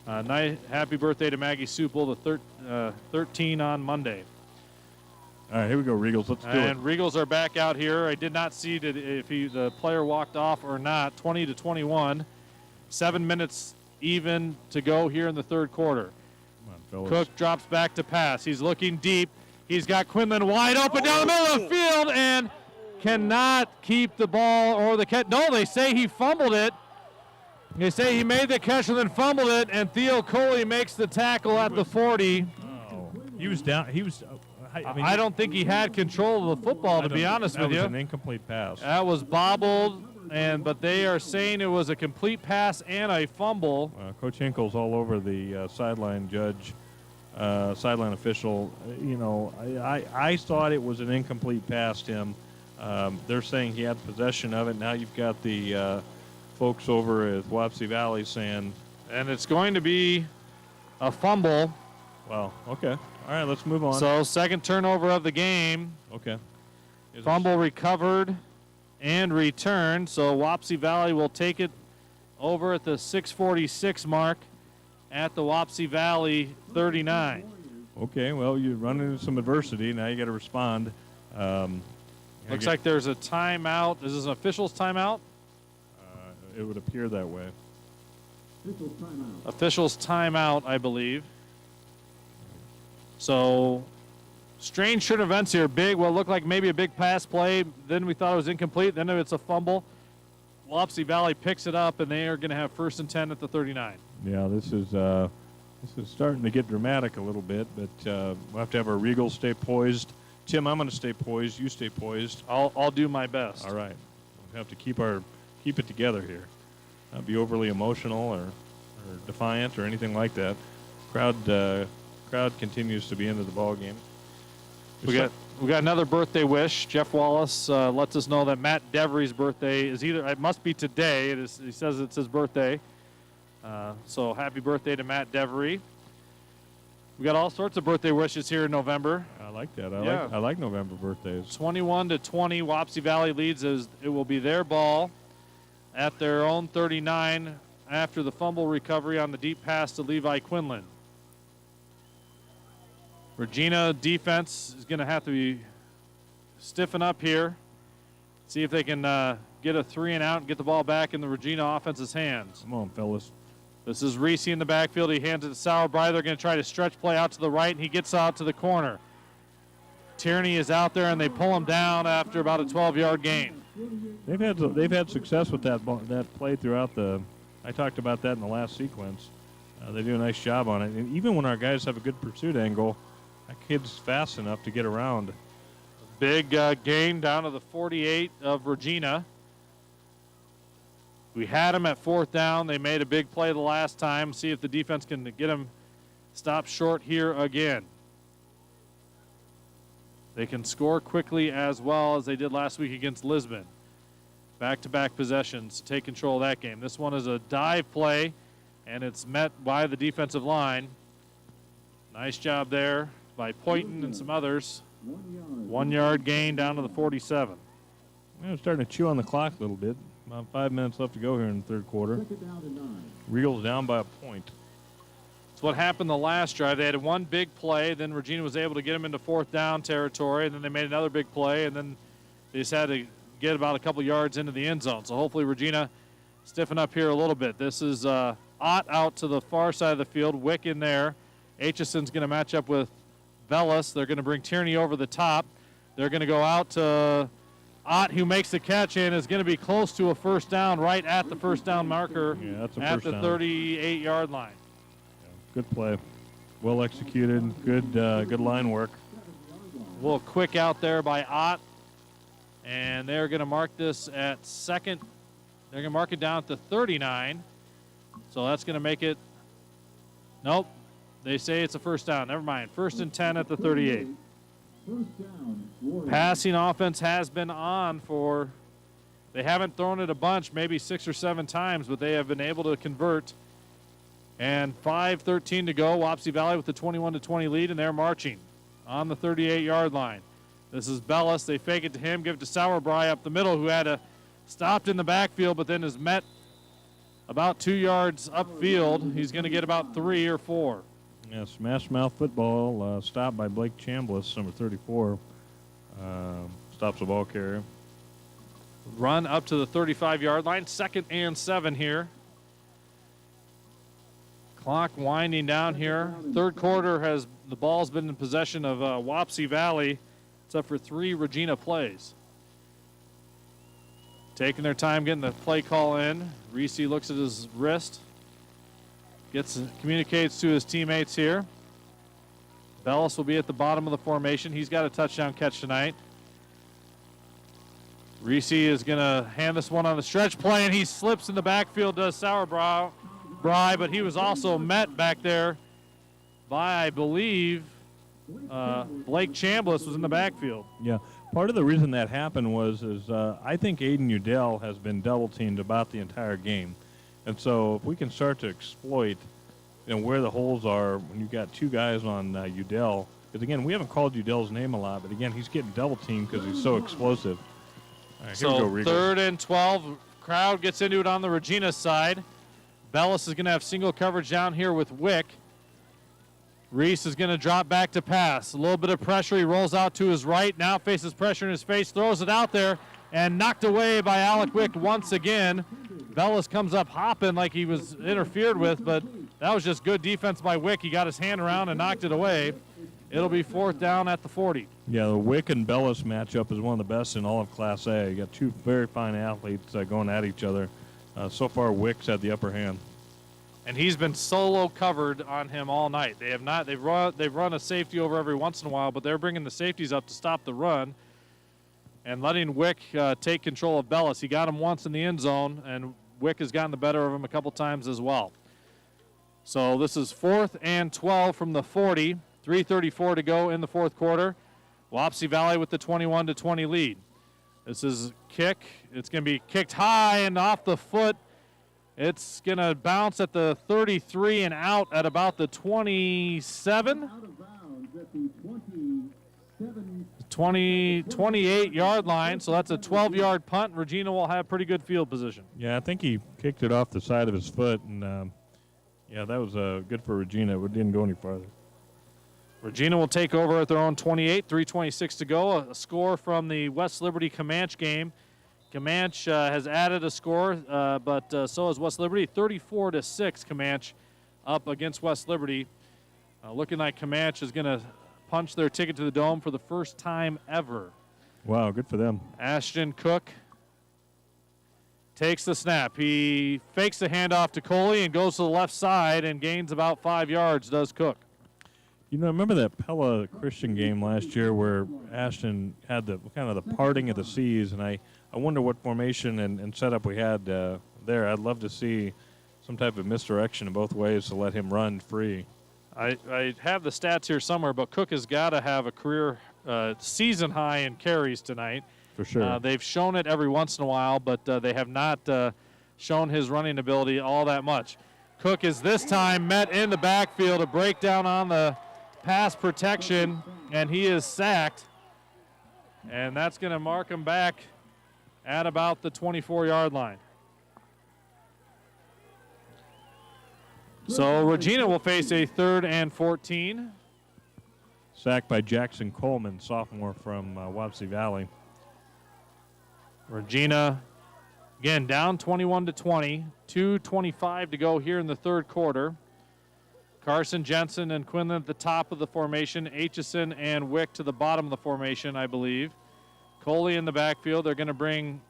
happy birthday to Maggie Supel, the 13 on Monday. All right, here we go, Regals. Let's do it. And Regals are back out here. I did not see if the player walked off or not. 20-21. 7 minutes even to go here in the third quarter. Come on, fellas. Cook drops back to pass. He's looking deep. He's got Quinlan wide open down the middle of the field and cannot keep the ball or the catch. No, they say he fumbled it. They say he made the catch and then fumbled it, and Theo Coley makes the tackle at the 40. Oh, he was down. He was. I don't think he had control of the football, to be honest with you. That was an incomplete pass. That was bobbled, but they are saying it was a complete pass and a fumble. Coach Hinkle's all over the sideline judge, sideline official. I thought it was an incomplete pass, Tim. They're saying he had possession of it. Now you've got the folks over at Wapsie Valley saying. And it's going to be a fumble. Well, okay. All right, let's move on. So second turnover of the game. Okay. Fumble recovered and returned. So Wapsie Valley will take it over at the 6:46 mark at the Wapsie Valley 39. Okay, well, you run into some adversity. Now you got to respond. Looks like there's a timeout. Is this an official's timeout? It would appear that way. Official's timeout, I believe. So, strange turn of events here. Big, what looked like maybe a big pass play. Then we thought it was incomplete. Then it's a fumble. Wapsie Valley picks it up, and they are going to have 1st and 10 at the 39. Yeah, this is starting to get dramatic a little bit, but we'll have to have our Regals stay poised. Tim, I'm going to stay poised. You stay poised. I'll do my best. All right. We'll have to keep it together here. Not be overly emotional or defiant or anything like that. Crowd continues to be into the ball game. We got another birthday wish. Jeff Wallace lets us know that Matt Devery's birthday is it must be today. He says it's his birthday. So happy birthday to Matt Devery. We got all sorts of birthday wishes here in November. I like that. I like November birthdays. 21-20, Wapsie Valley leads as it will be their ball at their own 39 after the fumble recovery on the deep pass to Levi Quinlan. Regina defense is going to have to stiffen up here, see if they can get a 3 and out and get the ball back in the Regina offense's hands. Come on, fellas. This is Reese in the backfield. He hands it to Sauerbrei. They're going to try to stretch play out to the right, and he gets out to the corner. Tierney is out there, and they pull him down after about a 12-yard gain. They've had success with that play throughout the. I talked about that in the last sequence. They do a nice job on it, and even when our guys have a good pursuit angle, that kid's fast enough to get around. Big gain down to the 48 of Regina. We had him at 4th down. They made a big play the last time. See if the defense can get him stopped short here again. They can score quickly as well as they did last week against Lisbon. Back-to-back possessions to take control of that game. This one is a dive play, and it's met by the defensive line. Nice job there by Poyton and some others. 1 yard gain down to the 47. We're starting to chew on the clock a little bit. About 5 minutes left to go here in the third quarter. Regals down by a point. That's what happened the last drive. They had one big play, then Regina was able to get them into 4th down territory, and then they made another big play, and then they just had to get about a couple yards into the end zone. So hopefully Regina stiffen up here a little bit. This is Ott out to the far side of the field, Wick in there. Aitchison's going to match up with Bellis. They're going to bring Tierney over the top. They're going to go out to Ott, who makes the catch and is going to be close to a 1st down, right at the 1st down marker at the 38-yard line. Yeah, good play. Well executed. Good line work. A little quick out there by Ott. And they're going to mark this at 2nd. They're going to mark it down at the 39. So that's going to make it. Nope. They say it's a 1st down. Never mind. 1st and 10 at the 38. Passing offense has been on for. They haven't thrown it a bunch, maybe 6 or 7 times, but they have been able to convert. And 5:13 to go. Wapsie Valley with the 21-20 lead, and they're marching on the 38-yard line. This is Bellis. They fake it to him, give it to Sauerbrei up the middle, who had stopped in the backfield, but then is met about 2 yards upfield. He's going to get about 3 or 4. Yeah, smash mouth football stopped by Blake Chambliss, number 34. Stops the ball carrier. Run up to the 35-yard line. 2nd and 7 here. Clock winding down here. Third quarter the ball's been in possession of Wapsie Valley, except for 3 Regina plays. taking their time getting the play call in. Reese looks at his wrist, communicates to his teammates here. Bellis will be at the bottom of the formation. He's got a touchdown catch tonight. Reese is going to hand this one on the stretch play, and he slips in the backfield, does Sauerbry, but he was also met back there by, I believe, Blake Chambliss was in the backfield. Yeah, part of the reason that happened was I think Aiden Udell has been double-teamed about the entire game. And so if we can start to exploit where the holes are when you've got two guys on Udell, because, again, we haven't called Udell's name a lot, but, again, he's getting double-teamed because he's so explosive. All right, here we go, Regal. 3rd and 12. Crowd gets into it on the Regina side. Bellis is going to have single coverage down here with Wick. Reese is going to drop back to pass. A little bit of pressure. He rolls out to his right. Now faces pressure in his face. Throws it out there and knocked away by Alec Wick once again. Bellis comes up hopping like he was interfered with, but that was just good defense by Wick. He got his hand around and knocked it away. It'll be 4th down at the 40. Yeah, the Wick and Bellis matchup is one of the best in all of Class A. You got two very fine athletes going at each other. So far, Wick's had the upper hand. And he's been solo covered on him all night. They have not. They've run a safety over every once in a while, but they're bringing the safeties up to stop the run and letting Wick take control of Bellis. He got him once in the end zone, and Wick has gotten the better of him a couple times as well. So this is 4th and 12 from the 40. 3:34 to go in the 4th quarter. Wapsie Valley with the 21-20 lead. This is kick. It's going to be kicked high and off the foot. It's going to bounce at the 33 and out at about the 27. 28-yard line, so that's a 12-yard punt. Regina will have pretty good field position. Yeah, I think he kicked it off the side of his foot, and, yeah, that was good for Regina. It didn't go any farther. Regina will take over at their own 28, 3:26 to go. A score from the West Liberty Comanche game. Comanche has added a score, but so has West Liberty. 34-6, Comanche up against West Liberty. Looking like Comanche is going to punch their ticket to the Dome for the first time ever. Wow, good for them. Ashton Cook takes the snap. He fakes the handoff to Coley and goes to the left side and gains about 5 yards, does Cook. You know, remember that Pella Christian game last year where Ashton had the kind of the parting of the seas, and I wonder what formation and setup we had there. I'd love to see some type of misdirection in both ways to let him run free. I have the stats here somewhere, but Cook has got to have a career season high in carries tonight. For sure. They've shown it every once in a while, but they have not shown his running ability all that much. Cook is this time met in the backfield, a breakdown on the pass protection, and he is sacked. And that's going to mark him back at about the 24-yard line. So Regina will face a 3rd and 14. Sacked by Jackson Coleman, sophomore from Wapsie Valley. Regina, again, down 21-20. 2:25 to go here in the 3rd quarter. Carson Jensen and Quinlan at the top of the formation. Aitchison and Wick to the bottom of the formation, I believe. Coley in the backfield. They're going to bring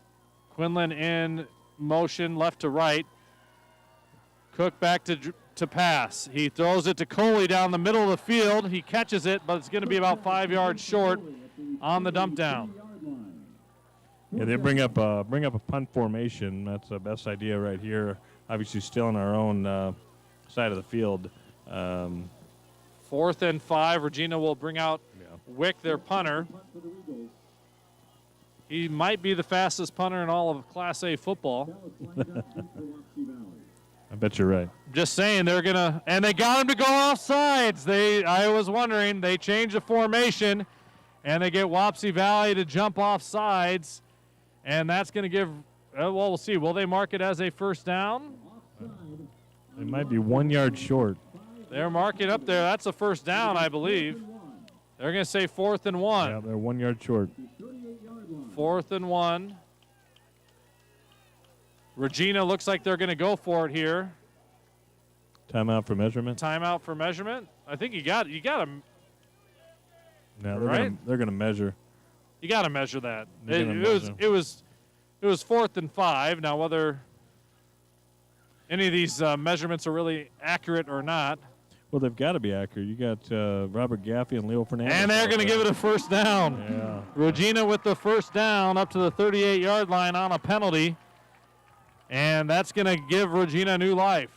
Quinlan in motion left to right. Cook back to pass. He throws it to Coley down the middle of the field. He catches it, but it's going to be about 5 yards short on the dump down. Yeah, they bring up a punt formation. That's the best idea right here. Obviously still on our own side of the field. 4th and 5. Regina will bring out Wick, their punter. He might be the fastest punter in all of Class A football. I bet you're right. Just saying, they're gonna, and they got him to go off sides. I was wondering, they changed the formation, and they get Wapsie Valley to jump off sides, and that's going to give. Well, we'll see. Will they mark it as a first down? They might be 1 yard short. They're marking up there. That's a first down, I believe. They're going to say 4th and 1. Yeah, they're 1 yard short. 4th and 1. Regina looks like they're going to go for it here. Timeout for measurement. Timeout for measurement. I think you got him. No, right? They're going to measure. You got to measure that. It was It was 4th and 5. Now, whether any of these measurements are really accurate or not. Well, they've got to be accurate. You got Robert Gaffey and Leo Fernandez. And they're going to give it a first down. Yeah. Regina with the first down up to the 38-yard line on a penalty. And that's going to give Regina new life.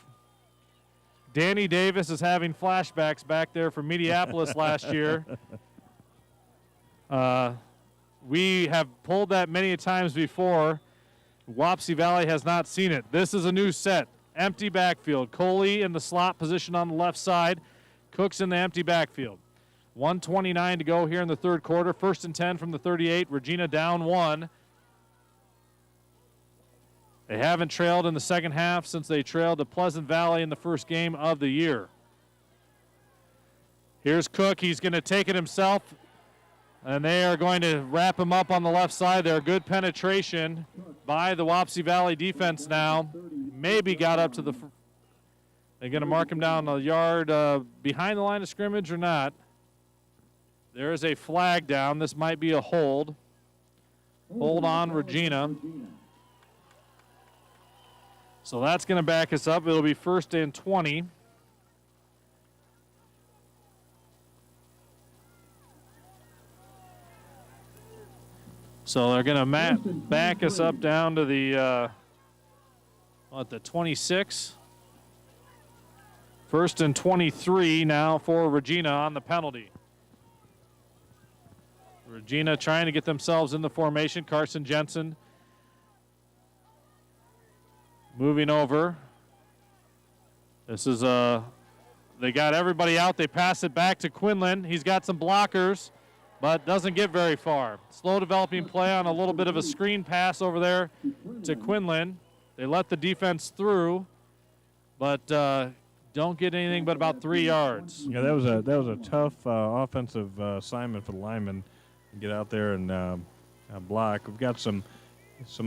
Danny Davis is having flashbacks back there from Mediapolis last year. We have pulled that many times before. Wapsie Valley has not seen it. This is a new set. Empty backfield. Coley in the slot position on the left side. Cook's in the empty backfield. 1:29 to go here in the third quarter. 1st and 10 from the 38. Regina down 1. They haven't trailed in the second half since they trailed to Pleasant Valley in the first game of the year. Here's Cook. He's going to take it himself. And they are going to wrap him up on the left side there. Good penetration by the Wapsie Valley defense now. Maybe got up to the... They're going to mark him down a yard behind the line of scrimmage or not. There is a flag down. This might be a hold. Hold on, Regina. So that's going to back us up. It'll be 1st and 20. So they're going to back us up down to the, the 26. 1st and 23 now for Regina on the penalty. Regina trying to get themselves in the formation. Carson Jensen moving over. This is they got everybody out. They pass it back to Quinlan. He's got some blockers, but doesn't get very far. Slow developing play on a little bit of a screen pass over there to Quinlan. They let the defense through, but don't get anything but about 3 yards. Yeah, that was a tough offensive assignment for the linemen to get out there and block. We've got some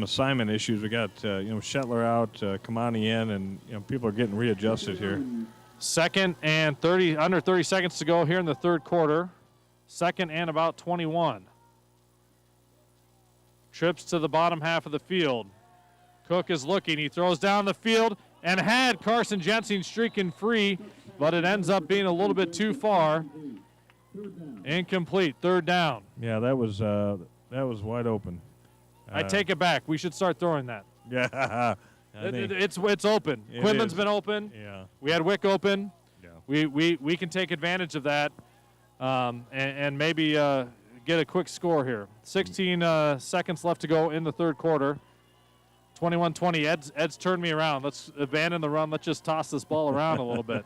assignment issues. We got Shetler out, Kamani in, and people are getting readjusted here. 2nd and 30, under 30 seconds to go here in the third quarter. 2nd and about 21. Trips to the bottom half of the field. Cook is looking. He throws down the field and had Carson Jensen streaking free, but it ends up being a little bit too far. Incomplete. 3rd down. Yeah, that was wide open. I take it back. We should start throwing that. Yeah, it's open. Quinlan's been open. Yeah, we had Wick open. Yeah, we can take advantage of that, and maybe get a quick score here. 16 seconds left to go in the third quarter. 21-20. Ed's turned me around. Let's abandon the run. Let's just toss this ball around a little bit.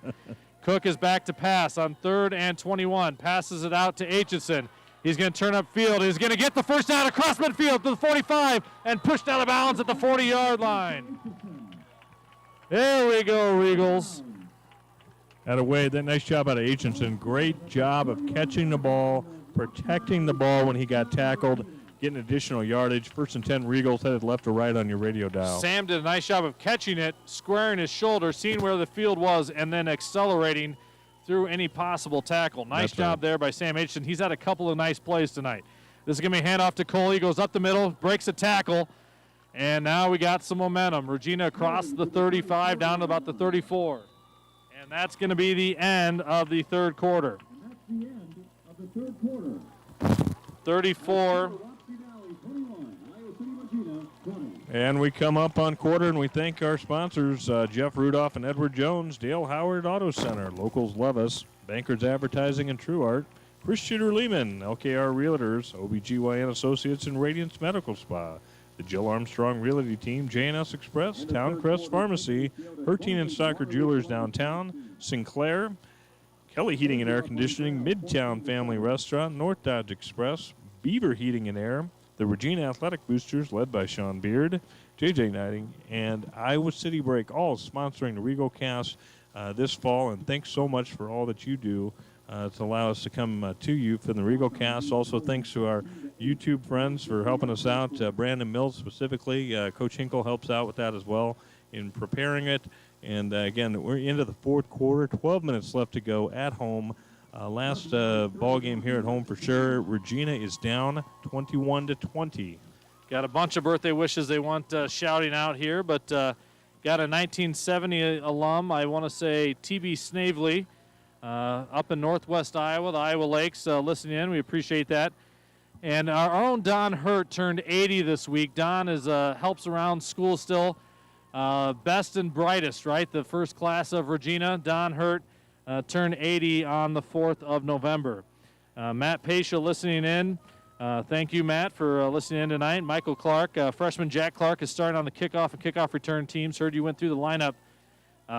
Cook is back to pass on 3rd and 21. Passes it out to Aitchison. He's going to turn up field. He's going to get the first down across midfield to the 45 and pushed out of bounds at the 40-yard line. There we go, Regals. That nice job out of Aitchison. Great job of catching the ball, protecting the ball when he got tackled, getting additional yardage. 1st and 10, Regals headed left or right on your radio dial. Sam did a nice job of catching it, squaring his shoulder, seeing where the field was, and then accelerating through any possible tackle. Nice job there by Sam Aitchison. He's had a couple of nice plays tonight. This is going to be a handoff to Coley. Goes up the middle, breaks a tackle, and now we got some momentum. Regina across the 35 down to about the 34. And that's going to be the end of the third quarter. And that's the end of the third quarter. 34. And we come up on quarter, and we thank our sponsors, Jeff Rudolph and Edward Jones, Dale Howard Auto Center, Locals Love Us, Bankers Advertising and True Art, Chris Shooter Lehman, LKR Realtors, OBGYN Associates, and Radiance Medical Spa, the Jill Armstrong Realty Team, J&S Express, Towncrest Pharmacy, Hertine and Stocker Jewelers downtown, Sinclair, Kelly Heating and Air Conditioning, Midtown Family Restaurant, North Dodge Express, Beaver Heating and Air, the Regina Athletic Boosters, led by Sean Beard, J.J. Knighting, and Iowa City Break, all sponsoring the Regal Cast this fall. And thanks so much for all that you do to allow us to come to you for the Regal Cast. Also, thanks to our YouTube friends for helping us out. Brandon Mills specifically. Coach Hinkle helps out with that as well in preparing it. And, again, we're into the fourth quarter. 12 minutes left to go at home. Last ball game here at home for sure. Regina is down 21-20. Got a bunch of birthday wishes they want shouting out here, but got a 1970 alum, I want to say T.B. Snavely, up in northwest Iowa, the Iowa Lakes, listening in. We appreciate that. And our own Don Hurt turned 80 this week. Don helps around school still. Best and brightest, right? The first class of Regina. Don Hurt turned 80 on the 4th of November. Matt Pasha listening in. Thank you, Matt, for listening in tonight. Michael Clark, freshman Jack Clark is starting on the kickoff and kickoff return teams. Heard you went through the lineup.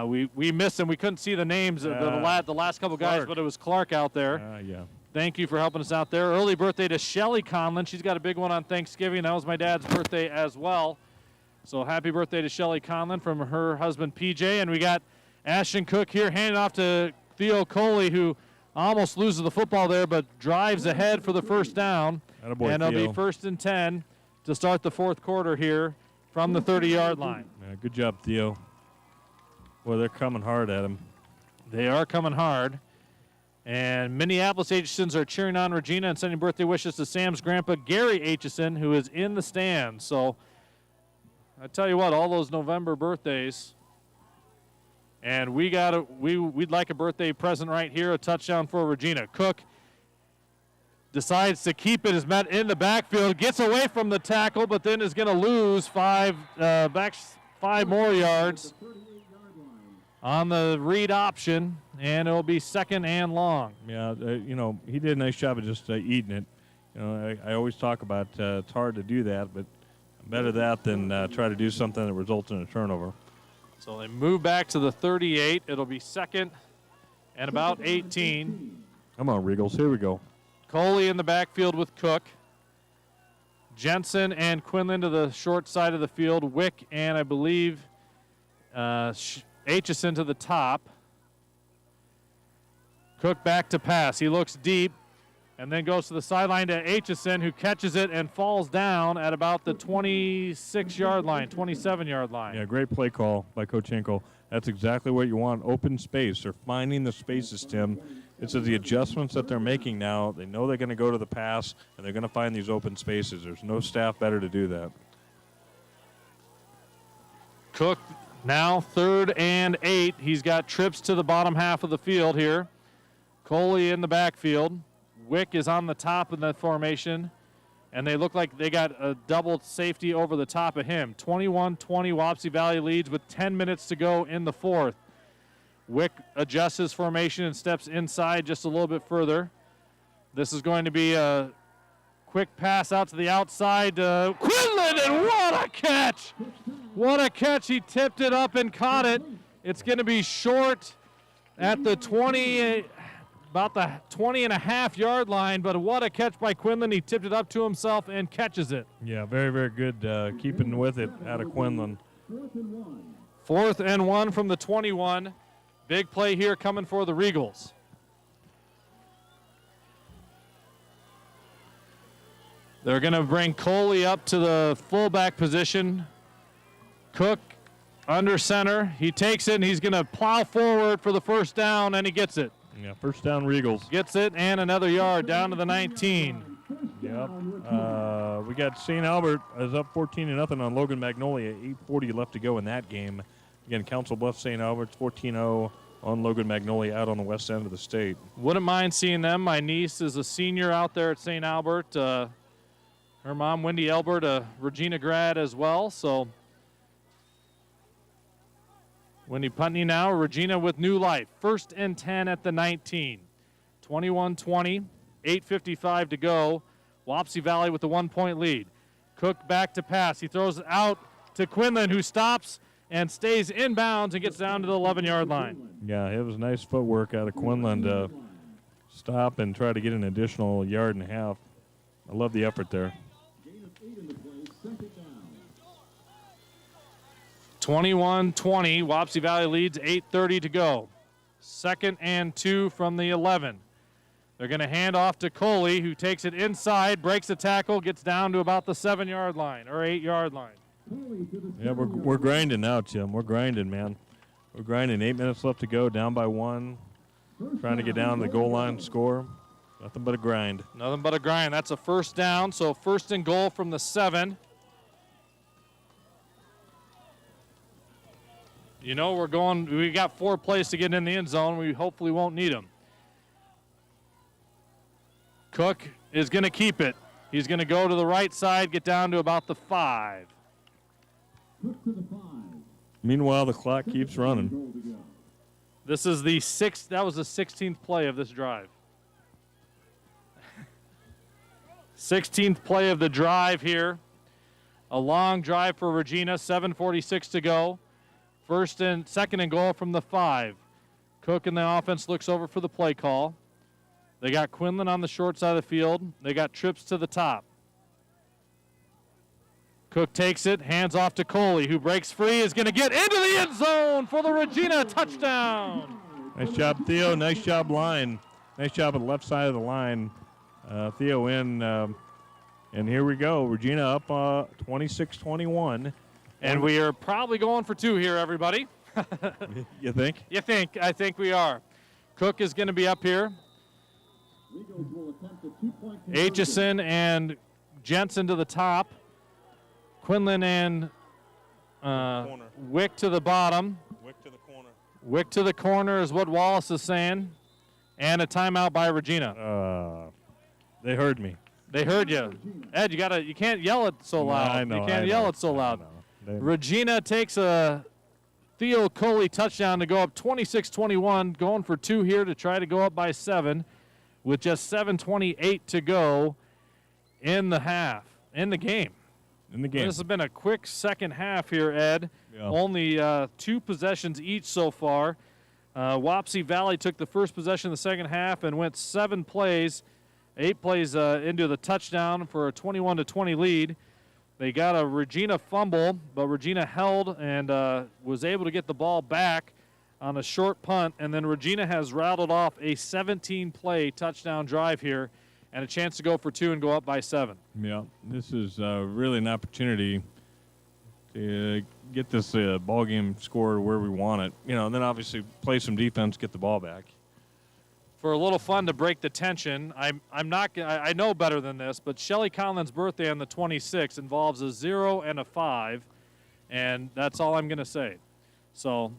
We missed him. We couldn't see the names of the last couple guys, but it was Clark out there. Yeah. Thank you for helping us out there. Early birthday to Shelly Conlon. She's got a big one on Thanksgiving. That was my dad's birthday as well. So happy birthday to Shelly Conlon from her husband, PJ. And we got Ashton Cook here handing off to Theo Coley, who almost loses the football there, but drives ahead for the first down. Attaboy, and it'll Theo. be 1st and 10 to start the fourth quarter here from the 30-yard line. Yeah, good job, Theo. Well, they're coming hard at him. They are coming hard. And Minneapolis Aitchisons are cheering on Regina and sending birthday wishes to Sam's grandpa, Gary Aitchison, who is in the stands. So I tell you what, all those November birthdays. And we'd like a birthday present right here, a touchdown for Regina. Cook decides to keep it, is met in the backfield, gets away from the tackle, but then is going to lose 5 more yards on the read option, and it'll be 2nd and long. Yeah, he did a nice job of just eating it. I always talk about it's hard to do that, but better that than try to do something that results in a turnover. So they move back to the 38. It'll be 2nd and about 18. Come on, Regals. Here we go. Coley in the backfield with Cook. Jensen and Quinlan to the short side of the field. Wick and I believe Aitchison to the top. Cook back to pass. He looks deep and then goes to the sideline to Aitchison, who catches it and falls down at about the 26-yard line, 27-yard line. Yeah, great play call by Coach Hinkle. That's exactly what you want, open space. They're finding the spaces, Tim. It's the adjustments that they're making now. They know they're going to go to the pass, and they're going to find these open spaces. There's no staff better to do that. Cook now 3rd and 8. He's got trips to the bottom half of the field here. Coley in the backfield. Wick is on the top of the formation, and they look like they got a double safety over the top of him. 21-20, Wapsie Valley leads with 10 minutes to go in the 4th. Wick adjusts his formation and steps inside just a little bit further. This is going to be a quick pass out to the outside. Quinlan, and what a catch! What a catch. He tipped it up and caught it. It's going to be short at the 20, about the 20.5-yard line, but what a catch by Quinlan. He tipped it up to himself and catches it. Yeah, very, very good keeping with it out of Quinlan. 4th and 1 from the 21. Big play here coming for the Regals. They're going to bring Coley up to the fullback position. Cook under center. He takes it, and he's going to plow forward for the first down, and he gets it. Yeah, first down, Regals. Gets it, and another yard down to the 19. Yep. We got St. Albert is up 14-0 on Logan Magnolia. 8:40 left to go in that game. Again, Council Bluffs St. Albert's 14-0 on Logan Magnolia out on the west end of the state. Wouldn't mind seeing them. My niece is a senior out there at St. Albert. Her mom, Wendy Elbert, a Regina grad as well. So Wendy Putney now, Regina with new life. 1st and 10 at the 19. 21-20, 8:55 to go. Wapsie Valley with the 1-point lead. Cook back to pass. He throws it out to Quinlan, who stops and stays inbounds and gets down to the 11-yard line. Yeah, it was nice footwork out of Quinlan to stop and try to get an additional 1.5 yards. I love the effort there. 21-20, Wapsie Valley leads, 8:30 to go. 2nd and 2 from the 11. They're going to hand off to Coley, who takes it inside, breaks the tackle, gets down to about the 7-yard line or 8-yard line. Yeah, we're grinding now, Tim. We're grinding, man. We're grinding. 8 minutes left to go, down by 1. Trying to get down to the goal line, score. Nothing but a grind. Nothing but a grind. That's a first down, so 1st and goal from the 7. You know, we got 4 plays to get in the end zone. We hopefully won't need them. Cook is going to keep it. He's going to go to the right side, get down to about the 5. Cook to the 5. Meanwhile, the clock keeps running. Goal to go. This is the 6th. That was the 16th play of this drive. 16th play of the drive here. A long drive for Regina, 7:46 to go. Second and goal from the 5. Cook in the offense looks over for the play call. They got Quinlan on the short side of the field. They got trips to the top. Cook takes it, hands off to Coley, who breaks free, is going to get into the end zone for the Regina touchdown. Nice job, Theo. Nice job, line. Nice job on the left side of the line. Theo in, and here we go. Regina up 26-21. And we are probably going for 2 here, everybody. You think? I think we are. Cook is going to be up here. Eagles will attempt a 2-point conversion. Aitchison and Jensen to the top. Quinlan and Wick to the bottom. Wick to the corner. Wick to the corner is what Wallace is saying. And a timeout by Regina. They heard me. They heard you. Ed, you can't yell it so loud. I know, you can't yell it so loud. They- Regina takes a Theo Coley touchdown to go up 26-21, going for 2 here to try to go up by 7 with just 7:28 to go in the game. In the game. This has been a quick second half here, Ed. Yeah. Only 2 possessions each so far. Wapsie Valley took the first possession of the second half and went 7 plays, 8 plays into the touchdown for a 21-20 lead. They got a Regina fumble, but Regina held and was able to get the ball back on a short punt, and then Regina has rattled off a 17-play touchdown drive here and a chance to go for 2 and go up by 7. Yeah, this is really an opportunity to get this ball game scored where we want it. You know, and then obviously play some defense, get the ball back. For a little fun to break the tension, I know better than this, but Shelly Conlon's birthday on the 26th involves a 0 and a 5, and that's all I'm going to say. So,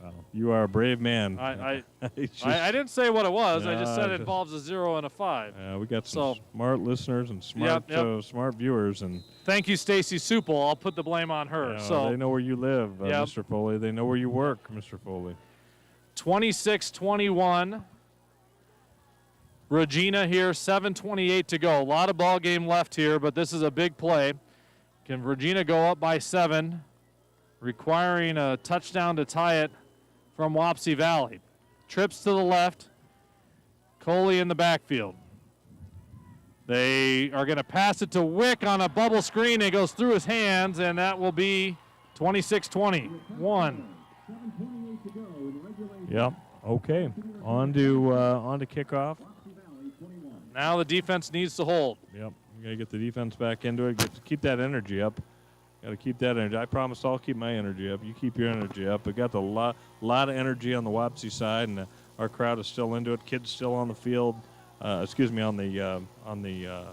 wow, you are a brave man. I It's just- didn't say what it was. I just No, said it just- involves a 0 and a 5. we got some smart listeners and smart Yep. smart viewers, and Thank you, Stacy Supel. I'll put the blame on her. you know, So they know where you live, Yep. Mr. Foley. They know where you work, Mr. Foley. 26-21. Regina here, 7:28 to go. A lot of ball game left here, but this is a big play. Can Regina go up by 7, requiring a touchdown to tie it from Wapsie Valley? Trips to the left. Coley in the backfield. They are going to pass it to Wick on a bubble screen. It goes through his hands, and that will be 26-21. 7:28 to go in regulation. Yep. Okay. On to kickoff. Wapsie Valley 21. Now the defense needs to hold. Yep. You got to get the defense back into it. Keep that energy up. Got to keep that energy. I promise I'll keep my energy up. You keep your energy up. We got a lot of energy on the Wapsie side, and our crowd is still into it. Kids still on the field. On the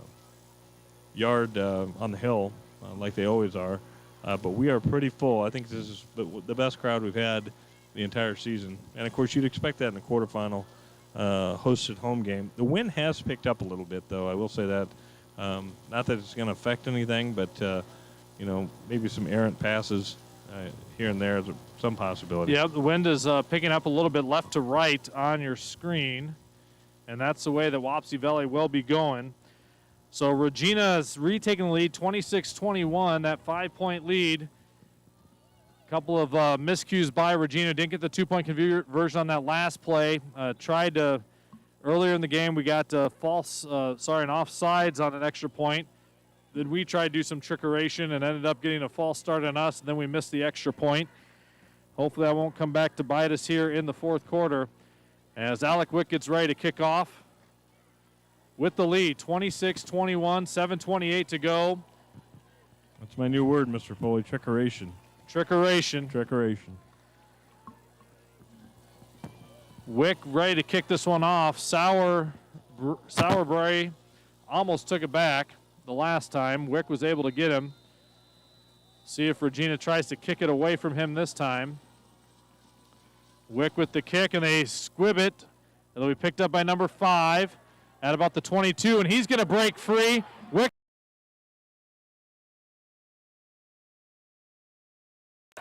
yard on the hill, like they always are. But we are pretty full. I think this is the best crowd we've had the entire season. And of course, you'd expect that in the quarterfinal hosted home game. The wind has picked up a little bit, though. I will say that. Not that it's going to affect anything, but maybe some errant passes here and there is some possibility. Yeah, the wind is picking up a little bit left to right on your screen, and that's the way that Wapsie Valley will be going. So Regina is retaking the lead, 26-21, that 5-point lead. A couple of miscues by Regina. Didn't get the 2-point conversion on that last play. Tried to, earlier in the game, we got an offsides on an extra point. Then we tried to do some trickeration and ended up getting a false start on us, and then we missed the extra point. Hopefully that won't come back to bite us here in the fourth quarter as Alec Wick gets ready to kick off with the lead, 26-21, 7:28 to go. That's my new word, Mr. Foley, trickeration. Trickeration. Wick ready to kick this one off. Sauerbrey almost took it back the last time. Wick was able to get him. See if Regina tries to kick it away from him this time. Wick with the kick, and they squib it. It'll be picked up by number 5 at about the 22, and he's going to break free. Wick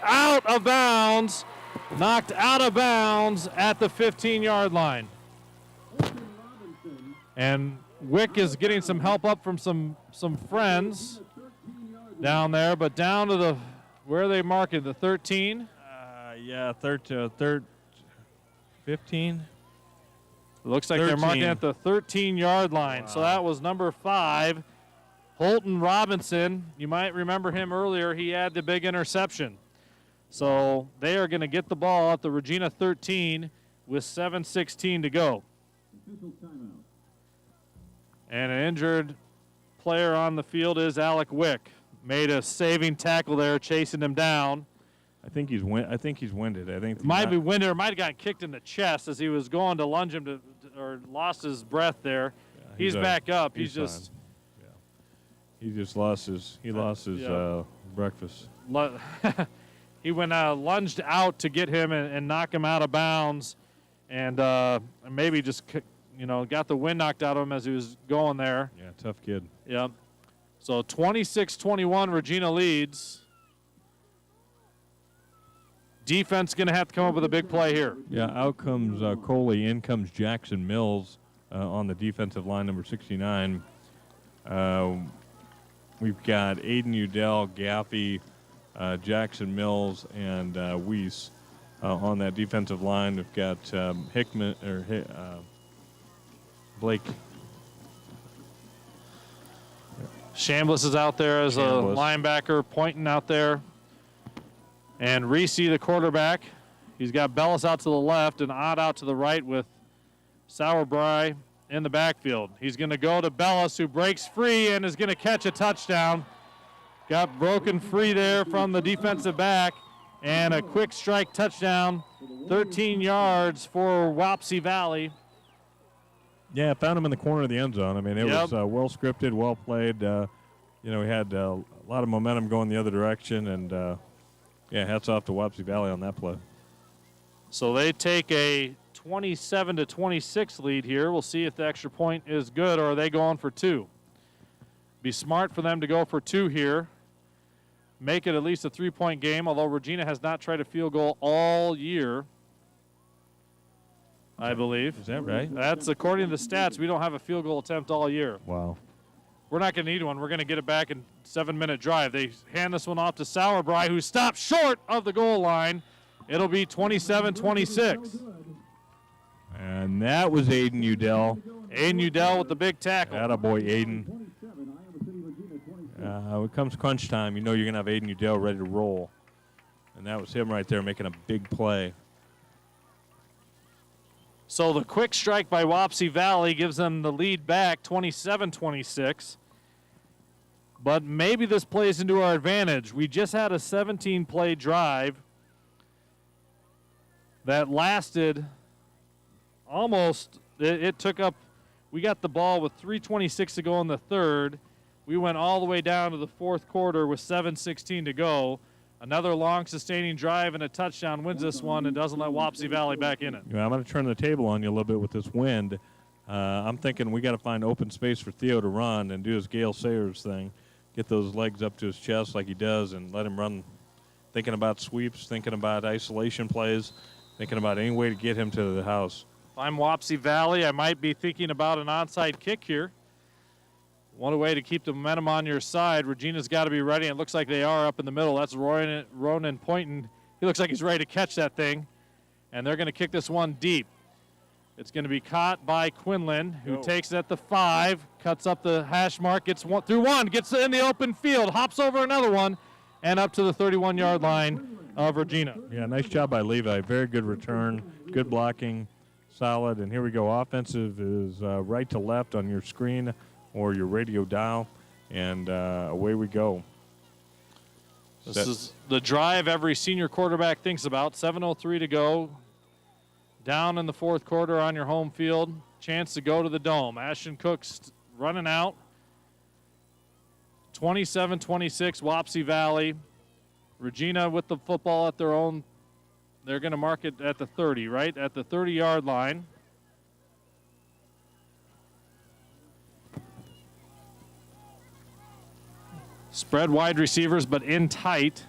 out of bounds, knocked out of bounds at the 15-yard line. And Wick is getting some help up from some friends down there, but down to the, where are they marking, the 13? Yeah, 15. Looks like 13. They're marking at the 13-yard line. Wow. So that was number 5, Holton Robinson. You might remember him earlier. He had the big interception. So they are going to get the ball at the Regina 13 with 7:16 to go. And an injured player on the field is Alec Wick. Made a saving tackle there, chasing him down. I think he's winded. I think might be winded, or might have gotten kicked in the chest as he was going to lunge him or lost his breath there. Yeah, he's back up. He's just. Yeah. He just lost his. He lost his breakfast. He went lunged out to get him and knock him out of bounds, and maybe just got the wind knocked out of him as he was going there. Yeah, tough kid. Yeah. So 26-21, Regina leads. Defense going to have to come up with a big play here. Yeah, out comes Coley. In comes Jackson Mills on the defensive line, number 69. We've got Aiden Udell, Gaffey, Jackson Mills, and Weiss on that defensive line. We've got Hickman or Blake. Chambliss is out there as a linebacker, pointing out there. And Reese, the quarterback, he's got Bellis out to the left and Ott out to the right with Sauerbry in the backfield. He's going to go to Bellis, who breaks free and is going to catch a touchdown. Got broken free there from the defensive back, and a quick strike touchdown, 13 yards for Wapsie Valley. Yeah, found him in the corner of the end zone. I mean, it was well scripted, well played. We had a lot of momentum going the other direction, and hats off to Wapsie Valley on that play. So they take a 27-26 lead here. We'll see if the extra point is good, or are they going for 2? Be smart for them to go for 2 here. Make it at least a 3-point game, although Regina has not tried a field goal all year, I believe. Is that right? That's according to the stats. We don't have a field goal attempt all year. Wow. We're not going to need one. We're going to get it back in 7-minute drive. They hand this one off to Sauerbry, who stopped short of the goal line. It'll be 27-26. And that was Aiden Udell. Aiden Udell with the big tackle. Attaboy, Aiden. When it comes crunch time, you know you're going to have Aiden Udell ready to roll. And that was him right there making a big play. So the quick strike by Wapsie Valley gives them the lead back, 27-26. But maybe this plays into our advantage. We just had a 17-play drive that lasted almost, it took up, we got the ball with 3:26 to go in the third. We went all the way down to the fourth quarter with 7:16 to go. Another long, sustaining drive and a touchdown wins this one and doesn't let Wapsie Valley back in it. Yeah, I'm going to turn the table on you a little bit with this wind. I'm thinking we got to find open space for Theo to run and do his Gale Sayers thing, get those legs up to his chest like he does and let him run, thinking about sweeps, thinking about isolation plays, thinking about any way to get him to the house. If I'm Wapsie Valley, I might be thinking about an onside kick here. One way to keep the momentum on your side. Regina's got to be ready. It looks like they are up in the middle. That's Ronan pointing. He looks like he's ready to catch that thing. And they're going to kick this one deep. It's going to be caught by Quinlan, who takes it at the 5, cuts up the hash mark, gets through one, gets in the open field, hops over another one, and up to the 31-yard line of Regina. Yeah, nice job by Levi. Very good return, good blocking, solid. And here we go. Offensive is right to left on your screen or your radio dial, and away we go. This is the drive every senior quarterback thinks about. 7:03 to go. Down in the fourth quarter on your home field. Chance to go to the Dome. Ashton Cook's running out. 27-26, Wapsie Valley. Regina with the football at their own They're going to mark it at the 30, right? At the 30-yard line. Spread wide receivers, but in tight.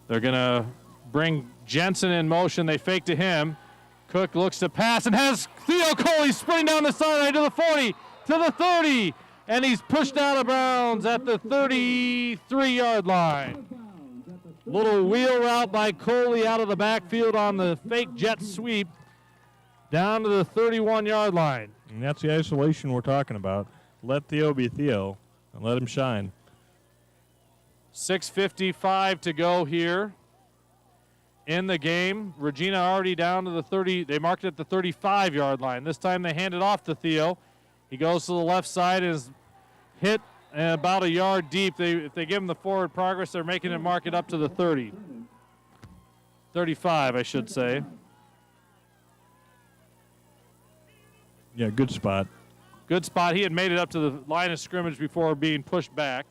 They're going to bring Jensen in motion. They fake to him. Cook looks to pass and has Theo Coley sprinting down the sideline to the 40, to the 30, and he's pushed out of bounds at the 33-yard line. Little wheel route by Coley out of the backfield on the fake jet sweep down to the 31-yard line. And that's the isolation we're talking about. Let Theo be Theo and let him shine. 6:55 to go here in the game. Regina already down to the 30. They marked it at the 35-yard line. This time they hand it off to Theo. He goes to the left side and is hit about a yard deep. If they give him the forward progress, they're making it mark it up to the 30. 35, I should say. Yeah, good spot. Good spot. He had made it up to the line of scrimmage before being pushed back.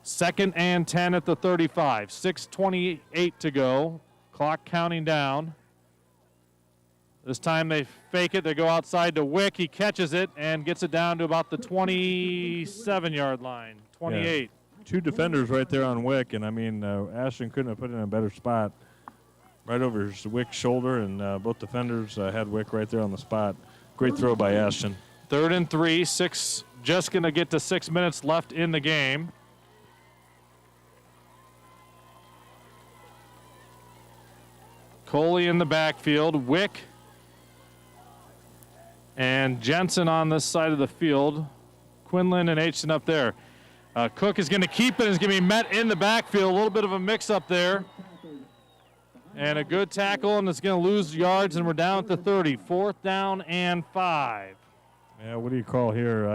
2nd and 10 at the 35. 6:28 to go. Clock counting down. This time they fake it. They go outside to Wick. He catches it and gets it down to about the 27-yard line. 28. Yeah. 2 defenders right there on Wick, and I mean, Ashton couldn't have put it in a better spot. Right over his Wick's shoulder, and both defenders had Wick right there on the spot. Great throw by Ashton. 3rd and 3. Just going to get to 6 minutes left in the game. Coley in the backfield. Wick and Jensen on this side of the field. Quinlan and Aitchen up there. Cook is going to keep it. Is going to be met in the backfield. A little bit of a mix-up there. And a good tackle, and it's going to lose yards, and we're down at the 30. 4th down and 5. Yeah, what do you call here?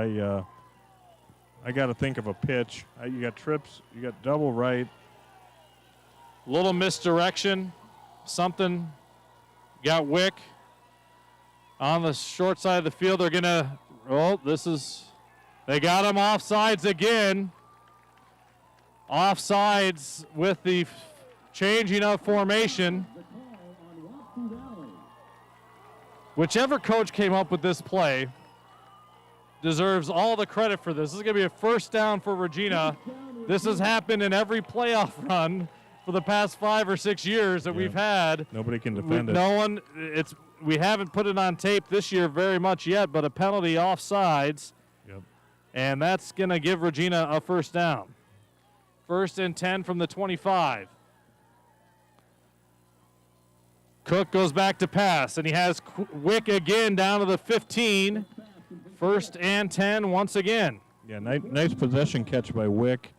I got to think of a pitch. You got trips. You got double right. Little misdirection. Something. Got Wick on the short side of the field. They're going to, they got him offsides again. Offsides with the changing of formation. Whichever coach came up with this play deserves all the credit for this. This is going to be a 1st down for Regina. This has happened in every playoff run for the past 5 or 6 years that we've had. Nobody can defend it. No one. We haven't put it on tape this year very much yet, but a penalty offsides. Yep. And that's going to give Regina a 1st down. 1st and 10 from the 25. Cook goes back to pass, and he has Wick again down to the 15. 1st and 10 once again. Yeah, nice possession catch by Wick.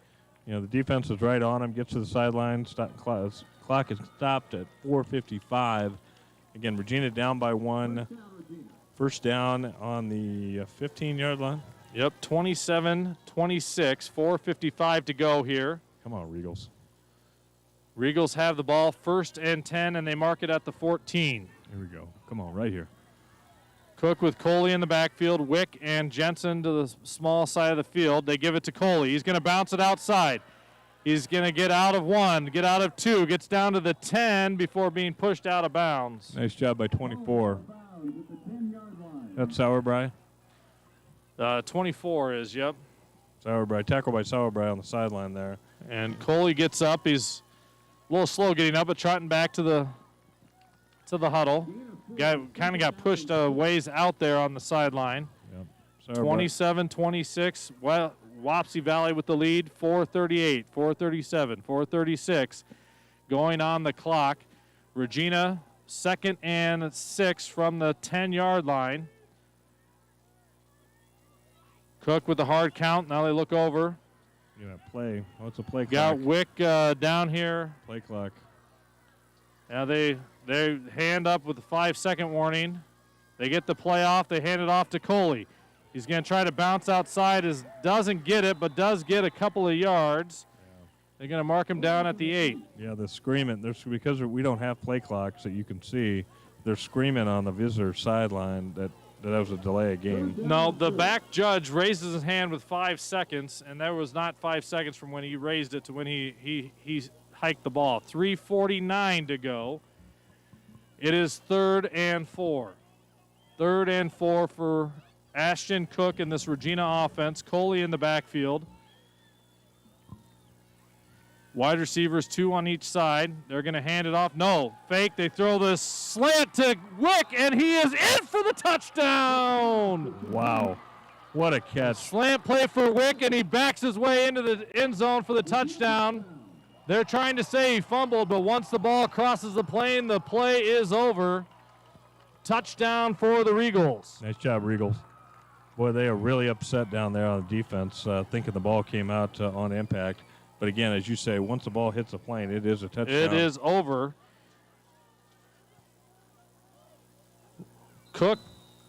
You know, the defense is right on him, gets to the sideline. Clock is stopped at 4:55. Again, Regina down by 1. 1st down on the 15-yard line. Yep, 27-26, 4:55 to go here. Come on, Regals. Regals have the ball, 1st and 10, and they mark it at the 14. Here we go. Come on, right here. Cook with Coley in the backfield, Wick and Jensen to the small side of the field. They give it to Coley. He's going to bounce it outside. He's going to get out of 1, get out of 2, gets down to the 10 before being pushed out of bounds. Nice job by 24. That's Sauerbry. 24 is, yep. Sauerbry, tackle by Sauerbry on the sideline there. And Coley gets up. He's a little slow getting up, but trotting back to the huddle. Guy kind of got pushed a ways out there on the sideline. Yep. 27-26. Well, Wapsie Valley with the lead. 4:38, 4:37, 4:36 going on the clock. Regina 2nd and 6 from the 10-yard line. Cook with the hard count. Now they look over. Yeah, play. What's a play clock? Got Wick down here. Play clock. Now they hand up with a 5-second warning. They get the play off. They hand it off to Coley. He's going to try to bounce outside. Doesn't get it, but does get a couple of yards. Yeah. They're going to mark him down at the 8. Yeah, the screaming. Because we don't have play clocks that you can see, they're screaming on the visitor sideline that was a delay of game. No, the back judge raises his hand with 5 seconds, and there was not 5 seconds from when he raised it to when he hike the ball. 3:49 to go. It is 3rd and 4. 3rd and 4 for Ashton Cook in this Regina offense. Coley in the backfield. Wide receivers, 2 on each side. They're going to hand it off. No, fake. They throw this slant to Wick, and he is in for the touchdown. Wow. What a catch. Slant play for Wick, and he backs his way into the end zone for the touchdown. They're trying to say he fumbled, but once the ball crosses the plane, the play is over. Touchdown for the Regals. Nice job, Regals. Boy, they are really upset down there on the defense, thinking the ball came out on impact. But again, as you say, once the ball hits the plane, it is a touchdown. It is over. Cook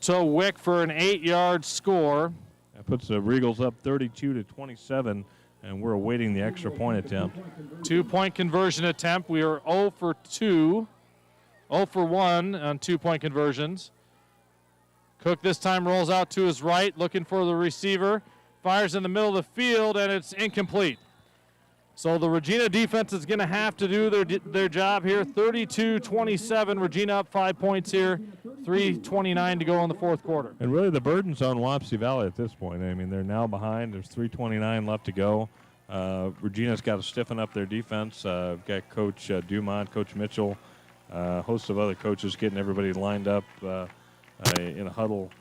to Wick for an 8-yard score. That puts the Regals up 32-27, and we're awaiting the extra point attempt. 2-point conversion attempt. We are 0 for 2. 0 for 1 on 2-point conversions. Cook this time rolls out to his right, looking for the receiver. Fires in the middle of the field, and it's incomplete. So the Regina defense is going to have to do their job here. 32-27. Regina up 5 points here. 3:29 to go in the fourth quarter. And really the burden's on Wapsie Valley at this point. I mean, they're now behind. There's 3:29 left to go. Regina's got to stiffen up their defense. Got Coach Dumont, Coach Mitchell, a host of other coaches getting everybody lined up in a huddle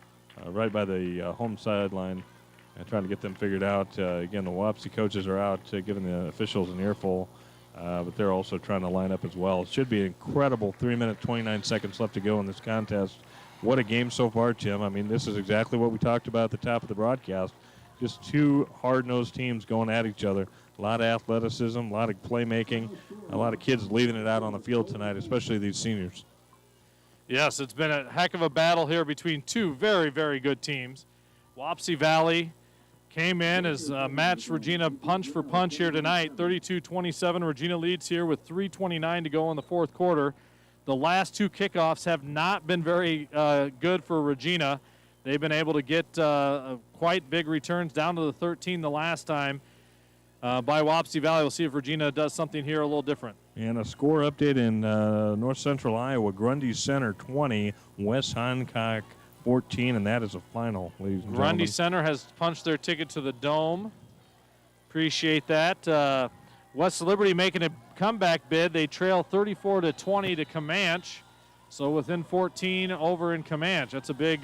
right by the home sideline. And trying to get them figured out. Again, the Wapsie coaches are out giving the officials an earful, but they're also trying to line up as well. It should be an incredible 3 minutes, 29 seconds left to go in this contest. What a game so far, Tim. I mean, this is exactly what we talked about at the top of the broadcast. Just 2 hard-nosed teams going at each other. A lot of athleticism, a lot of playmaking, a lot of kids leaving it out on the field tonight, especially these seniors. Yes, it's been a heck of a battle here between 2 very, very good teams. Wapsie Valley came in as matched Regina punch for punch here tonight. 32-27. Regina leads here with 3:29 to go in the fourth quarter. The last 2 kickoffs have not been very good for Regina. They've been able to get quite big returns down to the 13 the last time by Wapsie Valley. We'll see if Regina does something here a little different. And a score update in north central Iowa. Grundy Center 20, West Hancock 14, and that is a final, ladies and gentlemen. Grundy Center has punched their ticket to the Dome. Appreciate that. West Liberty making a comeback bid. They trail 34-20 to Comanche. So within 14 over in Comanche. That's a big,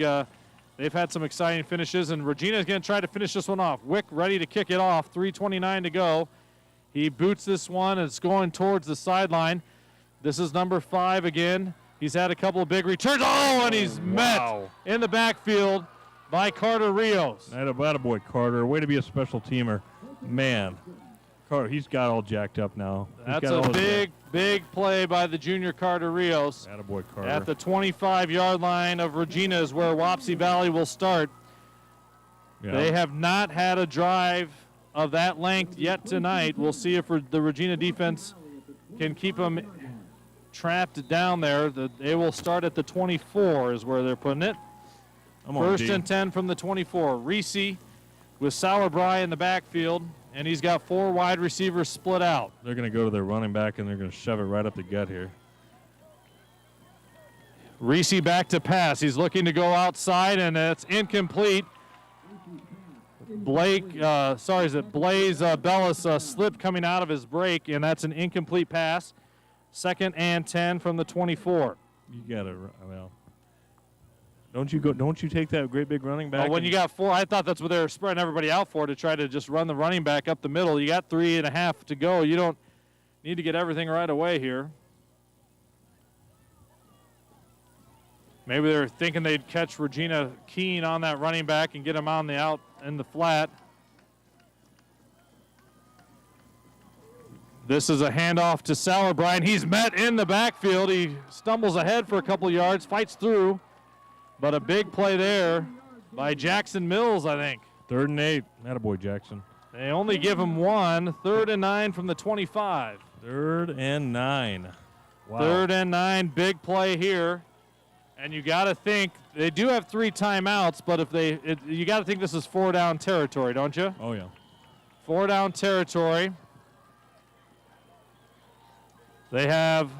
they've had some exciting finishes, and Regina's going to try to finish this one off. Wick ready to kick it off, 3:29 to go. He boots this one, and it's going towards the sideline. This is number 5 again. He's had a couple of big returns. Oh, and he's met in the backfield by Carter Rios. Attaboy, Carter. Way to be a special teamer. Man, Carter, he's got all jacked up now. That's a big play by the junior Carter Rios. Attaboy, Carter. At the 25-yard line of Regina is where Wapsie Valley will start. Yeah. They have not had a drive of that length yet tonight. We'll see if the Regina defense can keep them trapped down there. They will start at the 24 is where they're putting it. First and 10 from the 24. Reese with Sauerbry in the backfield, and he's got 4 wide receivers split out. They're going to go to their running back, and they're going to shove it right up the gut here. Reese back to pass. He's looking to go outside, and it's incomplete. Blaze Bellis slipped coming out of his break, and that's an incomplete pass. Second and 10 from the 24. You got to, well, don't you take that great big running back? When you got 4, I thought that's what they were spreading everybody out for, to try to just run the running back up the middle. You got 3.5 to go. You don't need to get everything right away here. Maybe they're thinking they'd catch Regina Keene on that running back and get him on the out in the flat. This is a handoff to Sauerbry. He's met in the backfield. He stumbles ahead for a couple yards, fights through, but a big play there by Jackson Mills, I think. 3rd and 8. Attaboy, Jackson. They only give him 1. 3rd and 9 from the 25. 3rd and 9. Wow. 3rd and 9, big play here. And you got to think, they do have 3 timeouts, but you got to think this is 4-down territory, don't you? Oh, yeah. 4-down territory. They have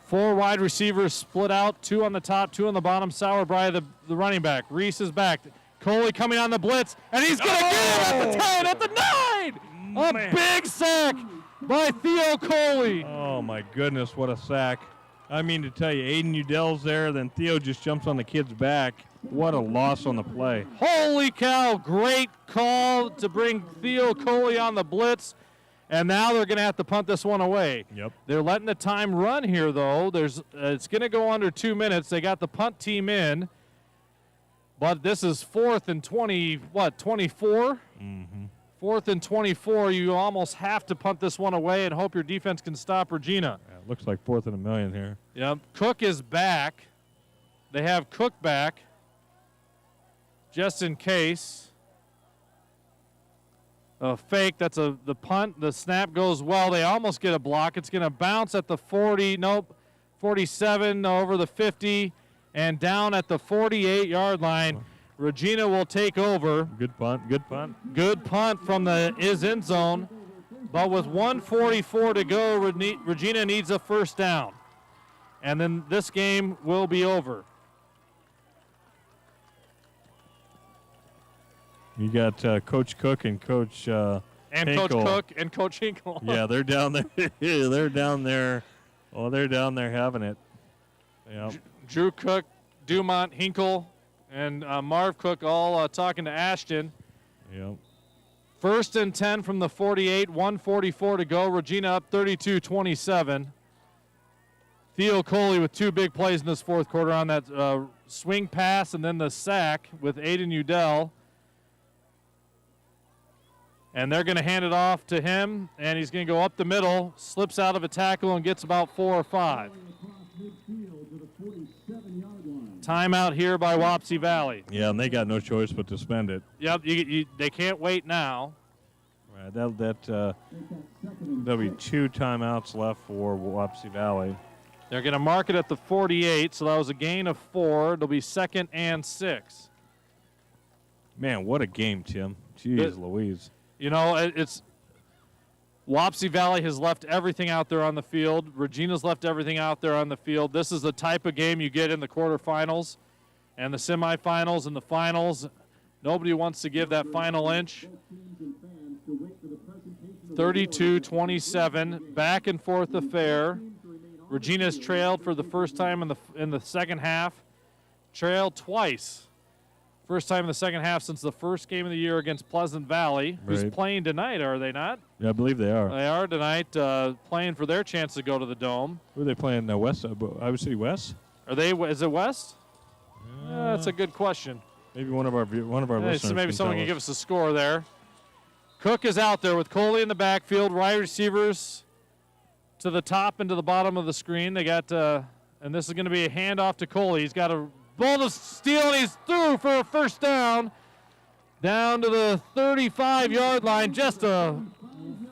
4 wide receivers split out, 2 on the top, 2 on the bottom. Sauerbrei, the running back. Reese is back. Coley coming on the blitz, and he's going to get him at the 10, at the 9! A big sack by Theo Coley. Oh, my goodness, what a sack. I mean to tell you, Aiden Udell's there, then Theo just jumps on the kid's back. What a loss on the play. Holy cow, great call to bring Theo Coley on the blitz. And now they're going to have to punt this one away. Yep. They're letting the time run here, though. It's going to go under 2 minutes. They got the punt team in. But this is 4th and 24? Mm-hmm. 4th and 24. You almost have to punt this one away and hope your defense can stop Regina. Yeah, it looks like 4th and a million here. Yep. Cook is back. They have Cook back just in case. A fake, that's the punt. The snap goes well. They almost get a block. It's going to bounce at the 40. Nope. 47 over the 50 and down at the 48-yard line. Regina will take over. Good punt, good punt. Good punt from the end zone. But with 1:44 to go, Regina needs a first down. And then this game will be over. You got Coach Cook and Coach and Hinkle. Coach Cook and Coach Hinkle. Yeah, they're down there. They're down there. Oh, they're down there having it. Yep. Drew Cook, Dumont, Hinkle, and Marv Cook all talking to Ashton. Yep. 1st and 10 from the 48, 1:44 to go. Regina up 32-27. Theo Coley with 2 big plays in this 4th quarter on that swing pass and then the sack with Aiden Udell. And they're going to hand it off to him, and he's going to go up the middle, slips out of a tackle, and gets about 4 or 5. Timeout here by Wapsie Valley. Yeah, and they got no choice but to spend it. Yep, they can't wait now. Right, there'll be 2 timeouts left for Wapsie Valley. They're going to mark it at the 48, so that was a gain of 4. It'll be 2nd and 6. Man, what a game, Tim. Jeez Louise. You know, it's Wapsie Valley has left everything out there on the field. Regina's left everything out there on the field. This is the type of game you get in the quarterfinals and the semifinals and the finals. Nobody wants to give that final inch. 32-27, back and forth affair. Regina's trailed for the first time in the second half. Trailed twice. First time in the second half since the first game of the year against Pleasant Valley, who's playing tonight, are they not? Yeah, I believe they are. They are tonight, playing for their chance to go to the Dome. Who are they playing? West? Iowa City West? Are they? Is it West? That's a good question. Maybe one of our listeners. So maybe someone can us. give us a score there. Cook is out there with Coley in the backfield. Wide receivers to the top and to the bottom of the screen. They got, and this is going to be a handoff to Coley. He's got a ball to steal, and he's through for a first down. Down to the 35-yard line. Just a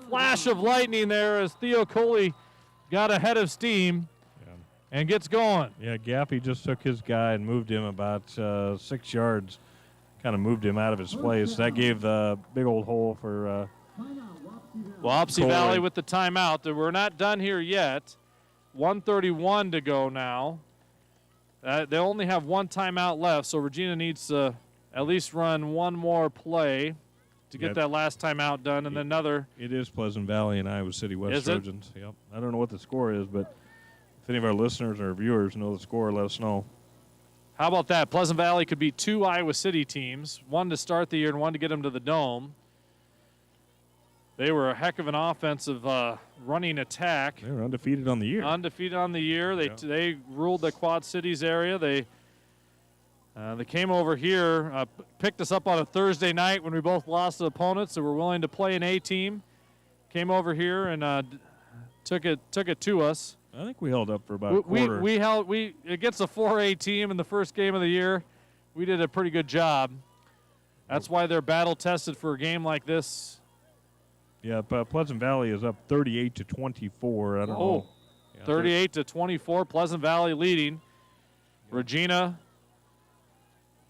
flash of lightning there as Theo Coley got ahead of steam and gets going. Yeah, Gaffey just took his guy and moved him about 6 yards. Kind of moved him out of his place. That gave the big old hole for Wapsie Valley with the timeout. We're not done here yet. 1:31 to go now. They only have 1 timeout left, so Regina needs to at least run 1 more play to get that last timeout done, and then another. It is Pleasant Valley and Iowa City West Trojans. Yep. I don't know what the score is, but if any of our listeners or viewers know the score, let us know. How about that? Pleasant Valley could be 2 Iowa City teams, 1 to start the year and 1 to get them to the Dome. They were a heck of an offensive running attack. They were undefeated on the year. Undefeated on the year. They ruled the Quad Cities area. They came over here, picked us up on a Thursday night when we both lost to opponents that were willing to play an A team. Came over here and took it to us. I think we held up for about a quarter. We against a 4A team in the first game of the year. We did a pretty good job. That's why they're battle tested for a game like this. Yeah, but Pleasant Valley is up 38-24. I don't know. 38-24. Pleasant Valley leading. Regina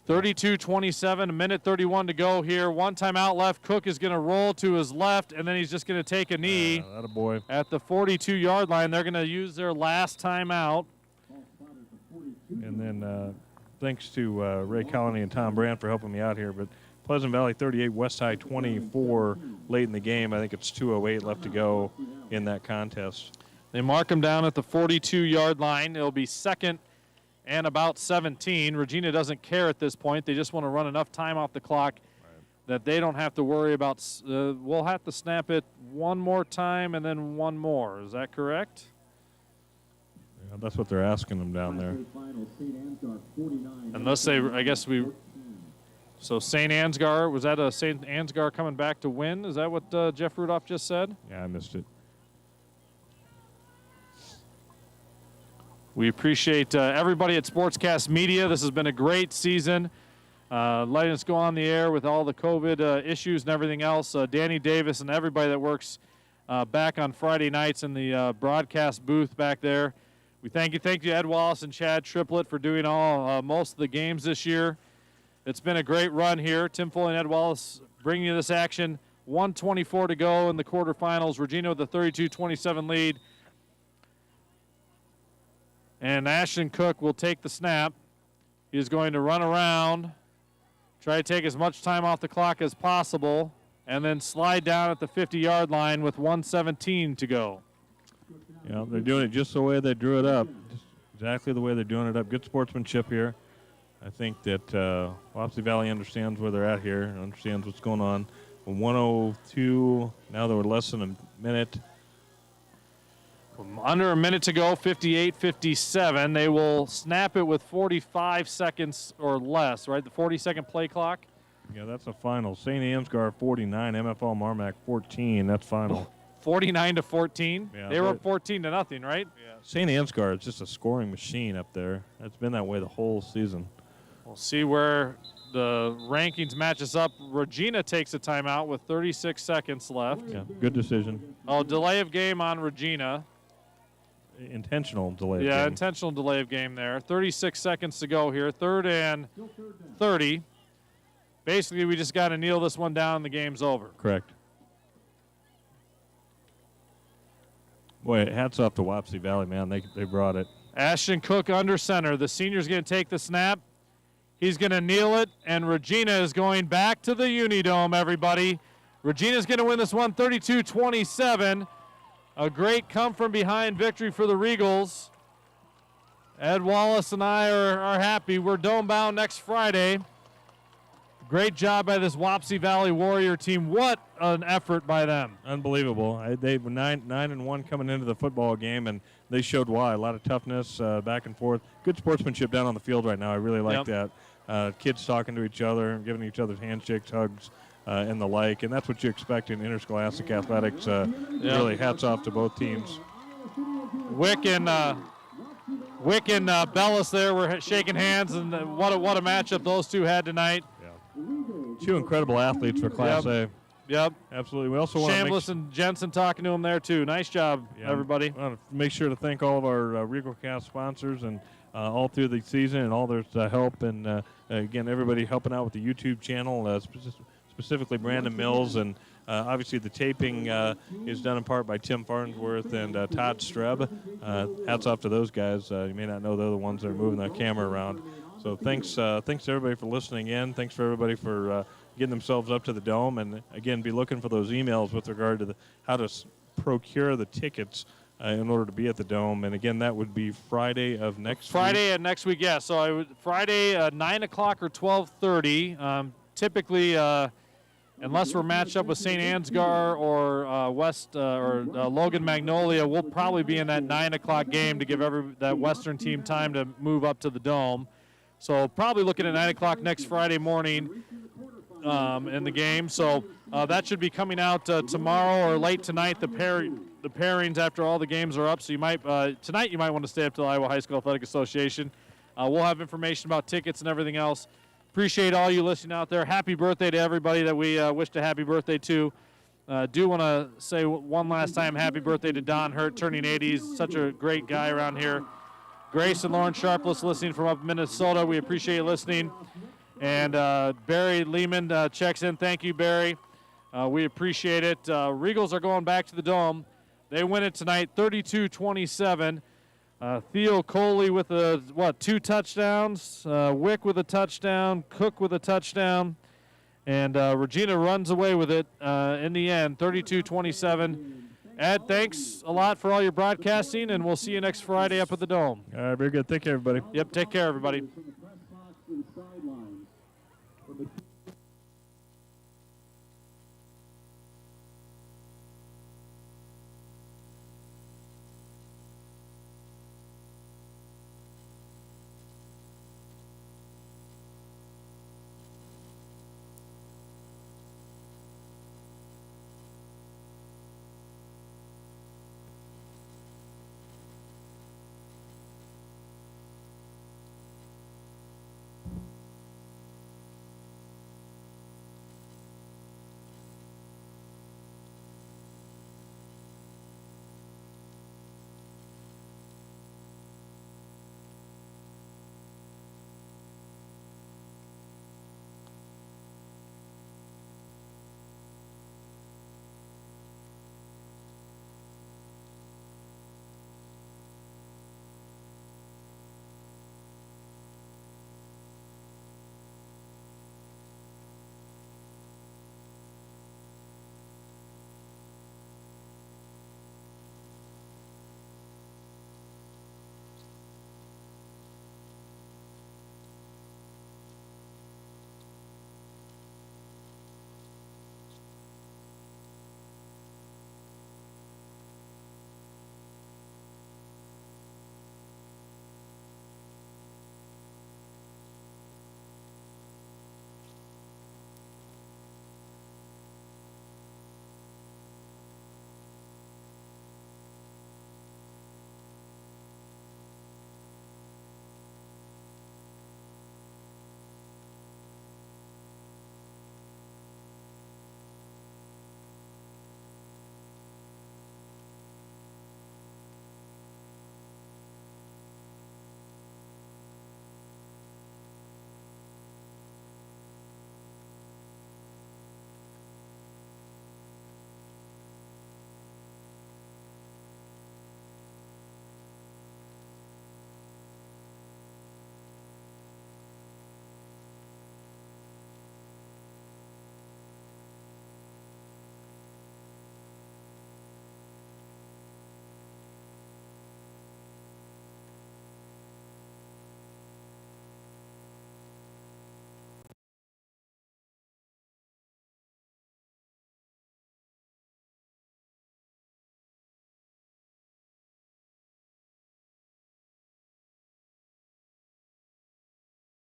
32-27, a minute 31 to go here. One timeout left. Cook is going to roll to his left, and then he's just going to take a knee attaboy. at the 42-yard line. They're going to use their last timeout. And then thanks to Ray Colony and Tom Brand for helping me out here. But Pleasant Valley 38, West High 24 late in the game. I think it's 2:08 left to go in that contest. They mark him down at the 42-yard line. It'll be second and about 17. Regina doesn't care at this point. They just want to run enough time off the clock that they don't have to worry about. We'll have to snap it one more time and then one more. Is that correct? Yeah, that's what they're asking them down there. Unless they, I guess we. So St. Ansgar, was that a St. Ansgar coming back to win? Is that what Jeff Rudolph just said? Yeah, I missed it. We appreciate everybody at Sportscast Media. This has been a great season. Letting us go on the air with all the COVID issues and everything else. Danny Davis and everybody that works back on Friday nights in the broadcast booth back there. We thank you, Ed Wallace and Chad Triplett, for doing most of the games this year. It's been a great run here. Tim Foley and Ed Wallace bringing you this action. 1:24 to go in the quarterfinals. Regina with a 32-27 lead. And Ashton Cook will take the snap. He's going to run around, try to take as much time off the clock as possible, and then slide down at the 50-yard line with 1:17 to go. Yeah, they're doing it just the way they drew it up. Just exactly the way they're doing it up. Good sportsmanship here. I think that Wapsie Valley understands where they're at here and understands what's going on. 1:02, now they're less than a minute. Under a minute to go, 58-57. They will snap it with 45 seconds or less, right? The 40-second play clock. Yeah, that's a final. St. Ansgar 49, MFL Marmac 14. That's final. 49-14. Yeah, they were up 14-0, right? Yeah. St. Ansgar is just a scoring machine up there. It's been that way the whole season. We'll see where the rankings matches up. Regina takes a timeout with 36 seconds left. Yeah, good decision. Oh, delay of game on Regina. Intentional delay. Yeah, game. intentional delay of game there. 36 seconds to go here. 3rd and 30. Basically, we just got to kneel this one down and the game's over. Correct. Boy, hats off to Wapsie Valley, man. They brought it. Ashton Cook under center. The senior's going to take the snap. He's going to kneel it, and Regina is going back to the Unidome, everybody. Regina's going to win this one 32-27. A great come-from-behind victory for the Regals. Ed Wallace and I are happy. We're dome-bound next Friday. Great job by this Wapsie Valley Warrior team. What an effort by them. Unbelievable. They were 9-1 coming into the football game, and they showed why. A lot of toughness, back and forth. Good sportsmanship down on the field right now. I really like that. Kids talking to each other, giving each other handshakes, hugs, and the like. And that's what you expect in interscholastic athletics. Really hats off to both teams. Wick and Bellis there were shaking hands, and what a matchup those two had tonight. Two incredible athletes for Class A. Yep. Absolutely. We also want to Chambliss and Jensen talking to him there, too. Nice job, everybody. I want to make sure to thank all of our RegalCast sponsors and all through the season and all their help. And, again, everybody helping out with the YouTube channel, specifically Brandon Mills. And obviously the taping is done in part by Tim Farnsworth and Todd Streb. Hats off to those guys. You may not know they're the ones that are moving the camera around. So thanks to everybody for listening in. Thanks for everybody for getting themselves up to the Dome. And, again, be looking for those emails with regard to how to procure the tickets in order to be at the Dome. And, again, that would be Friday of next week. Friday of next week, yeah. So Friday, 9 o'clock or 12:30. Typically, unless we're matched up with St. Ansgar or Logan Magnolia, we'll probably be in that 9 o'clock game to give that Western team time to move up to the Dome. So probably looking at 9 o'clock next Friday morning in the game. So that should be coming out tomorrow or late tonight, the pairings after all the games are up. So tonight you might want to stay up to the Iowa High School Athletic Association. We'll have information about tickets and everything else. Appreciate all you listening out there. Happy birthday to everybody that we wish a happy birthday to. Do want to say one last time happy birthday to Don Hurt, turning 80. He's such a great guy around here. Grace and Lauren Sharpless listening from up in Minnesota. We appreciate you listening. And Barry Lehman checks in. Thank you, Barry. We appreciate it. Regals are going back to the Dome. They win it tonight, 32-27. Theo Coley with 2 touchdowns. Wick with a touchdown. Cook with a touchdown. And Regina runs away with it in the end, 32-27. Ed, thanks a lot for all your broadcasting, and we'll see you next Friday up at the Dome. All right, very good. Thank you, everybody. Yep, take care, everybody.